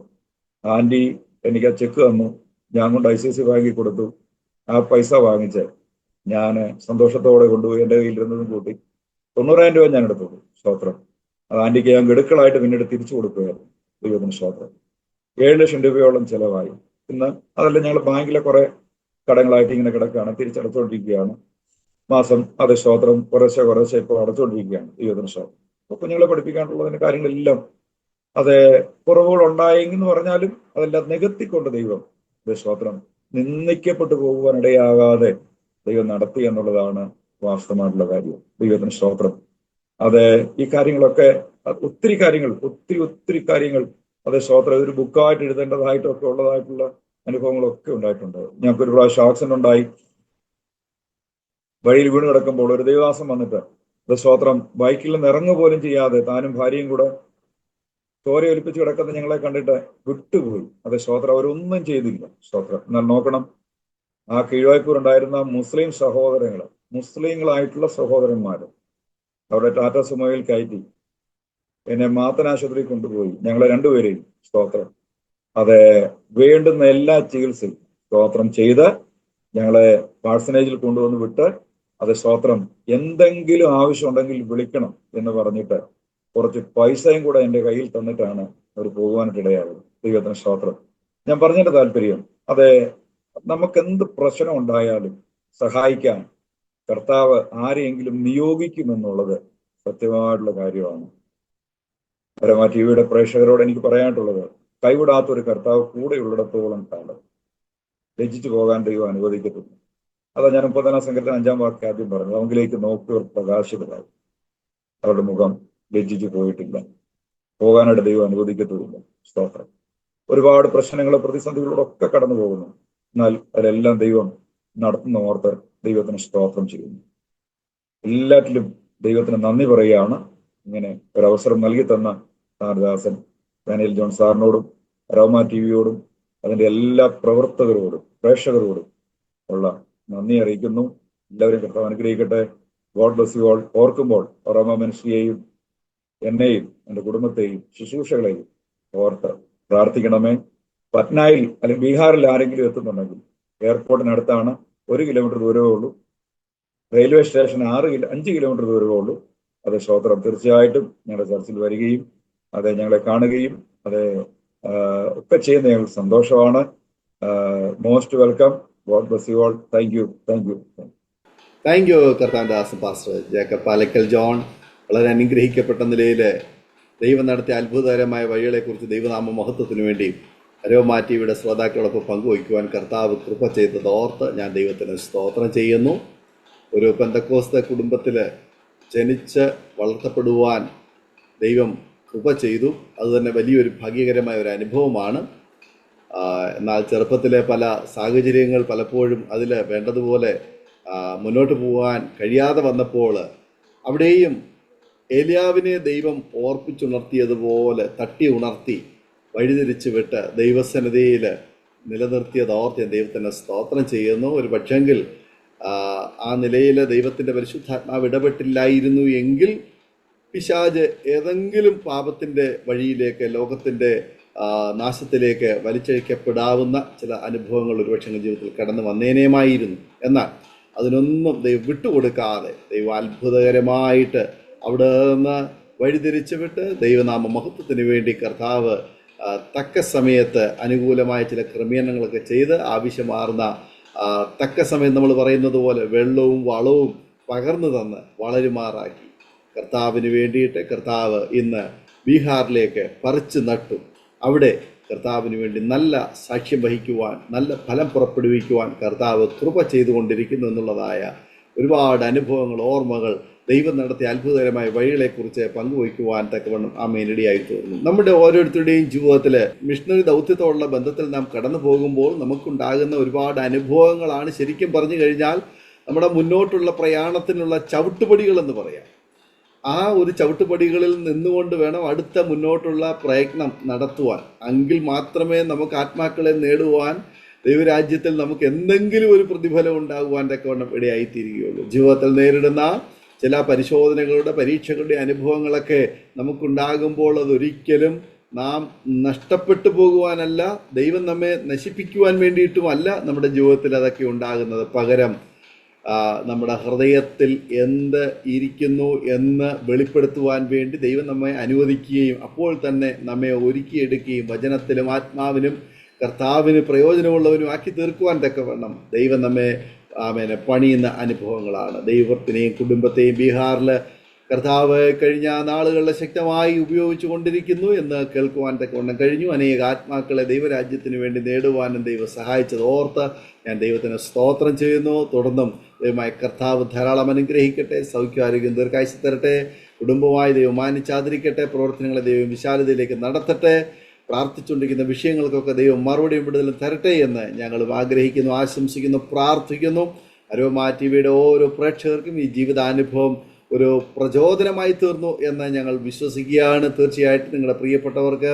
ആന്റി എനിക്ക് ആ ചെക്ക് തന്നു. ഞാൻ കൊണ്ട് ICICI ബാങ്കിൽ കൊടുത്തു. ആ പൈസ വാങ്ങിച്ച് ഞാൻ സന്തോഷത്തോടെ കൊണ്ടുപോയി എൻ്റെ കയ്യിലിരുന്നതും കൂട്ടി 90,000 രൂപ ഞാൻ എടുത്തോളൂ. സ്തോത്രം. അത് ആന്റിക്ക് ഞാൻ ഗഡുക്കളായിട്ട് പിന്നീട് തിരിച്ചു കൊടുക്കുകയായിരുന്നു. ദൈവത്തിന് സ്തോത്രം. 7 ലക്ഷം രൂപയോളം ചെലവായി. ഇന്ന് അതെല്ലാം ഞങ്ങൾ ബാങ്കിലെ കുറെ കടങ്ങളായിട്ട് ഇങ്ങനെ കിടക്കുകയാണ്, തിരിച്ചടച്ചുകൊണ്ടിരിക്കുകയാണ്. മാസം സ്തോത്രം കുറേശ്ശെ ഇപ്പോൾ അടച്ചുകൊണ്ടിരിക്കുകയാണ്. ദൈവത്തിന് സ്തോത്രം. അപ്പൊ കുഞ്ഞുങ്ങളെ പഠിപ്പിക്കാനുള്ളതിന്റെ കാര്യങ്ങളെല്ലാം കുറവുകൾ ഉണ്ടായെന്ന് പറഞ്ഞാലും അതെല്ലാം നികത്തിക്കൊണ്ട് ദൈവം സ്തോത്രം നിന്ദിക്കപ്പെട്ടു പോകുവാൻ ഇടയാകാതെ ദൈവം നടത്തി എന്നുള്ളതാണ് വാസ്തവമായിട്ടുള്ള കാര്യം. ദൈവത്തിന് സ്തോത്രം. ഈ കാര്യങ്ങളൊക്കെ ഒത്തിരി കാര്യങ്ങൾ സ്തോത്രം ഒരു ബുക്കായിട്ട് എഴുതേണ്ടതായിട്ടൊക്കെ ഉള്ളതായിട്ടുള്ള അനുഭവങ്ങളൊക്കെ ഉണ്ടായിട്ടുണ്ട്. ഞങ്ങൾക്കൊരു പ്രാവശ്യം ആക്സിഡന്റ് ഉണ്ടായി. വഴിയിൽ വീണ് കിടക്കുമ്പോൾ ഒരു ദൈവദാസൻ വന്നിട്ട് സ്തോത്രം ബൈക്കിൽ നിന്ന് ഇറങ്ങുക പോലും ചെയ്യാതെ താനും ഭാര്യയും കൂടെ ചോര ഒലിപ്പിച്ച് കിടക്കുന്ന ഞങ്ങളെ കണ്ടിട്ട് വിട്ടുപോയി. സ്തോത്രം അവരൊന്നും ചെയ്തില്ല. സ്തോത്രം. എന്നാൽ നോക്കണം, ആ കീഴ്വായ്പൂർ ഉണ്ടായിരുന്ന മുസ്ലിം സഹോദരങ്ങൾ, മുസ്ലിങ്ങളായിട്ടുള്ള സഹോദരന്മാര് അവിടെ ടാറ്റ സുമോയിൽ കയറ്റി എന്നെ മാത്തനാശുപത്രി കൊണ്ടുപോയി. ഞങ്ങളെ രണ്ടുപേരെയും സ്തോത്രം വേണ്ടുന്ന എല്ലാ ചികിത്സയും സ്തോത്രം ചെയ്ത് ഞങ്ങളെ പാഴ്സനേജിൽ കൊണ്ടുവന്ന് വിട്ട് സ്തോത്രം എന്തെങ്കിലും ആവശ്യമുണ്ടെങ്കിൽ വിളിക്കണം എന്ന് പറഞ്ഞിട്ട് കുറച്ച് പൈസയും കൂടെ എൻ്റെ കയ്യിൽ തന്നിട്ടാണ് അവർ പോകുവാനായിട്ടിടയാകുന്നത്. ദൈവത്തിന് സ്തോത്രം. ഞാൻ പറഞ്ഞതിന്റെ താല്പര്യം നമുക്ക് എന്ത് പ്രശ്നം ഉണ്ടായാലും സഹായിക്കാൻ കർത്താവ് ആരെയെങ്കിലും നിയോഗിക്കുമെന്നുള്ളത് സത്യമായിട്ടുള്ള കാര്യമാണ്. പരമ ടിവിയുടെ പ്രേക്ഷകരോട് എനിക്ക് പറയാനായിട്ടുള്ളത്, കൈവിടാത്തൊരു കർത്താവ് കൂടെയുള്ളിടത്തോളം കാലം ലജ്ജിച്ചു പോകാൻ ദൈവം അനുവദിക്കത്തില്ല. അതാ ഞാൻ 30-ാം സംഘത്തിന് 5-ാം വാക്യം ആദ്യം പറഞ്ഞു. അവങ്കിലേക്ക് നോക്കിയവർ പ്രകാശിതരായി, അവരുടെ മുഖം ലജ്ജിച്ചു പോയിട്ടില്ല, പോകാനായിട്ട് ദൈവം അനുവദിക്കത്തുമില്ല. സ്തോത്രം. ഒരുപാട് പ്രശ്നങ്ങൾ പ്രതിസന്ധികളോടൊക്കെ കടന്നു പോകുന്നു. എന്നാൽ അതിലെല്ലാം ദൈവം നടത്തുന്ന ഓർത്ത് ദൈവത്തിന് സ്തോത്രം ചെയ്യുന്നു. എല്ലാറ്റിലും ദൈവത്തിന് നന്ദി പറയുകയാണ്. ഇങ്ങനെ ഒരവസരം നൽകി തന്ന സാരദാസൻ ഡാനിയൽ ജോൺ സാറിനോടും അരോമ TV-യോടും അതിൻ്റെ എല്ലാ പ്രവർത്തകരോടും പ്രേക്ഷകരോടും ഉള്ള നന്ദി അറിയിക്കുന്നു. എല്ലാവരും കർത്താവ് അനുഗ്രഹിക്കട്ടെ. God bless you all. ഓർക്കുമ്പോൾ അരോമ മിനിസ്ട്രിയെയും എന്നെയും എൻ്റെ കുടുംബത്തെയും ശുശ്രൂഷകളെയും ഓർത്ത് പ്രാർത്ഥിക്കണമേ. പറ്റ്നയിൽ അല്ലെങ്കിൽ ബീഹാറിൽ ആരെങ്കിലും എത്തുന്നുണ്ടെങ്കിൽ എയർപോർട്ടിനടുത്താണ്, 1 കിലോമീറ്റർ ദൂരമേ ഉള്ളൂ. റെയിൽവേ സ്റ്റേഷൻ 5 കിലോമീറ്റർ ദൂരമേ ഉള്ളൂ. അത് സ്തോത്രം. തീർച്ചയായിട്ടും ഞങ്ങളുടെ ചർച്ചിൽ വരികയും അത് ഞങ്ങളെ കാണുകയും അത് ഒക്കെ ചെയ്യുന്ന ഞങ്ങൾക്ക് സന്തോഷമാണ്. Most welcome. God bless you all. Thank you. കർത്താവിൻ്റെ ദാസൻ പാസ്റ്റർ ജേക്കബ് പാലക്കൽ ജോൺ. വളരെ അനുഗ്രഹിക്കപ്പെട്ട നിലയിൽ ദൈവം നടത്തിയ അത്ഭുതകരമായ വഴികളെക്കുറിച്ച് ദൈവനാമ മഹത്വത്തിന് വേണ്ടി അരോമ TV-യുടെ ശ്രോതാക്കളൊപ്പം പങ്കുവയ്ക്കുവാൻ കർത്താവ് കൃപ ചെയ്തത് ഓർത്ത് ഞാൻ ദൈവത്തിന് സ്തോത്രം ചെയ്യുന്നു. ഒരു പെന്തക്കോസ്ത കുടുംബത്തിൽ ജനിച്ച് വളർത്തപ്പെടുവാൻ ദൈവം കൃപ ചെയ്തു. അതുതന്നെ വലിയൊരു ഭാഗ്യകരമായ ഒരു അനുഭവമാണ്. എന്നാൽ ചെറുപ്പത്തിലെ പല സാഹചര്യങ്ങൾ പലപ്പോഴും അതിൽ വേണ്ടതുപോലെ മുന്നോട്ട് പോകാൻ കഴിയാതെ വന്നപ്പോൾ അവിടെയും ഏലിയാവിനെ ദൈവം ഓർപ്പിച്ചുണർത്തിയതുപോലെ തട്ടി ഉണർത്തി വഴിതിരിച്ചു വിട്ട് ദൈവസന്നിധിയിൽ നിലനിർത്തിയത് ഓർത്ത് ഞാൻ ദൈവത്തിന് സ്തോത്രം ചെയ്യുന്നു. ഒരു പക്ഷെങ്കിൽ ആ നിലയിൽ ദൈവത്തിൻ്റെ പരിശുദ്ധാത്മാവ് ഇടപെട്ടില്ലായിരുന്നു എങ്കിൽ പിശാച് ഏതെങ്കിലും പാപത്തിൻ്റെ വഴിയിലേക്ക്, ലോകത്തിൻ്റെ നാശത്തിലേക്ക് വലിച്ചഴിക്കപ്പെടാവുന്ന ചില അനുഭവങ്ങൾ ഒരുപക്ഷെ ജീവിതത്തിൽ കടന്നു വന്നേനേമായിരുന്നു. എന്നാൽ അതിനൊന്നും ദൈവം വിട്ടുകൊടുക്കാതെ ദൈവം അത്ഭുതകരമായിട്ട് അവിടെ നിന്ന് വഴിതിരിച്ചു വിട്ട് ദൈവനാമ മഹത്വത്തിന് വേണ്ടി കർത്താവ് തക്ക സമയത്ത് അനുകൂലമായ ചില ക്രമീകരണങ്ങളൊക്കെ ചെയ്ത് ആവശ്യമാർന്ന തക്ക സമയം നമ്മൾ പറയുന്നത് പോലെ വെള്ളവും വളവും പകർന്നു തന്ന് വളരുമാറാക്കി കർത്താവിന് വേണ്ടിയിട്ട് കർത്താവ് ഇന്ന് ബീഹാറിലേക്ക് പറിച്ചു നട്ടു. അവിടെ കർത്താവിന് വേണ്ടി നല്ല സാക്ഷ്യം വഹിക്കുവാൻ, നല്ല ഫലം പുറപ്പെടുവിക്കുവാൻ കർത്താവ് കൃപ ചെയ്തുകൊണ്ടിരിക്കുന്നു എന്നുള്ളതായ ഒരുപാട് അനുഭവങ്ങൾ, ഓർമ്മകൾ, ദൈവം നടത്തിയ അത്ഭുതകരമായ വഴികളെക്കുറിച്ച് പങ്കുവയ്ക്കുവാൻ തക്കവണ്ണം ഇടയായി തീർന്നു. നമ്മുടെ ഓരോരുത്തരുടെയും ജീവിതത്തിൽ മിഷണറി ദൗത്യത്തോടുള്ള ബന്ധത്തിൽ നാം കടന്നു പോകുമ്പോൾ നമുക്കുണ്ടാകുന്ന ഒരുപാട് അനുഭവങ്ങളാണ് ശരിക്കും പറഞ്ഞു കഴിഞ്ഞാൽ നമ്മുടെ മുന്നോട്ടുള്ള പ്രയാണത്തിനുള്ള ചവിട്ടുപടികളെന്ന് പറയാം. ആ ഒരു ചവിട്ടുപടികളിൽ നിന്നുകൊണ്ട് വേണം അടുത്ത മുന്നോട്ടുള്ള പ്രയത്നം നടത്തുവാൻ. എങ്കിൽ മാത്രമേ നമുക്ക് ആത്മാക്കളെ നേടുവാൻ, ദൈവരാജ്യത്തിൽ നമുക്ക് എന്തെങ്കിലും ഒരു പ്രതിഫലം ഉണ്ടാകുവാൻ തക്കവണ്ണം ഇടയായിത്തീരുകയുള്ളൂ. ജീവിതത്തിൽ നേരിടുന്ന ചില പരിശോധനകളുടെ, പരീക്ഷകളുടെ അനുഭവങ്ങളൊക്കെ നമുക്കുണ്ടാകുമ്പോൾ അതൊരിക്കലും നാം നഷ്ടപ്പെട്ടു പോകുവാനല്ല, ദൈവം നമ്മെ നശിപ്പിക്കുവാൻ വേണ്ടിയിട്ടുമല്ല നമ്മുടെ ജീവിതത്തിൽ അതൊക്കെ ഉണ്ടാകുന്നത്. പകരം നമ്മുടെ ഹൃദയത്തിൽ എന്ത് ഇരിക്കുന്നു എന്ന് വെളിപ്പെടുത്തുവാൻ വേണ്ടി ദൈവം നമ്മെ അനുവദിക്കുകയും അപ്പോൾ തന്നെ നമ്മെ ഒരുക്കിയെടുക്കുകയും വചനത്തിലും ആത്മാവിനും കർത്താവിന് പ്രയോജനമുള്ളവനും ആക്കി തീർക്കുവാൻ തക്കവണ്ണം ദൈവം നമ്മെ പണിയുന്ന അനുഭവങ്ങളാണ്. ദൈവത്തിനെയും കുടുംബത്തെയും ബീഹാറിൽ കർത്താവ് കഴിഞ്ഞ നാളുകളിൽ ശക്തമായി ഉപയോഗിച്ചു കൊണ്ടിരിക്കുന്നു എന്ന് കേൾക്കുവാൻ തക്കവണ്ണം കഴിഞ്ഞു. അനേക ആത്മാക്കളെ ദൈവരാജ്യത്തിന് വേണ്ടി നേടുവാനും ദൈവം സഹായിച്ചത് ഓർത്ത് ഞാൻ ദൈവത്തിന് സ്തോത്രം ചെയ്യുന്നു. തുടർന്നും ദൈവമായ കർത്താവ് ധാരാളം അനുഗ്രഹിക്കട്ടെ, സൗഖ്യാരോഗ്യം ദീർഘായുസ്സ് തരട്ടെ, കുടുംബമായി ദൈവം മാനിച്ചാതിരിക്കട്ടെ, പ്രവർത്തനങ്ങളെ ദൈവം വിശാലതയിലേക്ക് നടത്തട്ടെ, പ്രാർത്ഥിച്ചുകൊണ്ടിരിക്കുന്ന വിഷയങ്ങൾക്കൊക്കെ ദൈവം മറുപടിയും വിടുതലും തരട്ടെ എന്ന് ഞങ്ങൾ ആഗ്രഹിക്കുന്നു, ആശംസിക്കുന്നു, പ്രാർത്ഥിക്കുന്നു. അരോമ TV-യുടെ ഓരോ പ്രേക്ഷകർക്കും ഈ ജീവിതാനുഭവം ഒരു പ്രചോദനമായി തീർന്നു എന്ന് ഞങ്ങൾ വിശ്വസിക്കുകയാണ്. തീർച്ചയായിട്ടും നിങ്ങളുടെ പ്രിയപ്പെട്ടവർക്ക്,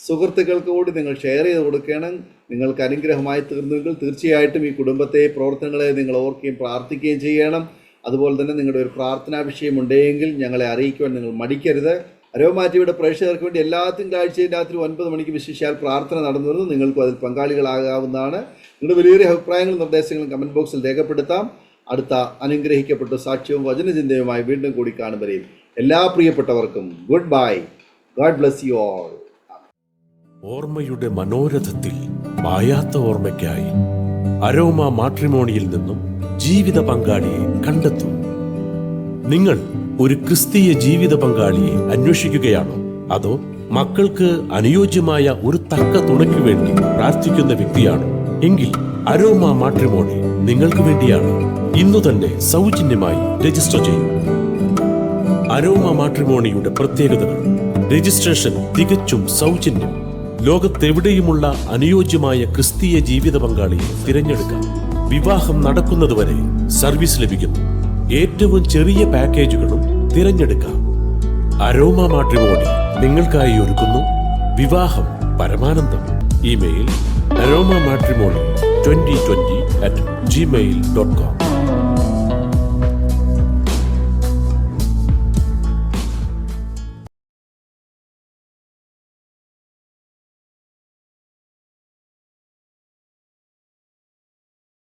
സുഹൃത്തുക്കൾക്ക് കൂടി നിങ്ങൾ ഷെയർ ചെയ്ത് കൊടുക്കണം. നിങ്ങൾക്ക് അനുഗ്രഹമായി തീർന്നുവെങ്കിൽ തീർച്ചയായിട്ടും ഈ കുടുംബത്തെ, പ്രവർത്തനങ്ങളെ നിങ്ങൾ ഓർക്കുകയും പ്രാർത്ഥിക്കുകയും ചെയ്യണം. അതുപോലെ തന്നെ നിങ്ങളുടെ ഒരു പ്രാർത്ഥനാ വിഷയമുണ്ടെങ്കിൽ ഞങ്ങളെ അറിയിക്കുവാൻ നിങ്ങൾ മടിക്കരുത്. അരോമ TV-യുടെ പ്രേക്ഷകർക്ക് വേണ്ടി എല്ലാ തിങ്കളാഴ്ചയും രാത്രി 9 മണിക്ക് വിശേഷിച്ചാൽ പ്രാർത്ഥന നടന്നു വരുന്നു. നിങ്ങൾക്കും അതിൽ പങ്കാളികളാകാവുന്നതാണ്. നിങ്ങളുടെ വലിയ അഭിപ്രായങ്ങളും നിർദ്ദേശങ്ങളും കമൻറ്റ് ബോക്സിൽ രേഖപ്പെടുത്താം. അടുത്ത അനുഗ്രഹിക്കപ്പെട്ട സാക്ഷ്യവും വചനചിന്തയുമായി വീണ്ടും കൂടി കാണുവരെയും എല്ലാ പ്രിയപ്പെട്ടവർക്കും good bye. God bless you all. ഓർമ്മയുടെ മനോരഥത്തിൽ മായാത്ത ഓർമ്മയ്ക്കായി അരോമ മാട്രിമോണിയിൽ നിന്നും ജീവിത പങ്കാളിയെ കണ്ടെത്തൂ. നിങ്ങൾ ഒരു ക്രിസ്തീയ ജീവിത പങ്കാളിയെ അന്വേഷിക്കുകയാണോ? അതോ മക്കൾക്ക് അനുയോജ്യമായ ഒരു തക്ക തുണയ്ക്ക് വേണ്ടി പ്രാർത്ഥിക്കുന്ന വ്യക്തിയാണോ? എങ്കിൽ അരോമ മാട്രിമോണി നിങ്ങൾക്ക് വേണ്ടിയാണ്. ഇന്നു തന്നെ സൗജന്യമായി രജിസ്റ്റർ ചെയ്യൂ. അരോമ മാട്രിമോണിയുടെ പ്രത്യേകതകൾ: രജിസ്ട്രേഷൻ തികച്ചും സൗജന്യം. ലോകത്തെവിടെയുമുള്ള അനുയോജ്യമായ ക്രിസ്തീയ ജീവിത പങ്കാളിയെ തിരഞ്ഞെടുക്കാം. വിവാഹം നടക്കുന്നതുവരെ സർവീസ് ലഭിക്കുന്നു. ഏറ്റവും ചെറിയ പാക്കേജുകളും തിരഞ്ഞെടുക്കാം. അരോമ മാട്രിമോണി നിങ്ങൾക്കായി ഒരുക്കുന്നു വിവാഹം പരമാനന്ദം. Email aroma matrimony2020@gmail.com.